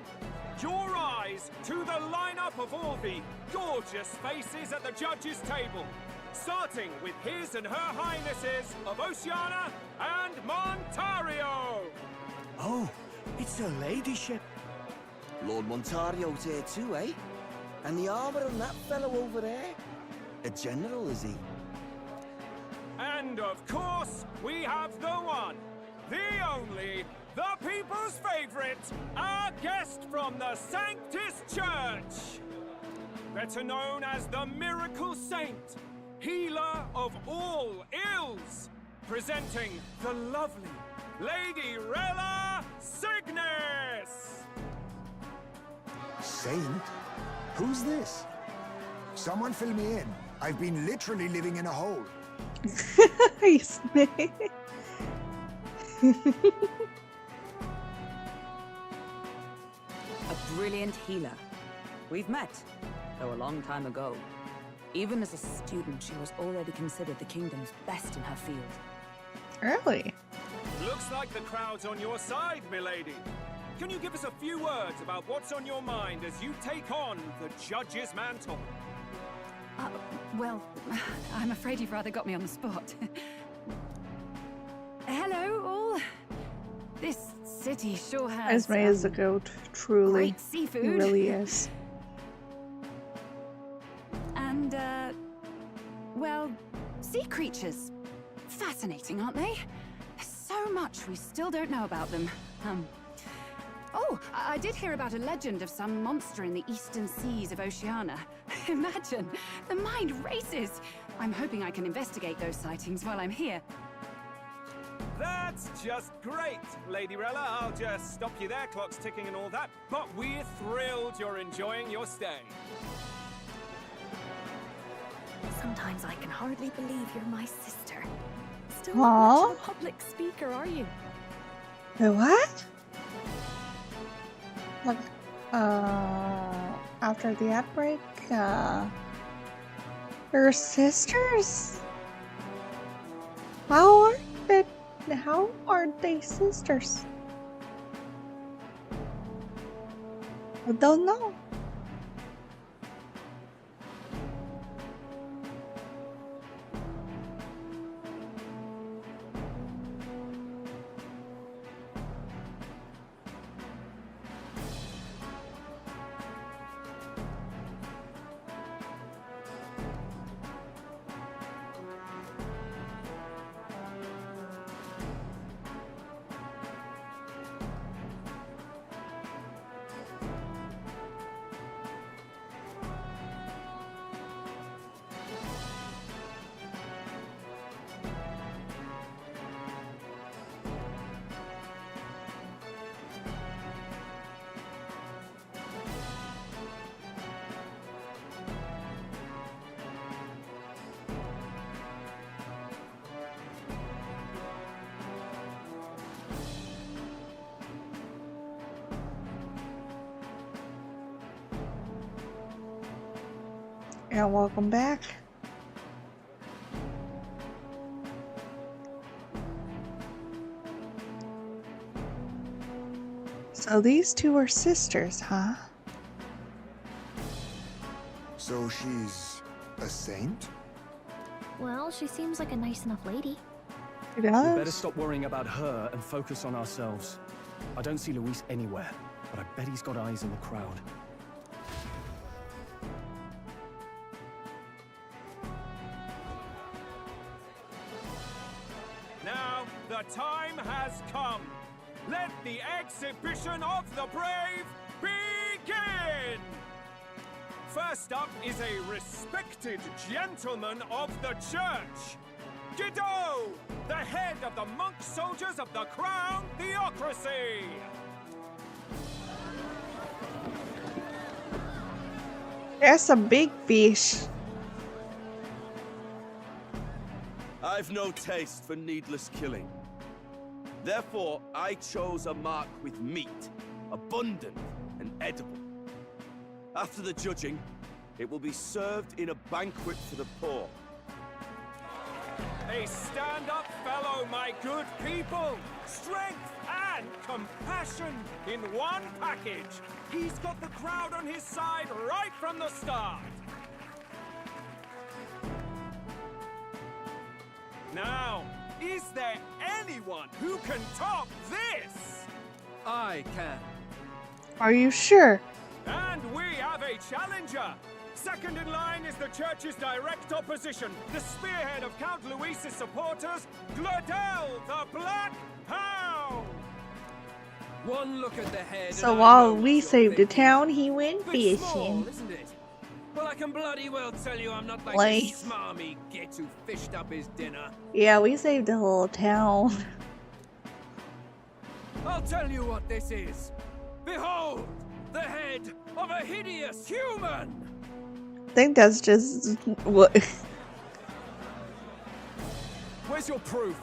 S9: your eyes to the lineup of all the gorgeous faces at the judges' table, starting with His and Her Highnesses of Oceania and Montario.
S14: Oh, it's her ladyship. Lord Montario's here too, eh? And the armor on that fellow over there? A general, is he?
S9: And of course, we have the one, the only, the people's favorite, our guest from the Sanctus Church. Better known as the Miracle Saint, healer of all ills, presenting the lovely Lady Rella Cygnus.
S12: Saint? Who's this? Someone fill me in. I've been literally living in a hole.
S1: He's me.
S11: A brilliant healer. We've met, though a long time ago. Even as a student, she was already considered the kingdom's best in her field.
S1: Really?
S9: Looks like the crowd's on your side, milady. Can you give us a few words about what's on your mind as you take on the judge's mantle?
S11: Well, I'm afraid you've rather got me on the spot. Hello, all. This city sure has
S1: Esme is a goat, truly.
S11: great seafood.
S1: He really is.
S11: And, well, sea creatures. Fascinating, aren't they? There's so much we still don't know about them. Oh, I did hear about a legend of some monster in the eastern seas of Oceania. Imagine, the mind races. I'm hoping I can investigate those sightings while I'm here.
S9: That's just great, Lady Rella. I'll just stop you there, clock's ticking and all that. But we're thrilled you're enjoying your stay.
S7: Sometimes I can hardly believe you're my sister. Still
S1: Aww.
S7: not much of a public speaker, are you?
S1: Wait, what? Like, after the outbreak, your sisters? How aren't they sisters? I don't know. Yeah, welcome back. So these two are sisters, huh?
S12: So she's a saint?
S7: Well, she seems like a nice enough lady.
S1: She
S2: We better
S1: does.
S2: stop worrying about her and focus on ourselves. I don't see Luis anywhere, but I bet he's got eyes in the crowd.
S9: Now, the time has come. Let the exhibition of the brave begin! First up is a respected gentleman of the church. Guido, the head of the monk soldiers of the Crown Theocracy.
S1: There's a big fish.
S18: I've no taste for needless killing. Therefore, I chose a mark with meat, abundant and edible. After the judging, it will be served in a banquet for the poor.
S9: A stand-up fellow, my good people. Strength and compassion in one package. He's got the crowd on his side right from the start. Now, is there anyone who can top this?
S5: I can.
S1: Are you sure?
S9: And we have a challenger. Second in line is the church's direct opposition, the spearhead of Count Luis's supporters, Glodell the Black Hound.
S5: One look at the head.
S1: So
S5: and I
S1: while
S5: know what
S1: we
S5: you're
S1: saved the
S5: thinking.
S1: town, he went
S5: Bit small,
S1: fishing.
S5: isn't it? Well, I can bloody well tell you I'm not like
S1: Like-
S5: this smarmy git who fished up his dinner.
S1: Yeah, we saved the whole town.
S5: I'll tell you what this is. Behold, the head of a hideous human!
S1: I think that's just what.
S5: Where's your proof?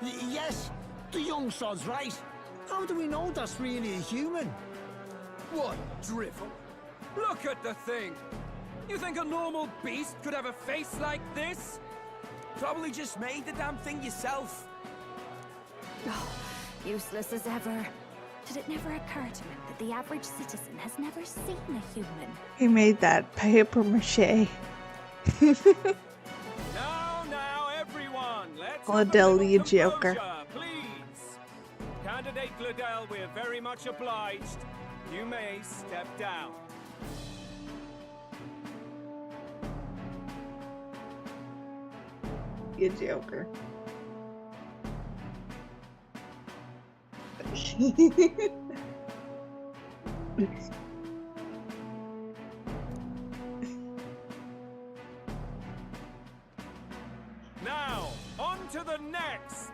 S6: Yes, the young sod's right. How do we know that's really a human?
S5: What drivel? Look at the thing! You think a normal beast could have a face like this?
S14: Probably just made the damn thing yourself.
S11: Oh, useless as ever.
S7: Did it never occur to him that the average citizen has never seen a human?
S1: He made that paper mache.
S9: Now, everyone, let's
S1: Gladelia Joker.
S9: please. Candidate Gladell, we're very much obliged. You may step down.
S1: You Joker.
S9: Now, on to the next.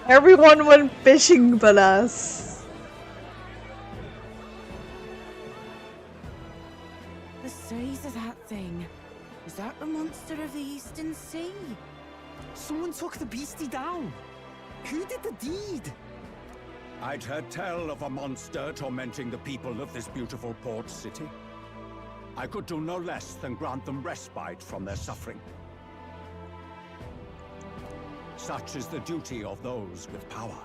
S1: Everyone went fishing but us.
S19: The size of that thing. Is that the monster of the Eastern Sea?
S16: Someone took the beastie down. Who did the deed?
S20: I'd heard tell of a monster tormenting the people of this beautiful port city. I could do no less than grant them respite from their suffering. Such is the duty of those with power.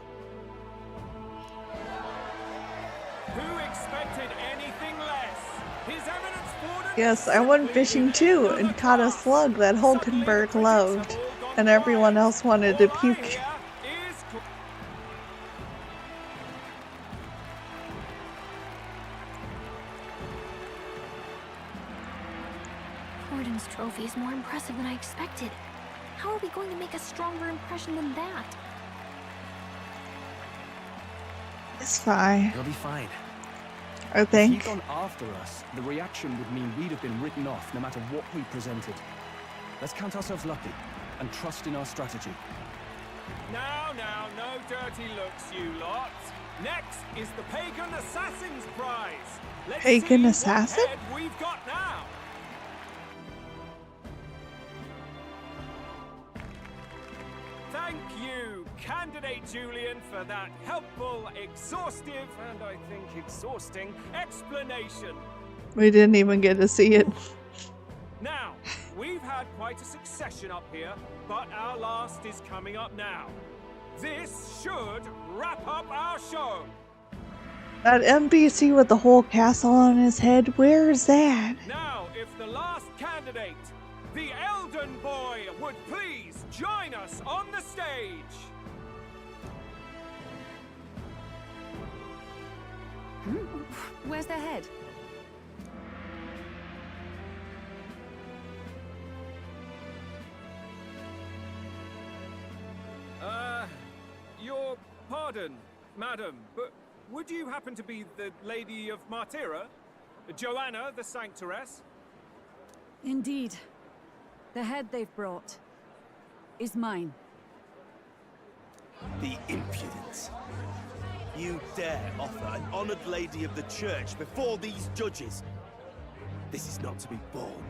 S9: Who expected anything less? His Eminence Forden.
S1: Yes, I went fishing too and caught a slug that Hulkenberg loved, and everyone else wanted to puke.
S7: Gordon's trophy is more impressive than I expected. How are we going to make a stronger impression than that?
S1: It's fine.
S2: It'll be fine.
S1: I
S2: If
S1: think.
S2: he'd gone after us, the reaction would mean we'd have been written off no matter what we presented. Let's count ourselves lucky and trust in our strategy.
S9: Now, no dirty looks, you lot. Next is the Pagan Assassin's Prize. Let's
S1: Pagan
S9: see
S1: Assassin?
S9: what head we've got now. Thank you, Candidate Julian, for that helpful, exhaustive, and I think exhausting explanation.
S1: We didn't even get to see it.
S9: Now, we've had quite a succession up here, but our last is coming up now. This should wrap up our show.
S1: That NPC with the whole castle on his head, where is that?
S9: Now, if the last candidate, the Elden Boy, would please join us on the stage.
S11: Where's their head?
S9: Your pardon, madam, but would you happen to be the Lady of Martyra? Joanna, the Sanctoress?
S3: Indeed. The head they've brought is mine.
S18: The impudence. You dare offer an honored lady of the church before these judges? This is not to be borne.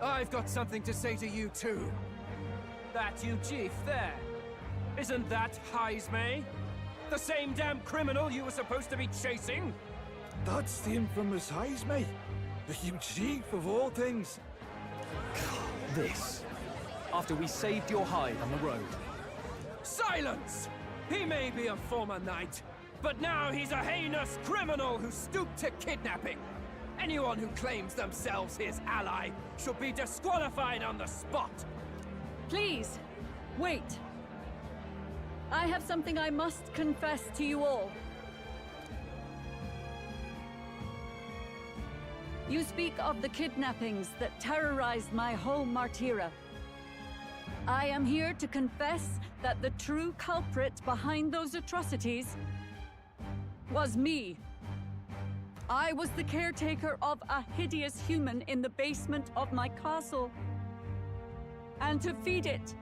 S5: I've got something to say to you too. That you chief there. Isn't that Heismay? The same damn criminal you were supposed to be chasing?
S18: That's the infamous Heismay. The huge chief of all things.
S2: This. After we saved your hide on the road.
S5: Silence! He may be a former knight, but now he's a heinous criminal who stooped to kidnapping. Anyone who claims themselves his ally should be disqualified on the spot.
S3: Please, wait. I have something I must confess to you all. You speak of the kidnappings that terrorized my home, Martyra. I am here to confess that the true culprit behind those atrocities was me. I was the caretaker of a hideous human in the basement of my castle. And to feed it,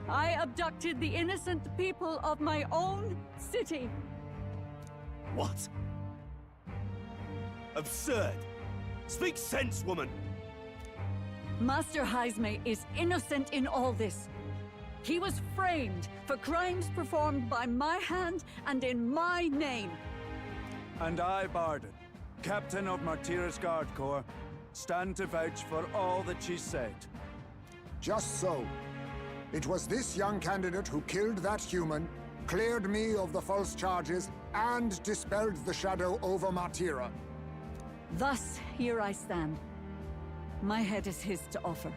S3: I abducted the innocent people of my own city.
S18: What? Absurd. Speak sense, woman.
S3: Master Heismay is innocent in all this. He was framed for crimes performed by my hand and in my name.
S20: And I, Barden, captain of Martira's Guard Corps, stand to vouch for all that she said.
S12: Just so. It was this young candidate who killed that human, cleared me of the false charges, and dispelled the shadow over Martira.
S3: Thus, here I stand. My head is his to offer.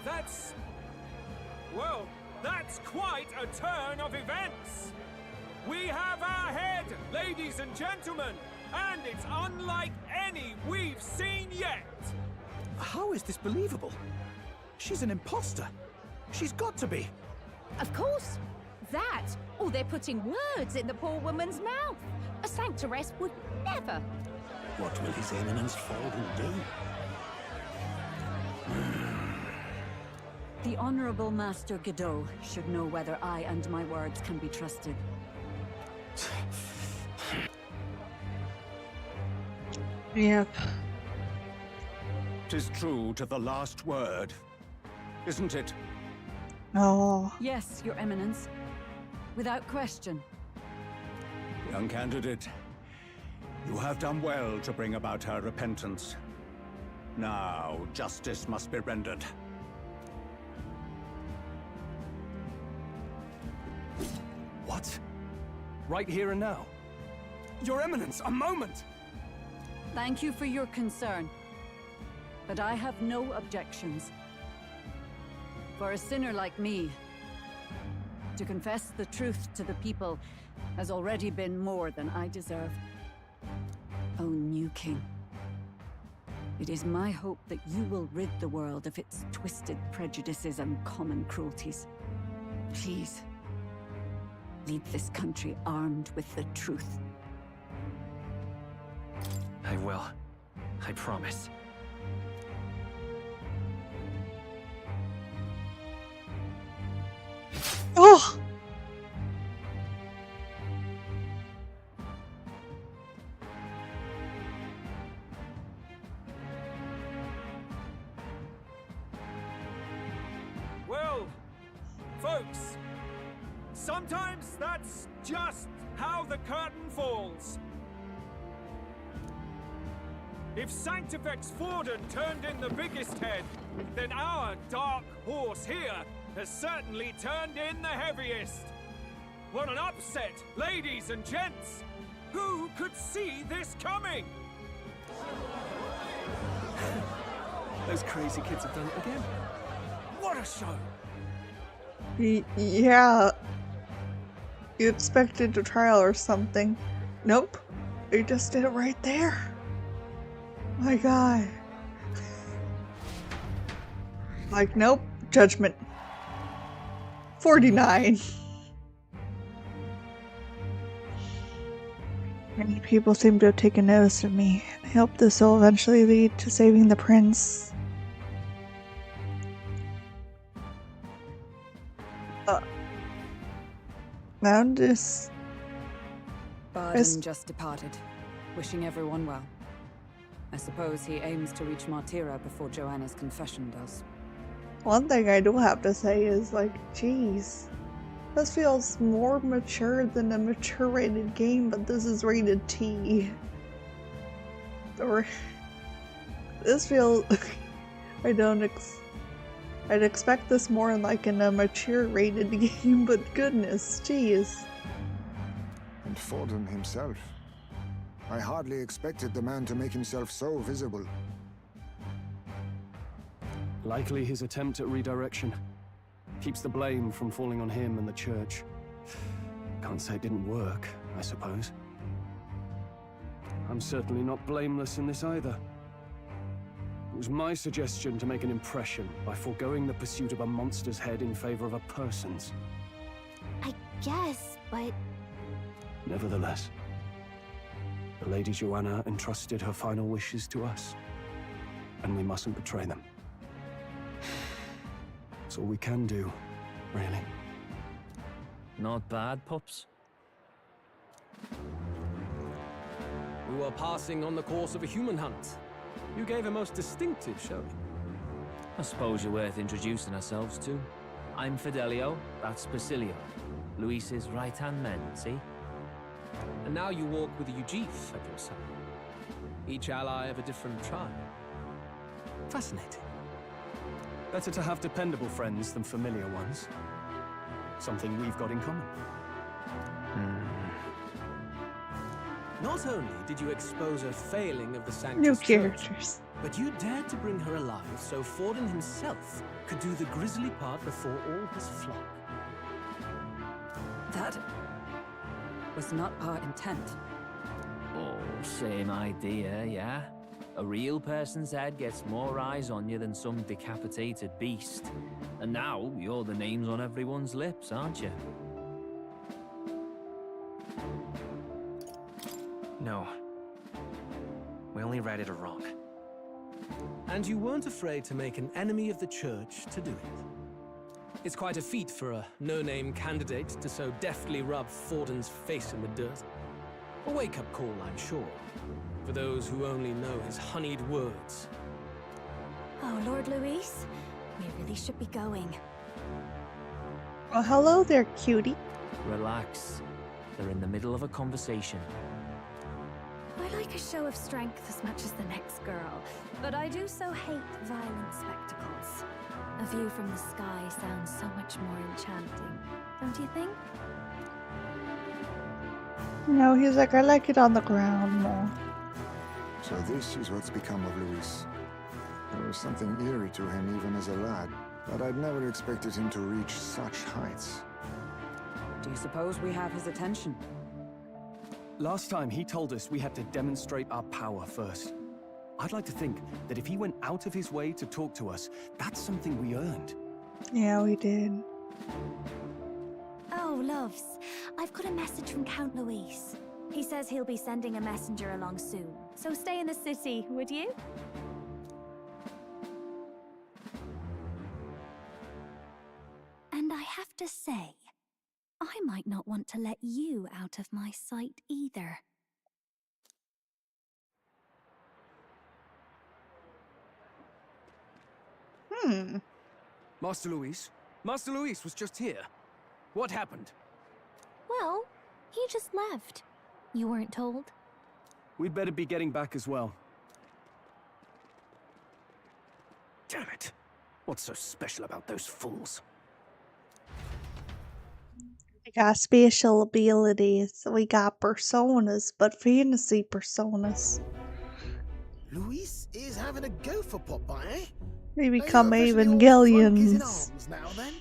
S9: That's... well, that's quite a turn of events! We have our head, ladies and gentlemen, and it's unlike any we've seen yet!
S17: How is this believable? She's an imposter. She's got to be.
S10: Of course. That, or they're putting words in the poor woman's mouth. A sanctoress would never.
S6: What will His Eminence Falden do?
S3: The Honorable Master Godot should know whether I and my words can be trusted.
S20: 'Tis true to the last word, isn't it?
S1: Oh.
S3: Yes, Your Eminence. Without question.
S20: Young candidate, you have done well to bring about her repentance. Now, justice must be rendered.
S2: What? Right here and now? Your Eminence, a moment!
S3: Thank you for your concern. But I have no objections. For a sinner like me, to confess the truth to the people has already been more than I deserve. O new king, it is my hope that you will rid the world of its twisted prejudices and common cruelties. Please, lead this country armed with the truth.
S2: I will. I promise.
S1: Oh!
S9: Well, folks, sometimes that's just how the curtain falls. If Sanctifex Forden turned in the biggest head, then our dark horse here has certainly turned in the heaviest. What an upset, ladies and gents! Who could see this coming?
S2: Those crazy kids have done it again.
S9: What a show!
S1: Yeah. You expected a trial or something. Nope. They just did it right there. My god. Like, nope. Judgment. 49. Many people seem to have taken notice of me. I hope this will eventually lead to saving the prince. I'm just...
S11: Barden just departed, wishing everyone well. I suppose he aims to reach Martira before Joanna's confession does.
S1: One thing I do have to say is, like, geez. This feels more mature than a mature rated game, but this is rated T. Or... This feels... I'd expect this more in, like, in a mature rated game, but goodness, jeez.
S12: And Forden himself. I hardly expected the man to make himself so visible.
S2: Likely his attempt at redirection. Keeps the blame from falling on him and the church. Can't say it didn't work, I suppose. I'm certainly not blameless in this either. It was my suggestion to make an impression by foregoing the pursuit of a monster's head in favor of a person's.
S7: I guess, but...
S2: Nevertheless, the Lady Joanna entrusted her final wishes to us, and we mustn't betray them. That's all we can do, really.
S21: Not bad, pups.
S5: We were passing on the course of a human hunt. You gave a most distinctive showing.
S21: I suppose you're worth introducing ourselves to. I'm Fidelio, that's Basilio. Luis's right-hand men, see?
S5: And now you walk with a Ujif at your side.
S13: each ally of a different tribe. Fascinating.
S2: Better to have dependable friends than familiar ones. Something we've got in common.
S13: Not only did you expose a failing of the
S1: New
S13: Sanctus
S1: characters.
S13: Church, but you dared to bring her alive so Forden himself could do the grisly part before all his flock.
S3: That was not our intent.
S21: Oh, same idea, yeah? A real person's head gets more eyes on you than some decapitated beast. And now, you're the names on everyone's lips, aren't you?
S22: No. We only righted a wrong.
S13: And you weren't afraid to make an enemy of the church to do it. It's quite a feat for a no-name candidate to so deftly rub Forden's face in the dirt. A wake-up call, I'm sure, for those who only know his honeyed words.
S10: Oh, Lord Luis, we really should be going.
S1: Well, hello there, cutie.
S21: Relax. They're in the middle of a conversation.
S7: I like a show of strength as much as the next girl, but I do so hate violent spectacles. A view from the sky sounds so much more enchanting, don't you think?
S1: No, he's like, I like it on the ground more.
S12: So this is what's become of Luis. There was something eerie to him even as a lad, but I'd never expected him to reach such heights.
S3: Do you suppose we have his attention?
S2: Last time he told us we had to demonstrate our power first. I'd like to think that if he went out of his way to talk to us, that's something we earned.
S1: Yeah, we did.
S7: Oh, loves. I've got a message from Count Luis. He says he'll be sending a messenger along soon, so stay in the city, would you? And I have to say, I might not want to let you out of my sight either.
S5: Master Luis? Master Luis was just here. What happened?
S7: Well, he just left. You weren't told?
S2: We'd better be getting back as well.
S5: Damn it. What's so special about those fools?
S1: We got special abilities. We got personas, but fantasy personas.
S6: Luis is having a go for Popeye, eh?
S1: They become Evangelions.
S6: Now then?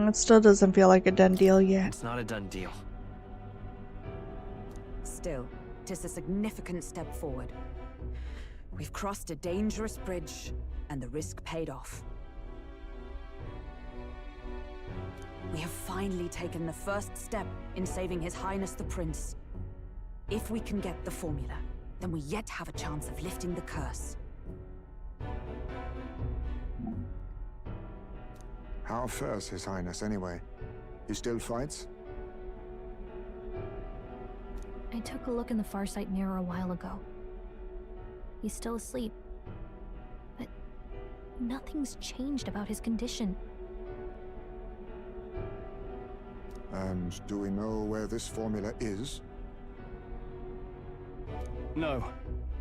S1: It still doesn't feel like a done deal yet.
S22: It's not a done deal.
S3: Still, it is a significant step forward. We've crossed a dangerous bridge, and the risk paid off. We have finally taken the first step in saving His Highness the Prince. If we can get the formula, then we yet have a chance of lifting the curse.
S12: How fares His Highness, anyway? He still fights?
S7: I took a look in the Farsight mirror a while ago. He's still asleep. But nothing's changed about his condition.
S12: And do we know where this formula is?
S2: No,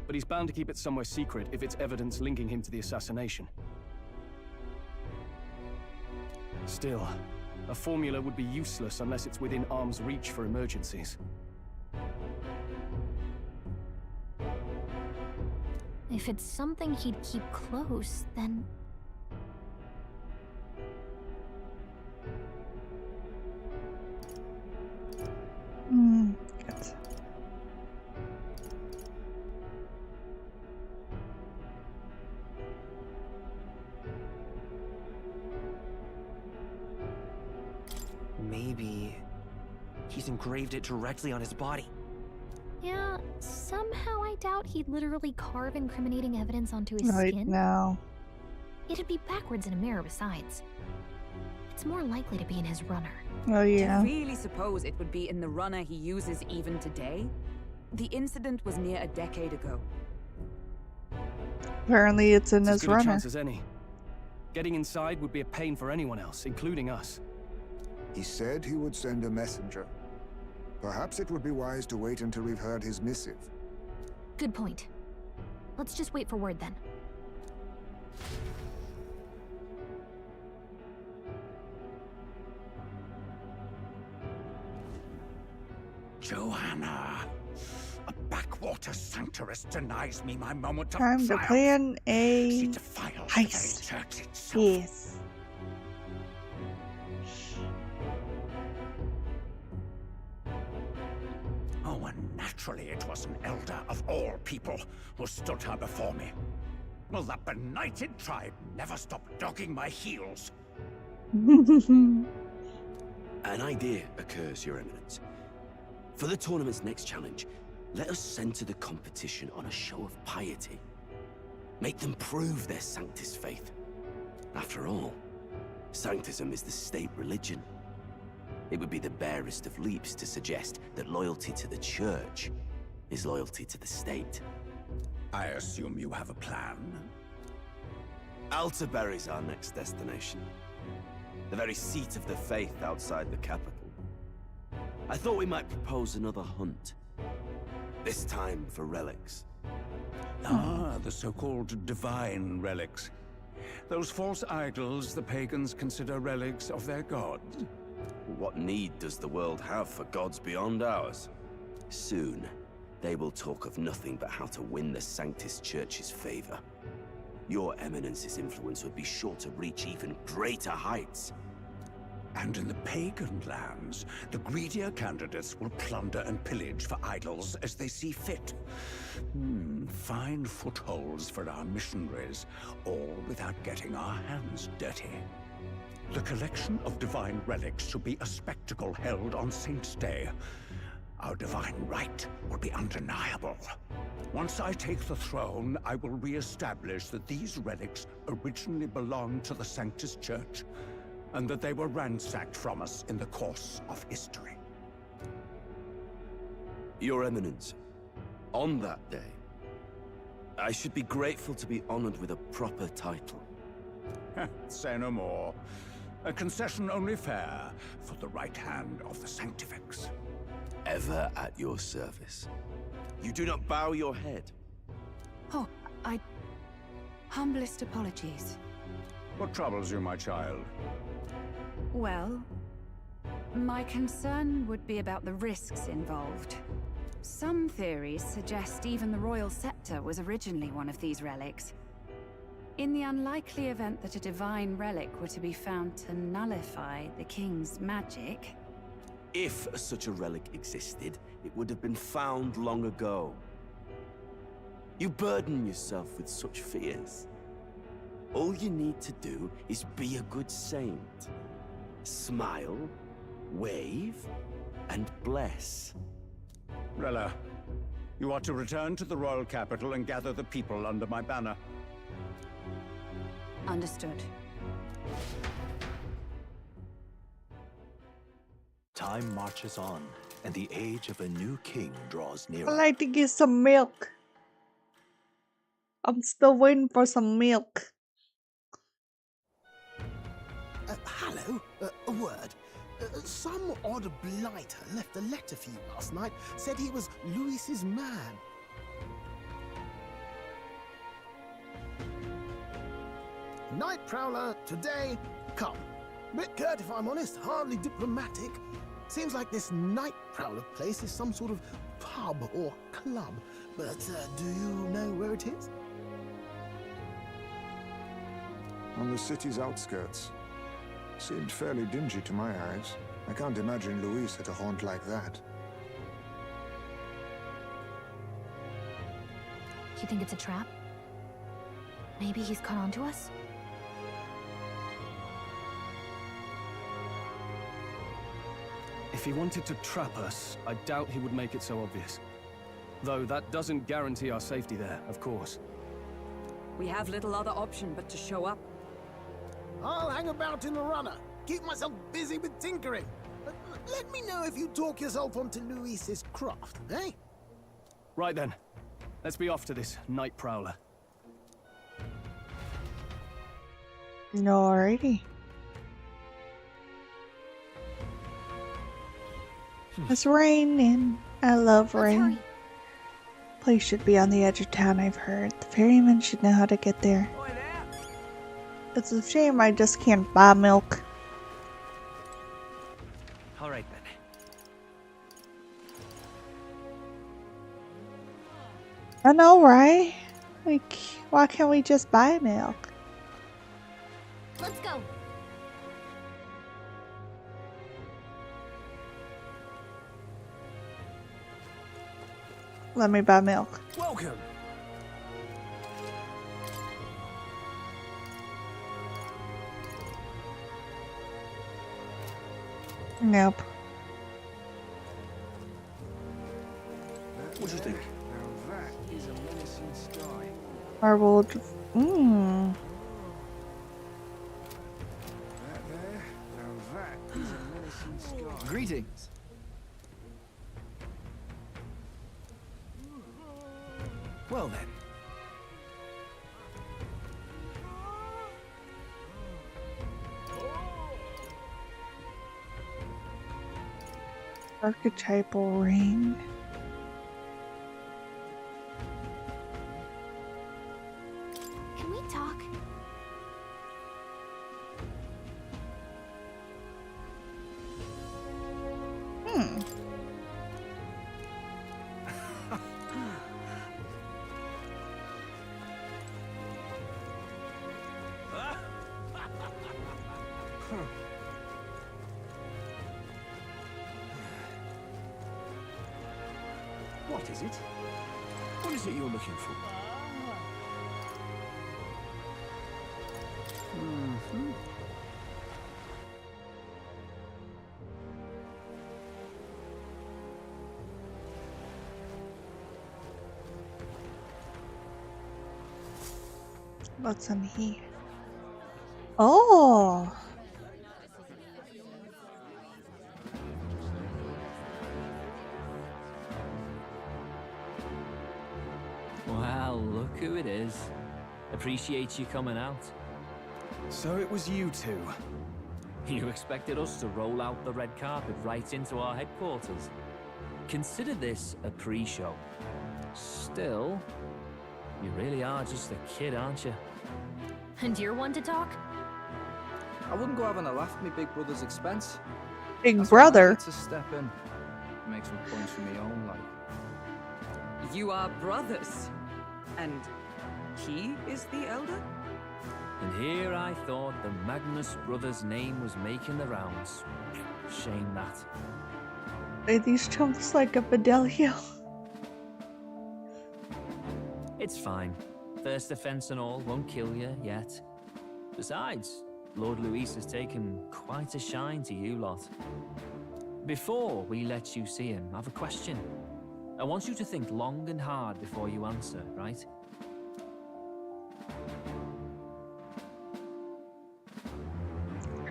S2: but he's bound to keep it somewhere secret if it's evidence linking him to the assassination. Still, a formula would be useless unless it's within arm's reach for emergencies.
S7: If it's something he'd keep close, then...
S1: Good.
S22: Maybe he's engraved it directly on his body.
S4: Yeah, somehow I doubt he'd literally carve incriminating evidence onto his
S1: Right
S4: skin.
S1: now.
S4: It'd be backwards in a mirror besides. It's more likely to be in his runner.
S1: Oh, yeah.
S11: Do you really suppose it would be in the runner he uses even today? The incident was near a decade ago.
S1: Apparently it's in
S2: It's as
S1: his
S2: good a
S1: runner.
S2: chance as any. Getting inside would be a pain for anyone else, including us.
S12: He said he would send a messenger. Perhaps it would be wise to wait until we've heard his missive.
S4: Good point. Let's just wait for word then.
S20: Joanna, a backwater sanctuarist denies me my moment of
S1: Time to
S20: triumph.
S1: plan a
S20: She defiled the very
S1: heist.
S20: church itself.
S1: Yes.
S20: Oh, and naturally it was an elder of all people who stood her before me. Will that benighted tribe never stop dogging my heels?
S15: An idea occurs, Your Eminence. For the tournament's next challenge, let us center the competition on a show of piety. Make them prove their Sanctus faith. After all, Sanctism is the state religion. It would be the barest of leaps to suggest that loyalty to the Church is loyalty to the state.
S20: I assume you have a plan?
S15: Altaberry's our next destination. The very seat of the faith outside the capital. I thought we might propose another hunt. This time for relics.
S20: Ah, the so-called divine relics. Those false idols the pagans consider relics of their gods.
S15: What need does the world have for gods beyond ours? Soon, they will talk of nothing but how to win the Sanctus Church's favor. Your Eminence's influence would be sure to reach even greater heights.
S20: And in the pagan lands, the greedier candidates will plunder and pillage for idols as they see fit. Fine footholds for our missionaries, all without getting our hands dirty. The collection of divine relics should be a spectacle held on Saint's Day. Our divine right will be undeniable. Once I take the throne, I will re-establish that these relics originally belonged to the Sanctus Church, and that they were ransacked from us in the course of history.
S15: Your Eminence, on that day, I should be grateful to be honored with a proper title.
S20: Say no more. A concession only fair for the right hand of the Sanctifex.
S15: Ever at your service. You do not bow your head.
S11: Oh, humblest apologies.
S20: What troubles you, my child?
S11: Well, my concern would be about the risks involved. Some theories suggest even the royal scepter was originally one of these relics. In the unlikely event that a divine relic were to be found to nullify the king's magic...
S15: If such a relic existed, it would have been found long ago. You burden yourself with such fears. All you need to do is be a good saint. Smile, wave, and bless.
S20: Rella, you are to return to the royal capital and gather the people under my banner.
S11: Understood.
S8: Time marches on, and the age of a new king draws nearer.
S1: I'd like to get some milk. I'm still waiting for some milk.
S6: Hello, a word. Some odd blighter left a letter for you last night. Said he was Louis's man. Night Prowler, today, come. Bit curt if I'm honest, hardly diplomatic. Seems like this Night Prowler place is some sort of pub or club. But do you know where it is?
S12: On the city's outskirts. Seemed fairly dingy to my eyes. I can't imagine Louis at a haunt like that.
S4: You think it's a trap? Maybe he's caught on to us?
S2: If he wanted to trap us, I doubt he would make it so obvious. Though that doesn't guarantee our safety there, of course.
S11: We have little other option but to show up.
S6: I'll hang about in the runner. Keep myself busy with tinkering. Let me know if you talk yourself onto Luis's craft, eh?
S2: Right then. Let's be off to this night prowler.
S1: Alrighty. It's raining. I love rain. Place should be on the edge of town, I've heard. The ferryman should know how to get there. It's a shame I just can't buy milk.
S22: All right, then.
S1: I know, right? Like, why can't we just buy milk?
S10: Let's go.
S1: Let me buy milk.
S9: Welcome.
S1: Nope.
S15: What do you think?
S18: Now that is a menacing sky.
S1: Marbled.
S18: That there. Now that is a menacing sky.
S16: Greetings.
S9: Well then.
S1: Archetypal ring.
S4: Can we talk?
S15: What is it? What is it you're looking for?
S1: What's in here? Oh!
S21: Well, look who it is. Appreciate you coming out.
S2: So it was you two.
S21: You expected us to roll out the red carpet right into our headquarters? Consider this a pre-show. Still, you really are just a kid, aren't you?
S4: And you're one to talk?
S16: I wouldn't go having a laugh at me big brother's expense.
S1: Big
S16: That's why I
S1: brother?
S16: need to step in. Make some points for my own life.
S11: You are brothers. And he is the elder?
S21: And here I thought the Magnus brothers' name was making the rounds. Shame that.
S1: Are these chunks like a Fidelio?
S21: It's fine. First offense and all won't kill you yet. Besides, Lord Luis has taken quite a shine to you lot. Before we let you see him, I have a question. I want you to think long and hard before you answer, right?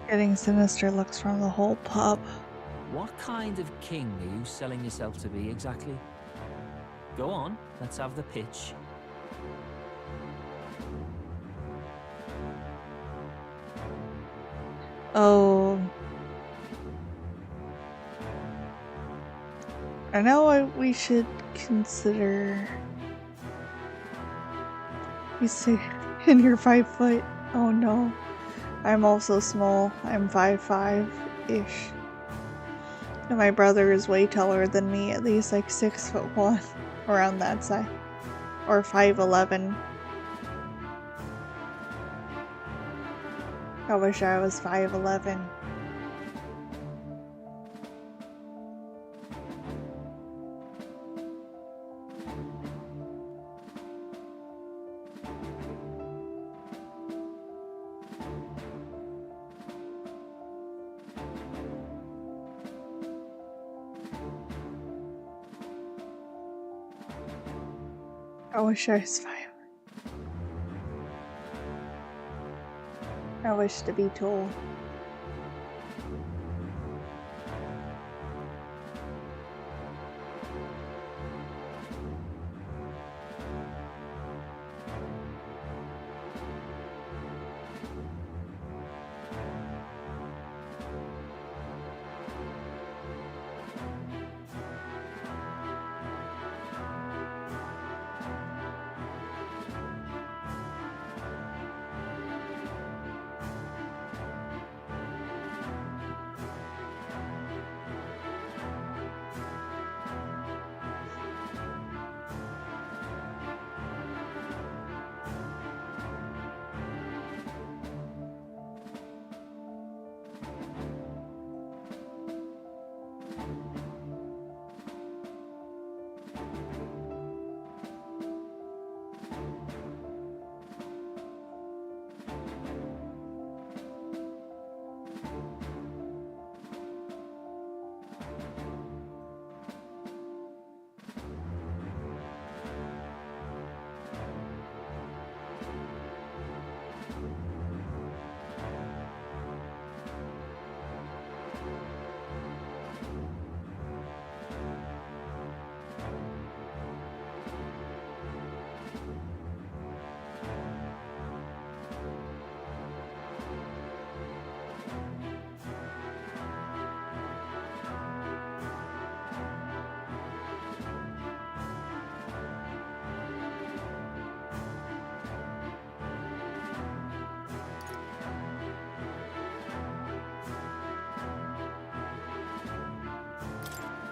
S1: Getting sinister looks from the whole pub.
S21: What kind of king are you selling yourself to be exactly? Go on, let's have the pitch.
S1: Oh. I know we should consider. You see, and you're 5 foot. Oh no. I'm also small. I'm 5'5"-ish. And my brother is way taller than me, at least like 6'1", around that side. Or 5'11". I wish I was 5'11". I wish I was 5. I wish to be told.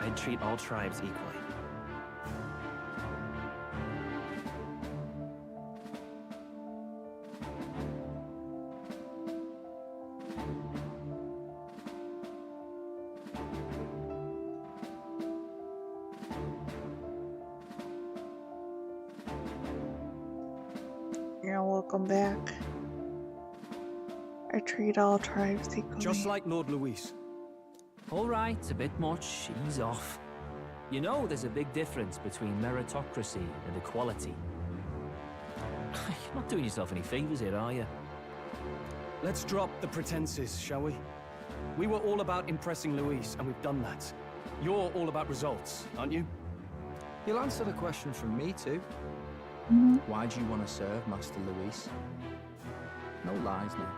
S22: I'd treat all tribes equally.
S1: Yeah, welcome back. I treat all tribes equally.
S2: Just like Lord Luis.
S21: All right, a bit much. Ease off. You know, there's a big difference between meritocracy and equality. You're not doing yourself any favors here, are you?
S2: Let's drop the pretenses, shall we? We were all about impressing Luis, and we've done that. You're all about results, aren't you?
S16: You'll answer the question from me too. Why do you want to serve Master Luis? No lies now.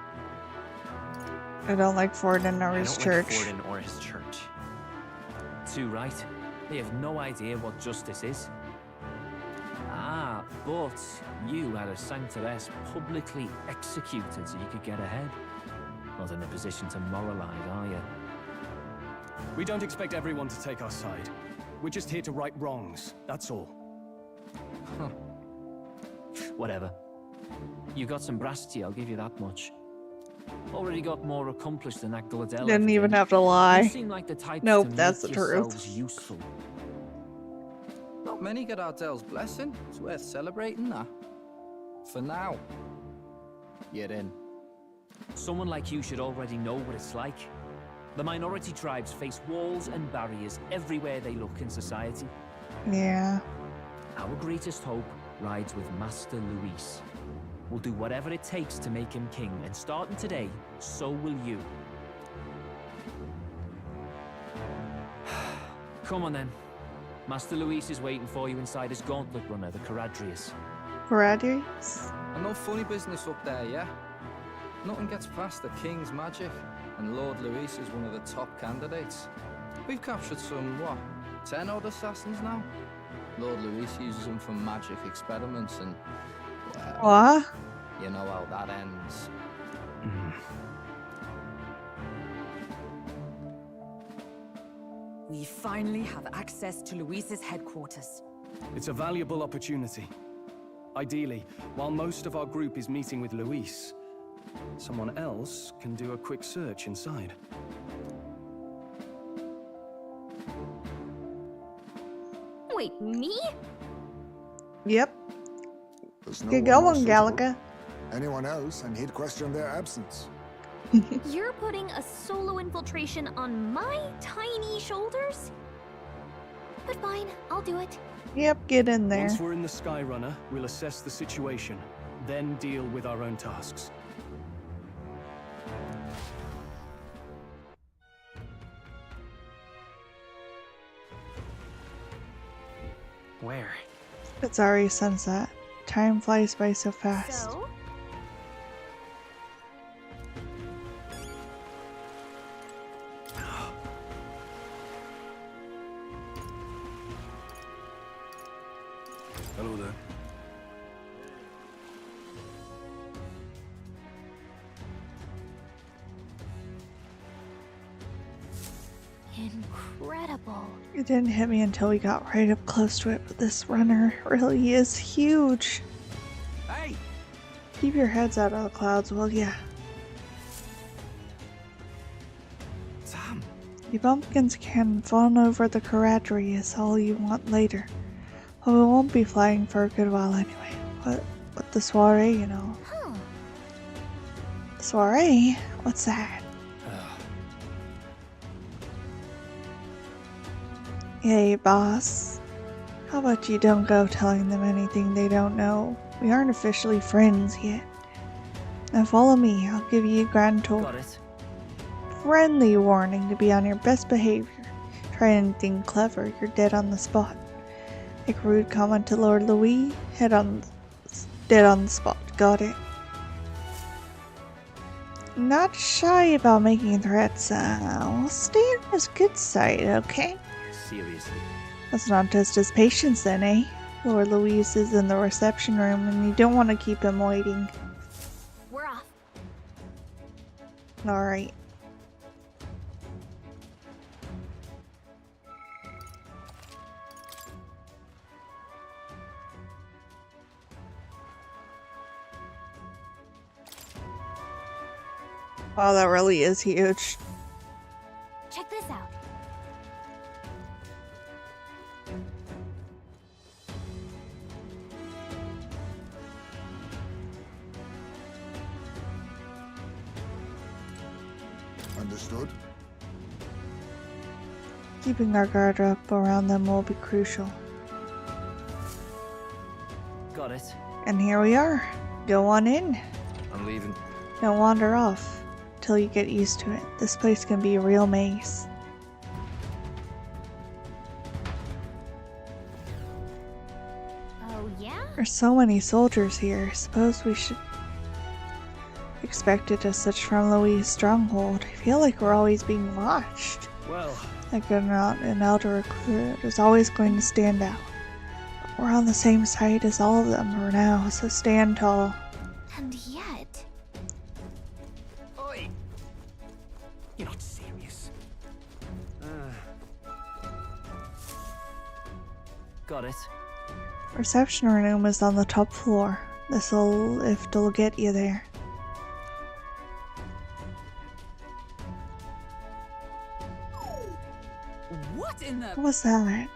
S1: I don't like Forden or his church.
S21: Like Forden or his church. Too right. They have no idea what justice is. Ah, but you had a sanctoress publicly executed so you could get ahead. Not in a position to moralize, are you?
S2: We don't expect everyone to take our side. We're just here to right wrongs, that's all.
S21: Huh. Whatever. You got some brassy, I'll give you that much. Already got more accomplished than that Gladella.
S1: Didn't even have to lie.
S21: You seem like the type
S1: nope,
S21: to
S1: that's
S21: make
S1: the truth.
S21: yourselves useful.
S16: Not many get Ardel's blessing. It's worth celebrating that. For now. You're in.
S21: Someone like you should already know what it's like. The minority tribes face walls and barriers everywhere they look in society.
S1: Yeah.
S21: Our greatest hope rides with Master Luis. We'll do whatever it takes to make him king, and starting today, so will you. Come on then. Master Luis is waiting for you inside his gauntlet runner, the Caradrius.
S1: Caradrius?
S16: And no funny business up there, yeah? Nothing gets past the king's magic, and Lord Luis is one of the top candidates. We've captured some, what, 10 odd assassins now? Lord Luis uses them for magic experiments and... well,
S1: what?
S16: You know how that ends.
S3: We finally have access to Luis's headquarters.
S2: It's a valuable opportunity. Ideally, while most of our group is meeting with Luis, someone else can do a quick search inside.
S4: Wait, me?
S1: Yep.
S12: There's no
S1: Get
S12: one more
S1: going,
S12: suitable.
S1: Gallica.
S12: Anyone else, and he'd question their absence.
S4: You're putting a solo infiltration on my tiny shoulders? But fine, I'll do it.
S1: Yep, get in there.
S2: Once we're in the Skyrunner, we'll assess the situation, then deal with our own tasks.
S22: Where?
S1: It's already sunset. Time flies by so fast.
S10: So?
S15: Hello there.
S4: Incredible.
S1: It didn't hit me until we got right up close to it, but this runner really is huge.
S15: Hey!
S1: Keep your heads out of the clouds, will ya?
S15: Sam!
S1: You bumpkins can fawn over the Caradry is all you want later. But we won't be flying for a good while anyway. But the soiree, you know.
S4: Huh.
S1: Soiree? What's that? Hey, boss. How about you don't go telling them anything they don't know? We aren't officially friends yet. Now follow me, I'll give you a grand tour.
S21: Got it.
S1: Friendly warning to be on your best behavior. Try anything clever, you're dead on the spot. Make a rude comment to Lord Louis, dead on the spot. Got it. Not shy about making threats. We'll stay on his good side, okay?
S21: Seriously.
S1: Let's not test his patience then, eh? Lord Louise is in the reception room and you don't want to keep him waiting.
S4: We're off.
S1: Alright. Wow, that really is huge.
S4: Check this out.
S12: Understood?
S1: Keeping our guard up around them will be crucial.
S21: Got it.
S1: And here we are. Go on in.
S22: I'm leaving.
S1: Don't wander off till you get used to it. This place can be a real maze.
S4: Oh, yeah?
S1: There's so many soldiers here. Suppose we should expect it as such from Louis' stronghold. I feel like we're always being watched.
S2: Well,
S1: Like an elder recruit is always going to stand out. We're on the same side as all of them for now, so stand tall.
S4: And yet...
S15: Oi! You're not serious.
S21: Got it.
S1: Reception room is on the top floor. This'll lift'll get you there.
S11: What in the...
S1: What's that?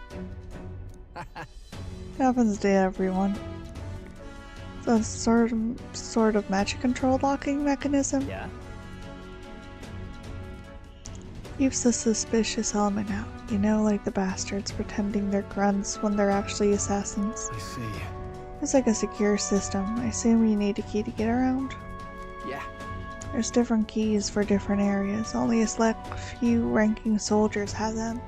S1: Happens to everyone. The sort of magic control locking mechanism.
S21: Yeah.
S1: Keeps the suspicious element out. You know, like the bastards pretending they're grunts when they're actually assassins.
S2: I see.
S1: It's like a secure system. I assume you need a key to get around.
S22: Yeah.
S1: There's different keys for different areas. Only a select few ranking soldiers have them.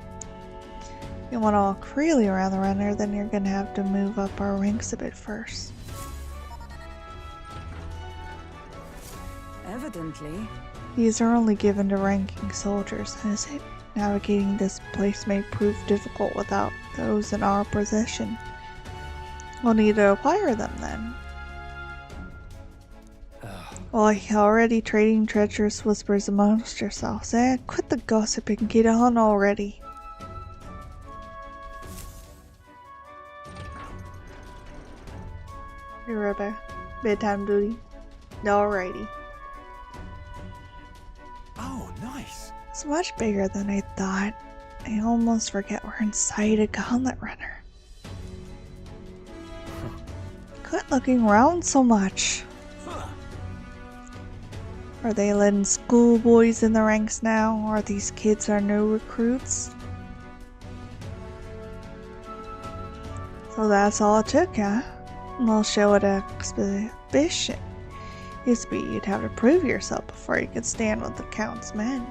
S1: If you want to walk freely around the runner, then you're gonna have to move up our ranks a bit first.
S11: Evidently.
S1: These are only given to ranking soldiers, is it? Navigating this place may prove difficult without those in our possession. We'll need to acquire them then. Well, you're already trading treacherous whispers amongst yourselves, eh? Quit the gossip and get on already. Hey, Rebecca. Bedtime duty. Alrighty.
S15: Oh, nice.
S1: It's much bigger than I thought. I almost forget we're inside a gauntlet runner. Quit looking around so much. Are they letting schoolboys in the ranks now? Are these kids our new recruits? So that's all it took, huh? Well, show it exhibition. Used to be you'd have to prove yourself before you could stand with the Count's men.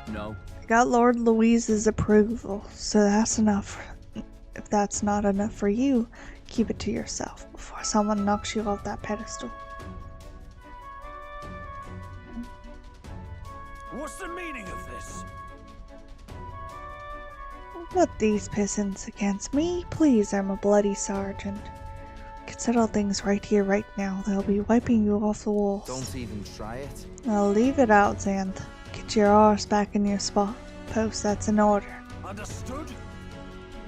S21: No.
S1: I got Lord Louise's approval, so that's enough. If that's not enough for you, keep it to yourself before someone knocks you off that pedestal.
S18: What's the meaning of this?
S1: Put these peasants against me, please. I'm a bloody sergeant. Could settle things right here, right now. They'll be wiping you off the walls.
S16: Don't even try it.
S1: I'll leave it out, Xanth. Get your arse back in your spot. Post, that's an order.
S18: Understood?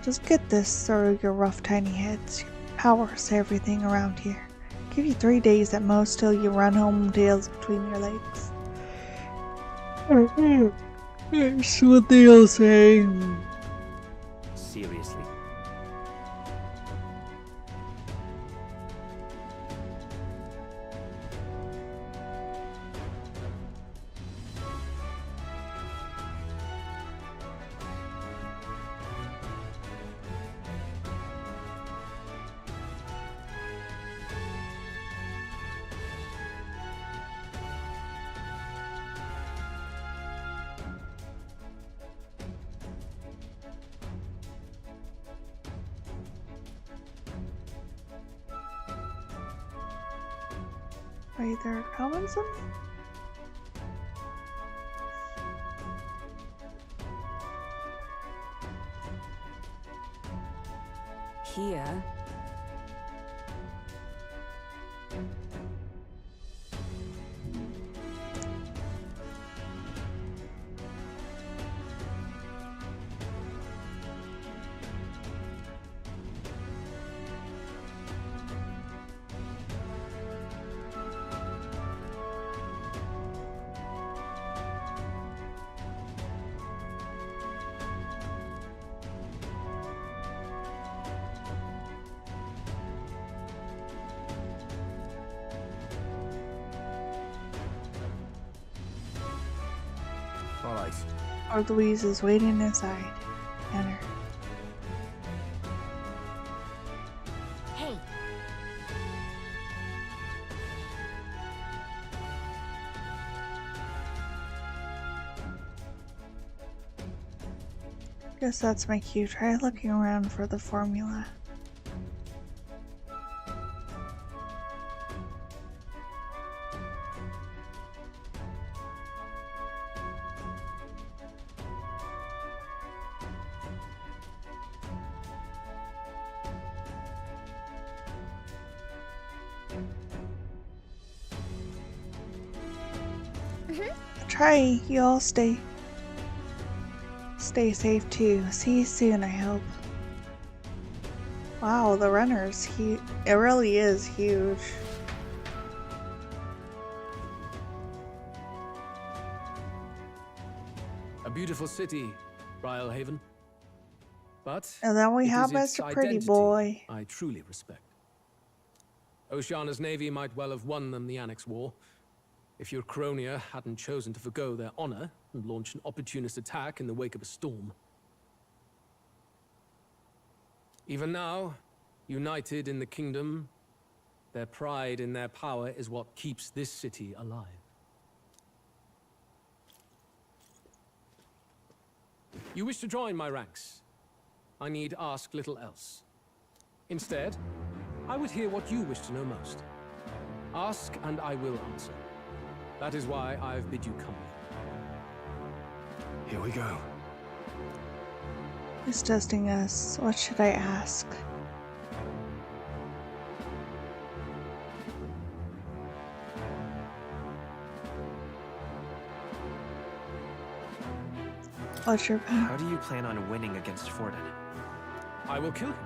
S1: Just get this through your rough, tiny heads. Your power's everything around here. Give you 3 days at most till you run home tails between your legs. That's what they'll say.
S21: Seriously.
S1: Wait, there are comments on?
S11: Here.
S16: Alright.
S1: Lord Louise is waiting inside. Enter.
S4: Hey,
S1: Guess that's my cue. Try looking around for the formula. Try. You all stay safe too. See you soon, I hope. Wow, the runner's huge. It really is huge.
S13: A beautiful city, Brylehaven. But
S1: And then we
S13: it
S1: have
S13: is its
S1: Mr. Pretty
S13: identity
S1: Boy.
S13: I truly respect. Oceana's navy might well have won them the Annex War, if your Cronia hadn't chosen to forgo their honor and launch an opportunist attack in the wake of a storm. Even now, united in the kingdom, their pride in their power is what keeps this city alive. You wish to join my ranks. I need ask little else. Instead, I would hear what you wish to know most. Ask and I will answer. That is why I've bid you come.
S2: Here we go.
S1: He's testing us. What should I ask? What's your plan?
S22: How do you plan on winning against Forden?
S13: I will kill him.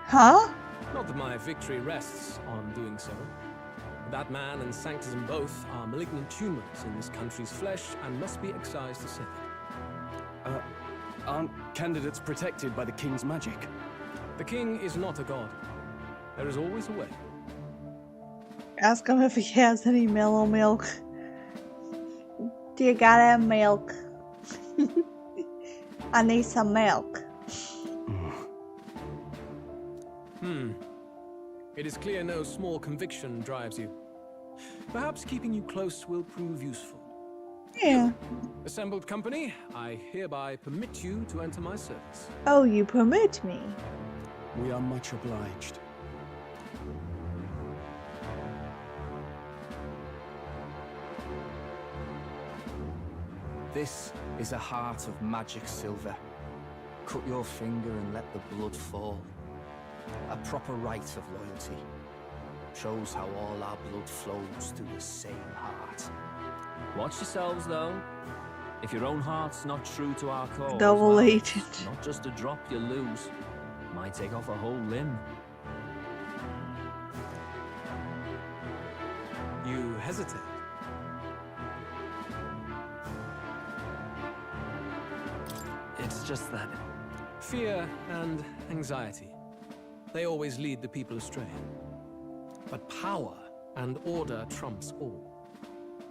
S1: Huh?
S13: Not that my victory rests on doing so. That man and Sanctism both are malignant tumors in this country's flesh and must be excised to save it.
S2: Aren't candidates protected by the king's magic?
S13: The king is not a god. There is always a way.
S1: Ask him if he has any mellow milk. Do you gotta have milk? I need some milk.
S13: It is clear no small conviction drives you. Perhaps keeping you close will prove useful.
S1: Yeah.
S13: Assembled company, I hereby permit you to enter my service.
S1: Oh, you permit me?
S2: We are much obliged.
S16: This is a heart of magic silver. Cut your finger and let the blood fall. A proper rite of loyalty. Shows how all our blood flows through the same heart.
S21: Watch yourselves, though. If your own heart's not true to our cause,
S1: Double
S21: well,
S1: agent.
S21: it's not just a drop you lose. Might take off a whole limb.
S13: You hesitate.
S22: It's just that...
S13: Fear and anxiety. They always lead the people astray. But power and order trumps all.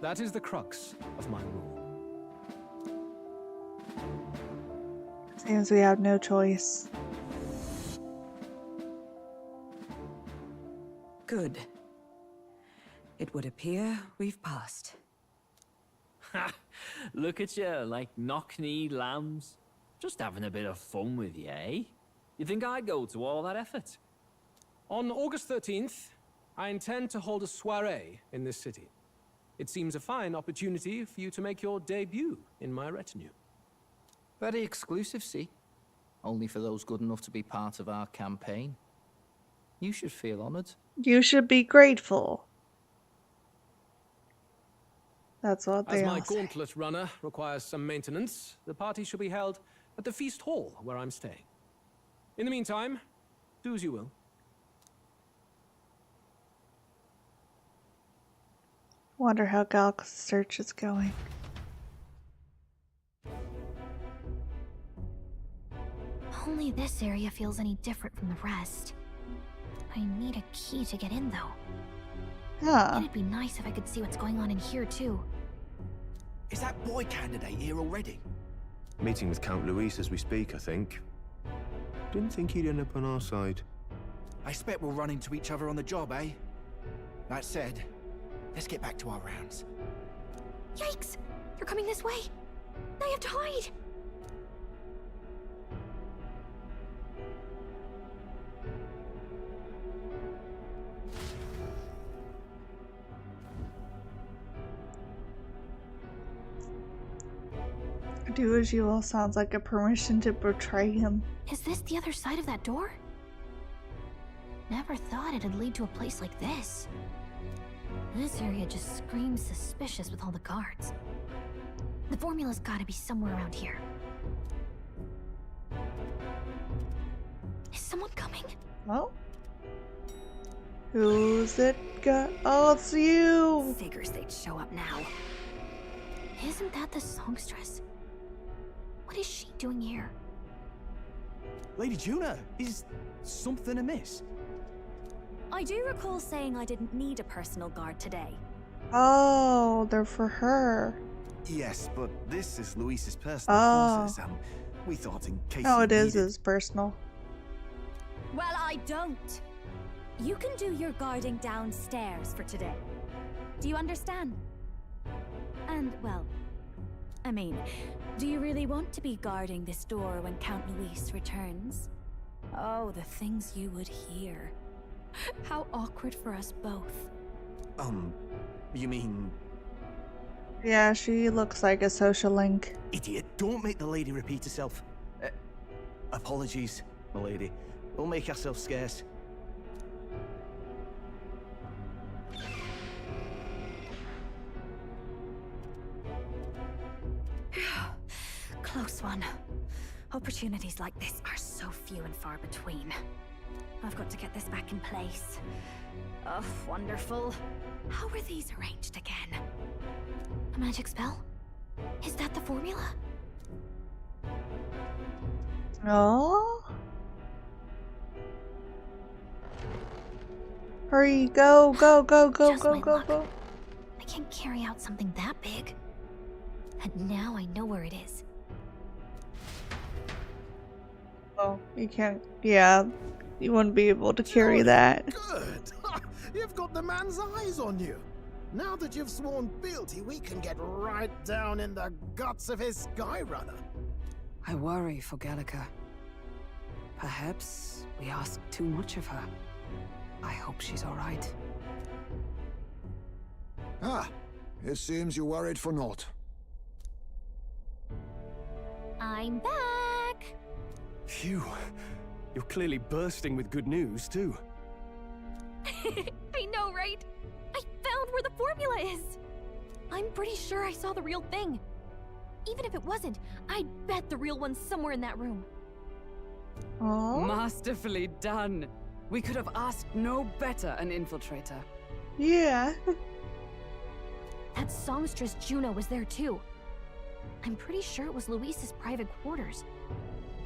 S13: That is the crux of my rule.
S1: Seems we have no choice.
S3: Good. It would appear we've passed.
S21: Ha! Look at you, like knock-kneed lambs. Just having a bit of fun with you, eh? You think I'd go to all that effort?
S13: On August 13th, I intend to hold a soiree in this city. It seems a fine opportunity for you to make your debut in my retinue.
S16: Very exclusive, see? Only for those good enough to be part of our campaign. You should feel honored.
S1: You should be grateful. That's what they
S13: As my
S1: all say.
S13: gauntlet runner requires some maintenance, the party shall be held at the feast hall where I'm staying. In the meantime, do as you will.
S1: Wonder how Galk's search is going.
S4: Only this area feels any different from the rest. I need a key to get in, though.
S1: Huh.
S4: It'd be nice if I could see what's going on in here, too.
S15: Is that boy candidate here already?
S14: Meeting with Count Luis as we speak, I think. Didn't think he'd end up on our side.
S15: I expect we'll run into each other on the job, eh? That said, let's get back to our rounds.
S4: Yikes! They're coming this way! Now you have to hide!
S1: Do as you will sounds like a permission to betray him.
S4: Is this the other side of that door? Never thought it'd lead to a place like this. This area just screams suspicious with all the guards. The formula's gotta be somewhere around here. Is someone coming?
S1: Oh? Who's it got? Oh, it's you!
S4: Figures they'd show up now. Isn't that the songstress? What is she doing here?
S18: Lady Juna, is something amiss?
S7: I do recall saying I didn't need a personal guard today.
S1: Oh, they're for her.
S18: Yes, but this is Luis's personal forces, and we thought in case
S1: Oh,
S18: you
S1: it is
S18: needed...
S1: his personal.
S7: Well, I don't. You can do your guarding downstairs for today. Do you understand? And, well, I mean, do you really want to be guarding this door when Count Luis returns? Oh, the things you would hear. How awkward for us both.
S18: You mean...
S1: Yeah, she looks like a social link.
S18: Idiot, don't make the lady repeat herself. Apologies, my lady. We'll make ourselves scarce.
S7: Close one. Opportunities like this are so few and far between. I've got to get this back in place. Oh, wonderful. How were these arranged again?
S4: A magic spell? Is that the formula?
S1: Oh. Hurry, go, go, go, go,
S4: Just
S1: go,
S4: my
S1: go,
S4: luck.
S1: go.
S4: I can't carry out something that big. And now I know where it is.
S1: Oh, you can't. Yeah, you wouldn't be able to carry that.
S6: Good! You've got the man's eyes on you. Now that you've sworn fealty, we can get right down in the guts of his Skyrunner.
S11: I worry for Gallica. Perhaps we ask too much of her. I hope she's all right.
S12: Ah, it seems you worried for naught.
S4: I'm back!
S2: Phew. You're clearly bursting with good news, too.
S4: I know, right? I found where the formula is! I'm pretty sure I saw the real thing. Even if it wasn't, I'd bet the real one's somewhere in that room.
S1: Oh.
S11: Masterfully done. We could have asked no better an infiltrator.
S1: Yeah.
S4: That songstress Juno was there too. I'm pretty sure it was Luis's private quarters.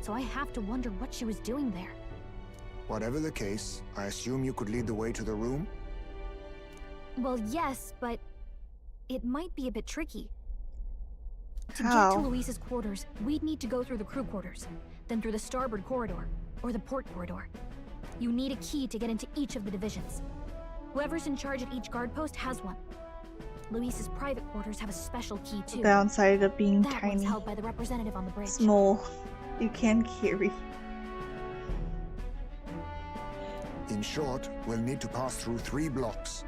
S4: So I have to wonder what she was doing there.
S12: Whatever the case, I assume you could lead the way to the room?
S4: Well, yes, but it might be a bit tricky. To
S1: How?
S4: get to Luis's quarters, we'd need to go through the crew quarters, then through the starboard corridor, or the port corridor. You need a key to get into each of the divisions. Whoever's in charge at each guard post has one. Luis's private quarters have a special key too.
S1: The downside of being
S4: that
S1: tiny.
S4: one's held by the representative on the bridge.
S1: Small. You can carry.
S12: In short, we'll need to pass through 3 blocks.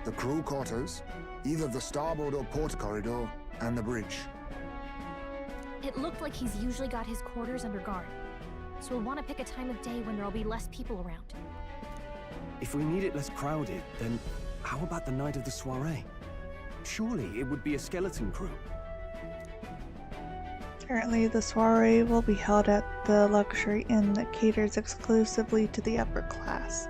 S12: The crew quarters, either the starboard or port corridor, and the bridge.
S4: It looked like he's usually got his quarters under guard. So we'll want to pick a time of day when there'll be less people around.
S2: If we need it less crowded, then how about the night of the soiree? Surely it would be a skeleton crew.
S1: Currently, the soiree will be held at the luxury inn that caters exclusively to the upper class.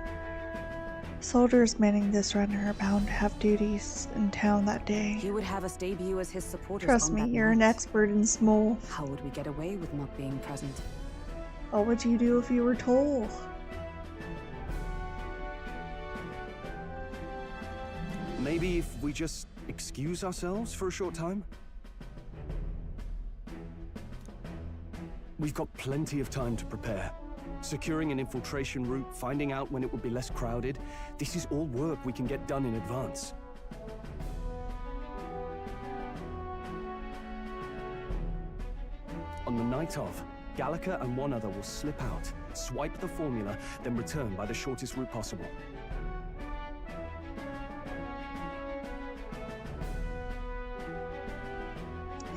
S1: Soldiers manning this run are bound to have duties in town that day.
S11: He would have us debut as his supporters.
S1: Trust
S11: on
S1: me,
S11: that
S1: you're an
S11: night.
S1: expert in small.
S11: How would we get away with not being present?
S1: What would you do if you were told?
S2: Maybe if we just excuse ourselves for a short time? We've got plenty of time to prepare. Securing an infiltration route, finding out when it would be less crowded, this is all work we can get done in advance. On the night of, Gallica and one other will slip out, swipe the formula, then return by the shortest route possible.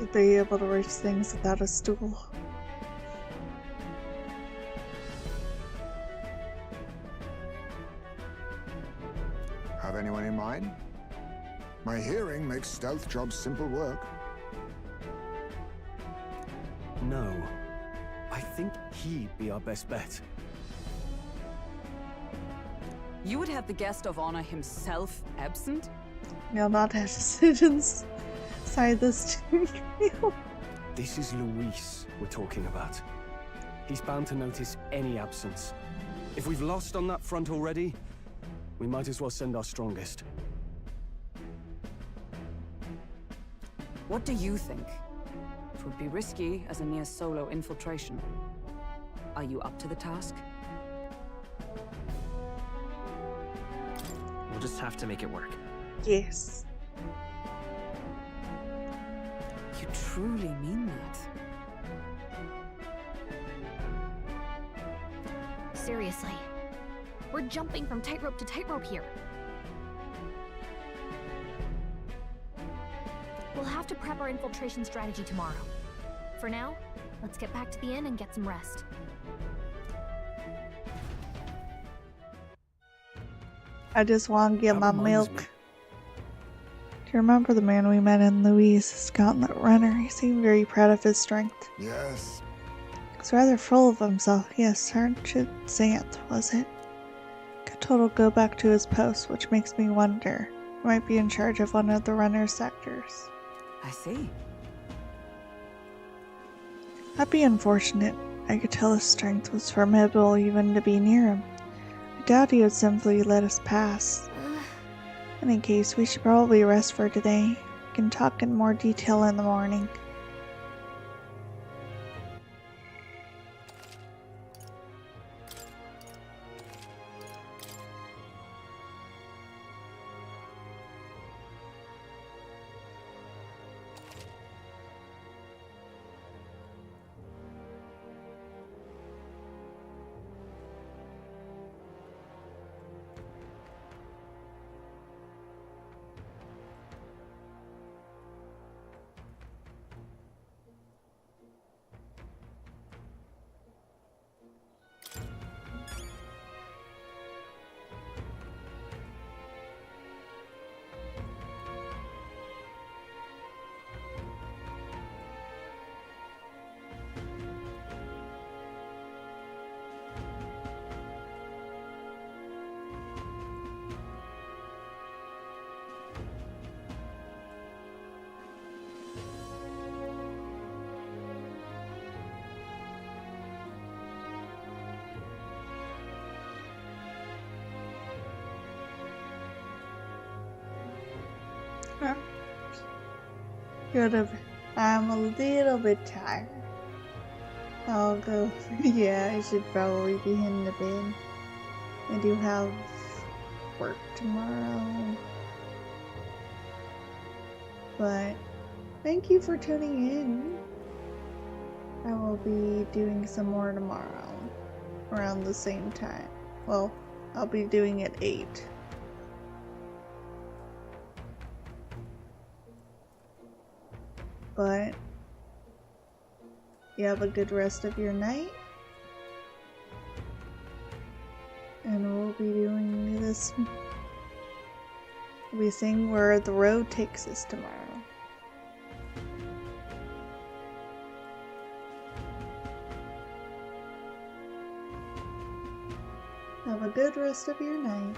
S1: You'd be able to reach things without a stool.
S12: Have anyone in mind? My hearing makes stealth jobs simple work.
S2: No. I think he'd be our best bet.
S11: You would have the guest of honor himself absent?
S1: You'll not have decisions. Side this to
S2: This is Luis we're talking about. He's bound to notice any absence. If we've lost on that front already, we might as well send our strongest.
S11: What do you think? It would be risky as a near solo infiltration. Are you up to the task?
S22: We'll just have to make it work.
S1: Yes.
S11: You truly mean that?
S4: Seriously. We're jumping from tightrope to tightrope here. We'll have to prep our infiltration strategy tomorrow. For now, let's get back to the inn and get some rest.
S1: I just want to get
S2: That
S1: my
S2: reminds
S1: milk.
S2: me.
S1: Do you remember the man we met in Louise's gauntlet runner? He seemed very proud of his strength.
S12: Yes.
S1: He was rather full of himself. Yes, Sergeant Zanth, was it? told he'll go back to his post, which makes me wonder. He might be in charge of one of the runner's sectors.
S11: I see.
S1: That'd be unfortunate. I could tell his strength was formidable even to be near him. I doubt he would simply let us pass. In any case, we should probably rest for today. We can talk in more detail in the morning. I'm a little bit tired. I'll go. Yeah, I should probably be heading to bed. I do have work tomorrow. But thank you for tuning in. I will be doing some more tomorrow around the same time. Well, I'll be doing it 8. But you have a good rest of your night. And we'll be doing this. We'll be seeing where the road takes us tomorrow. Have a good rest of your night.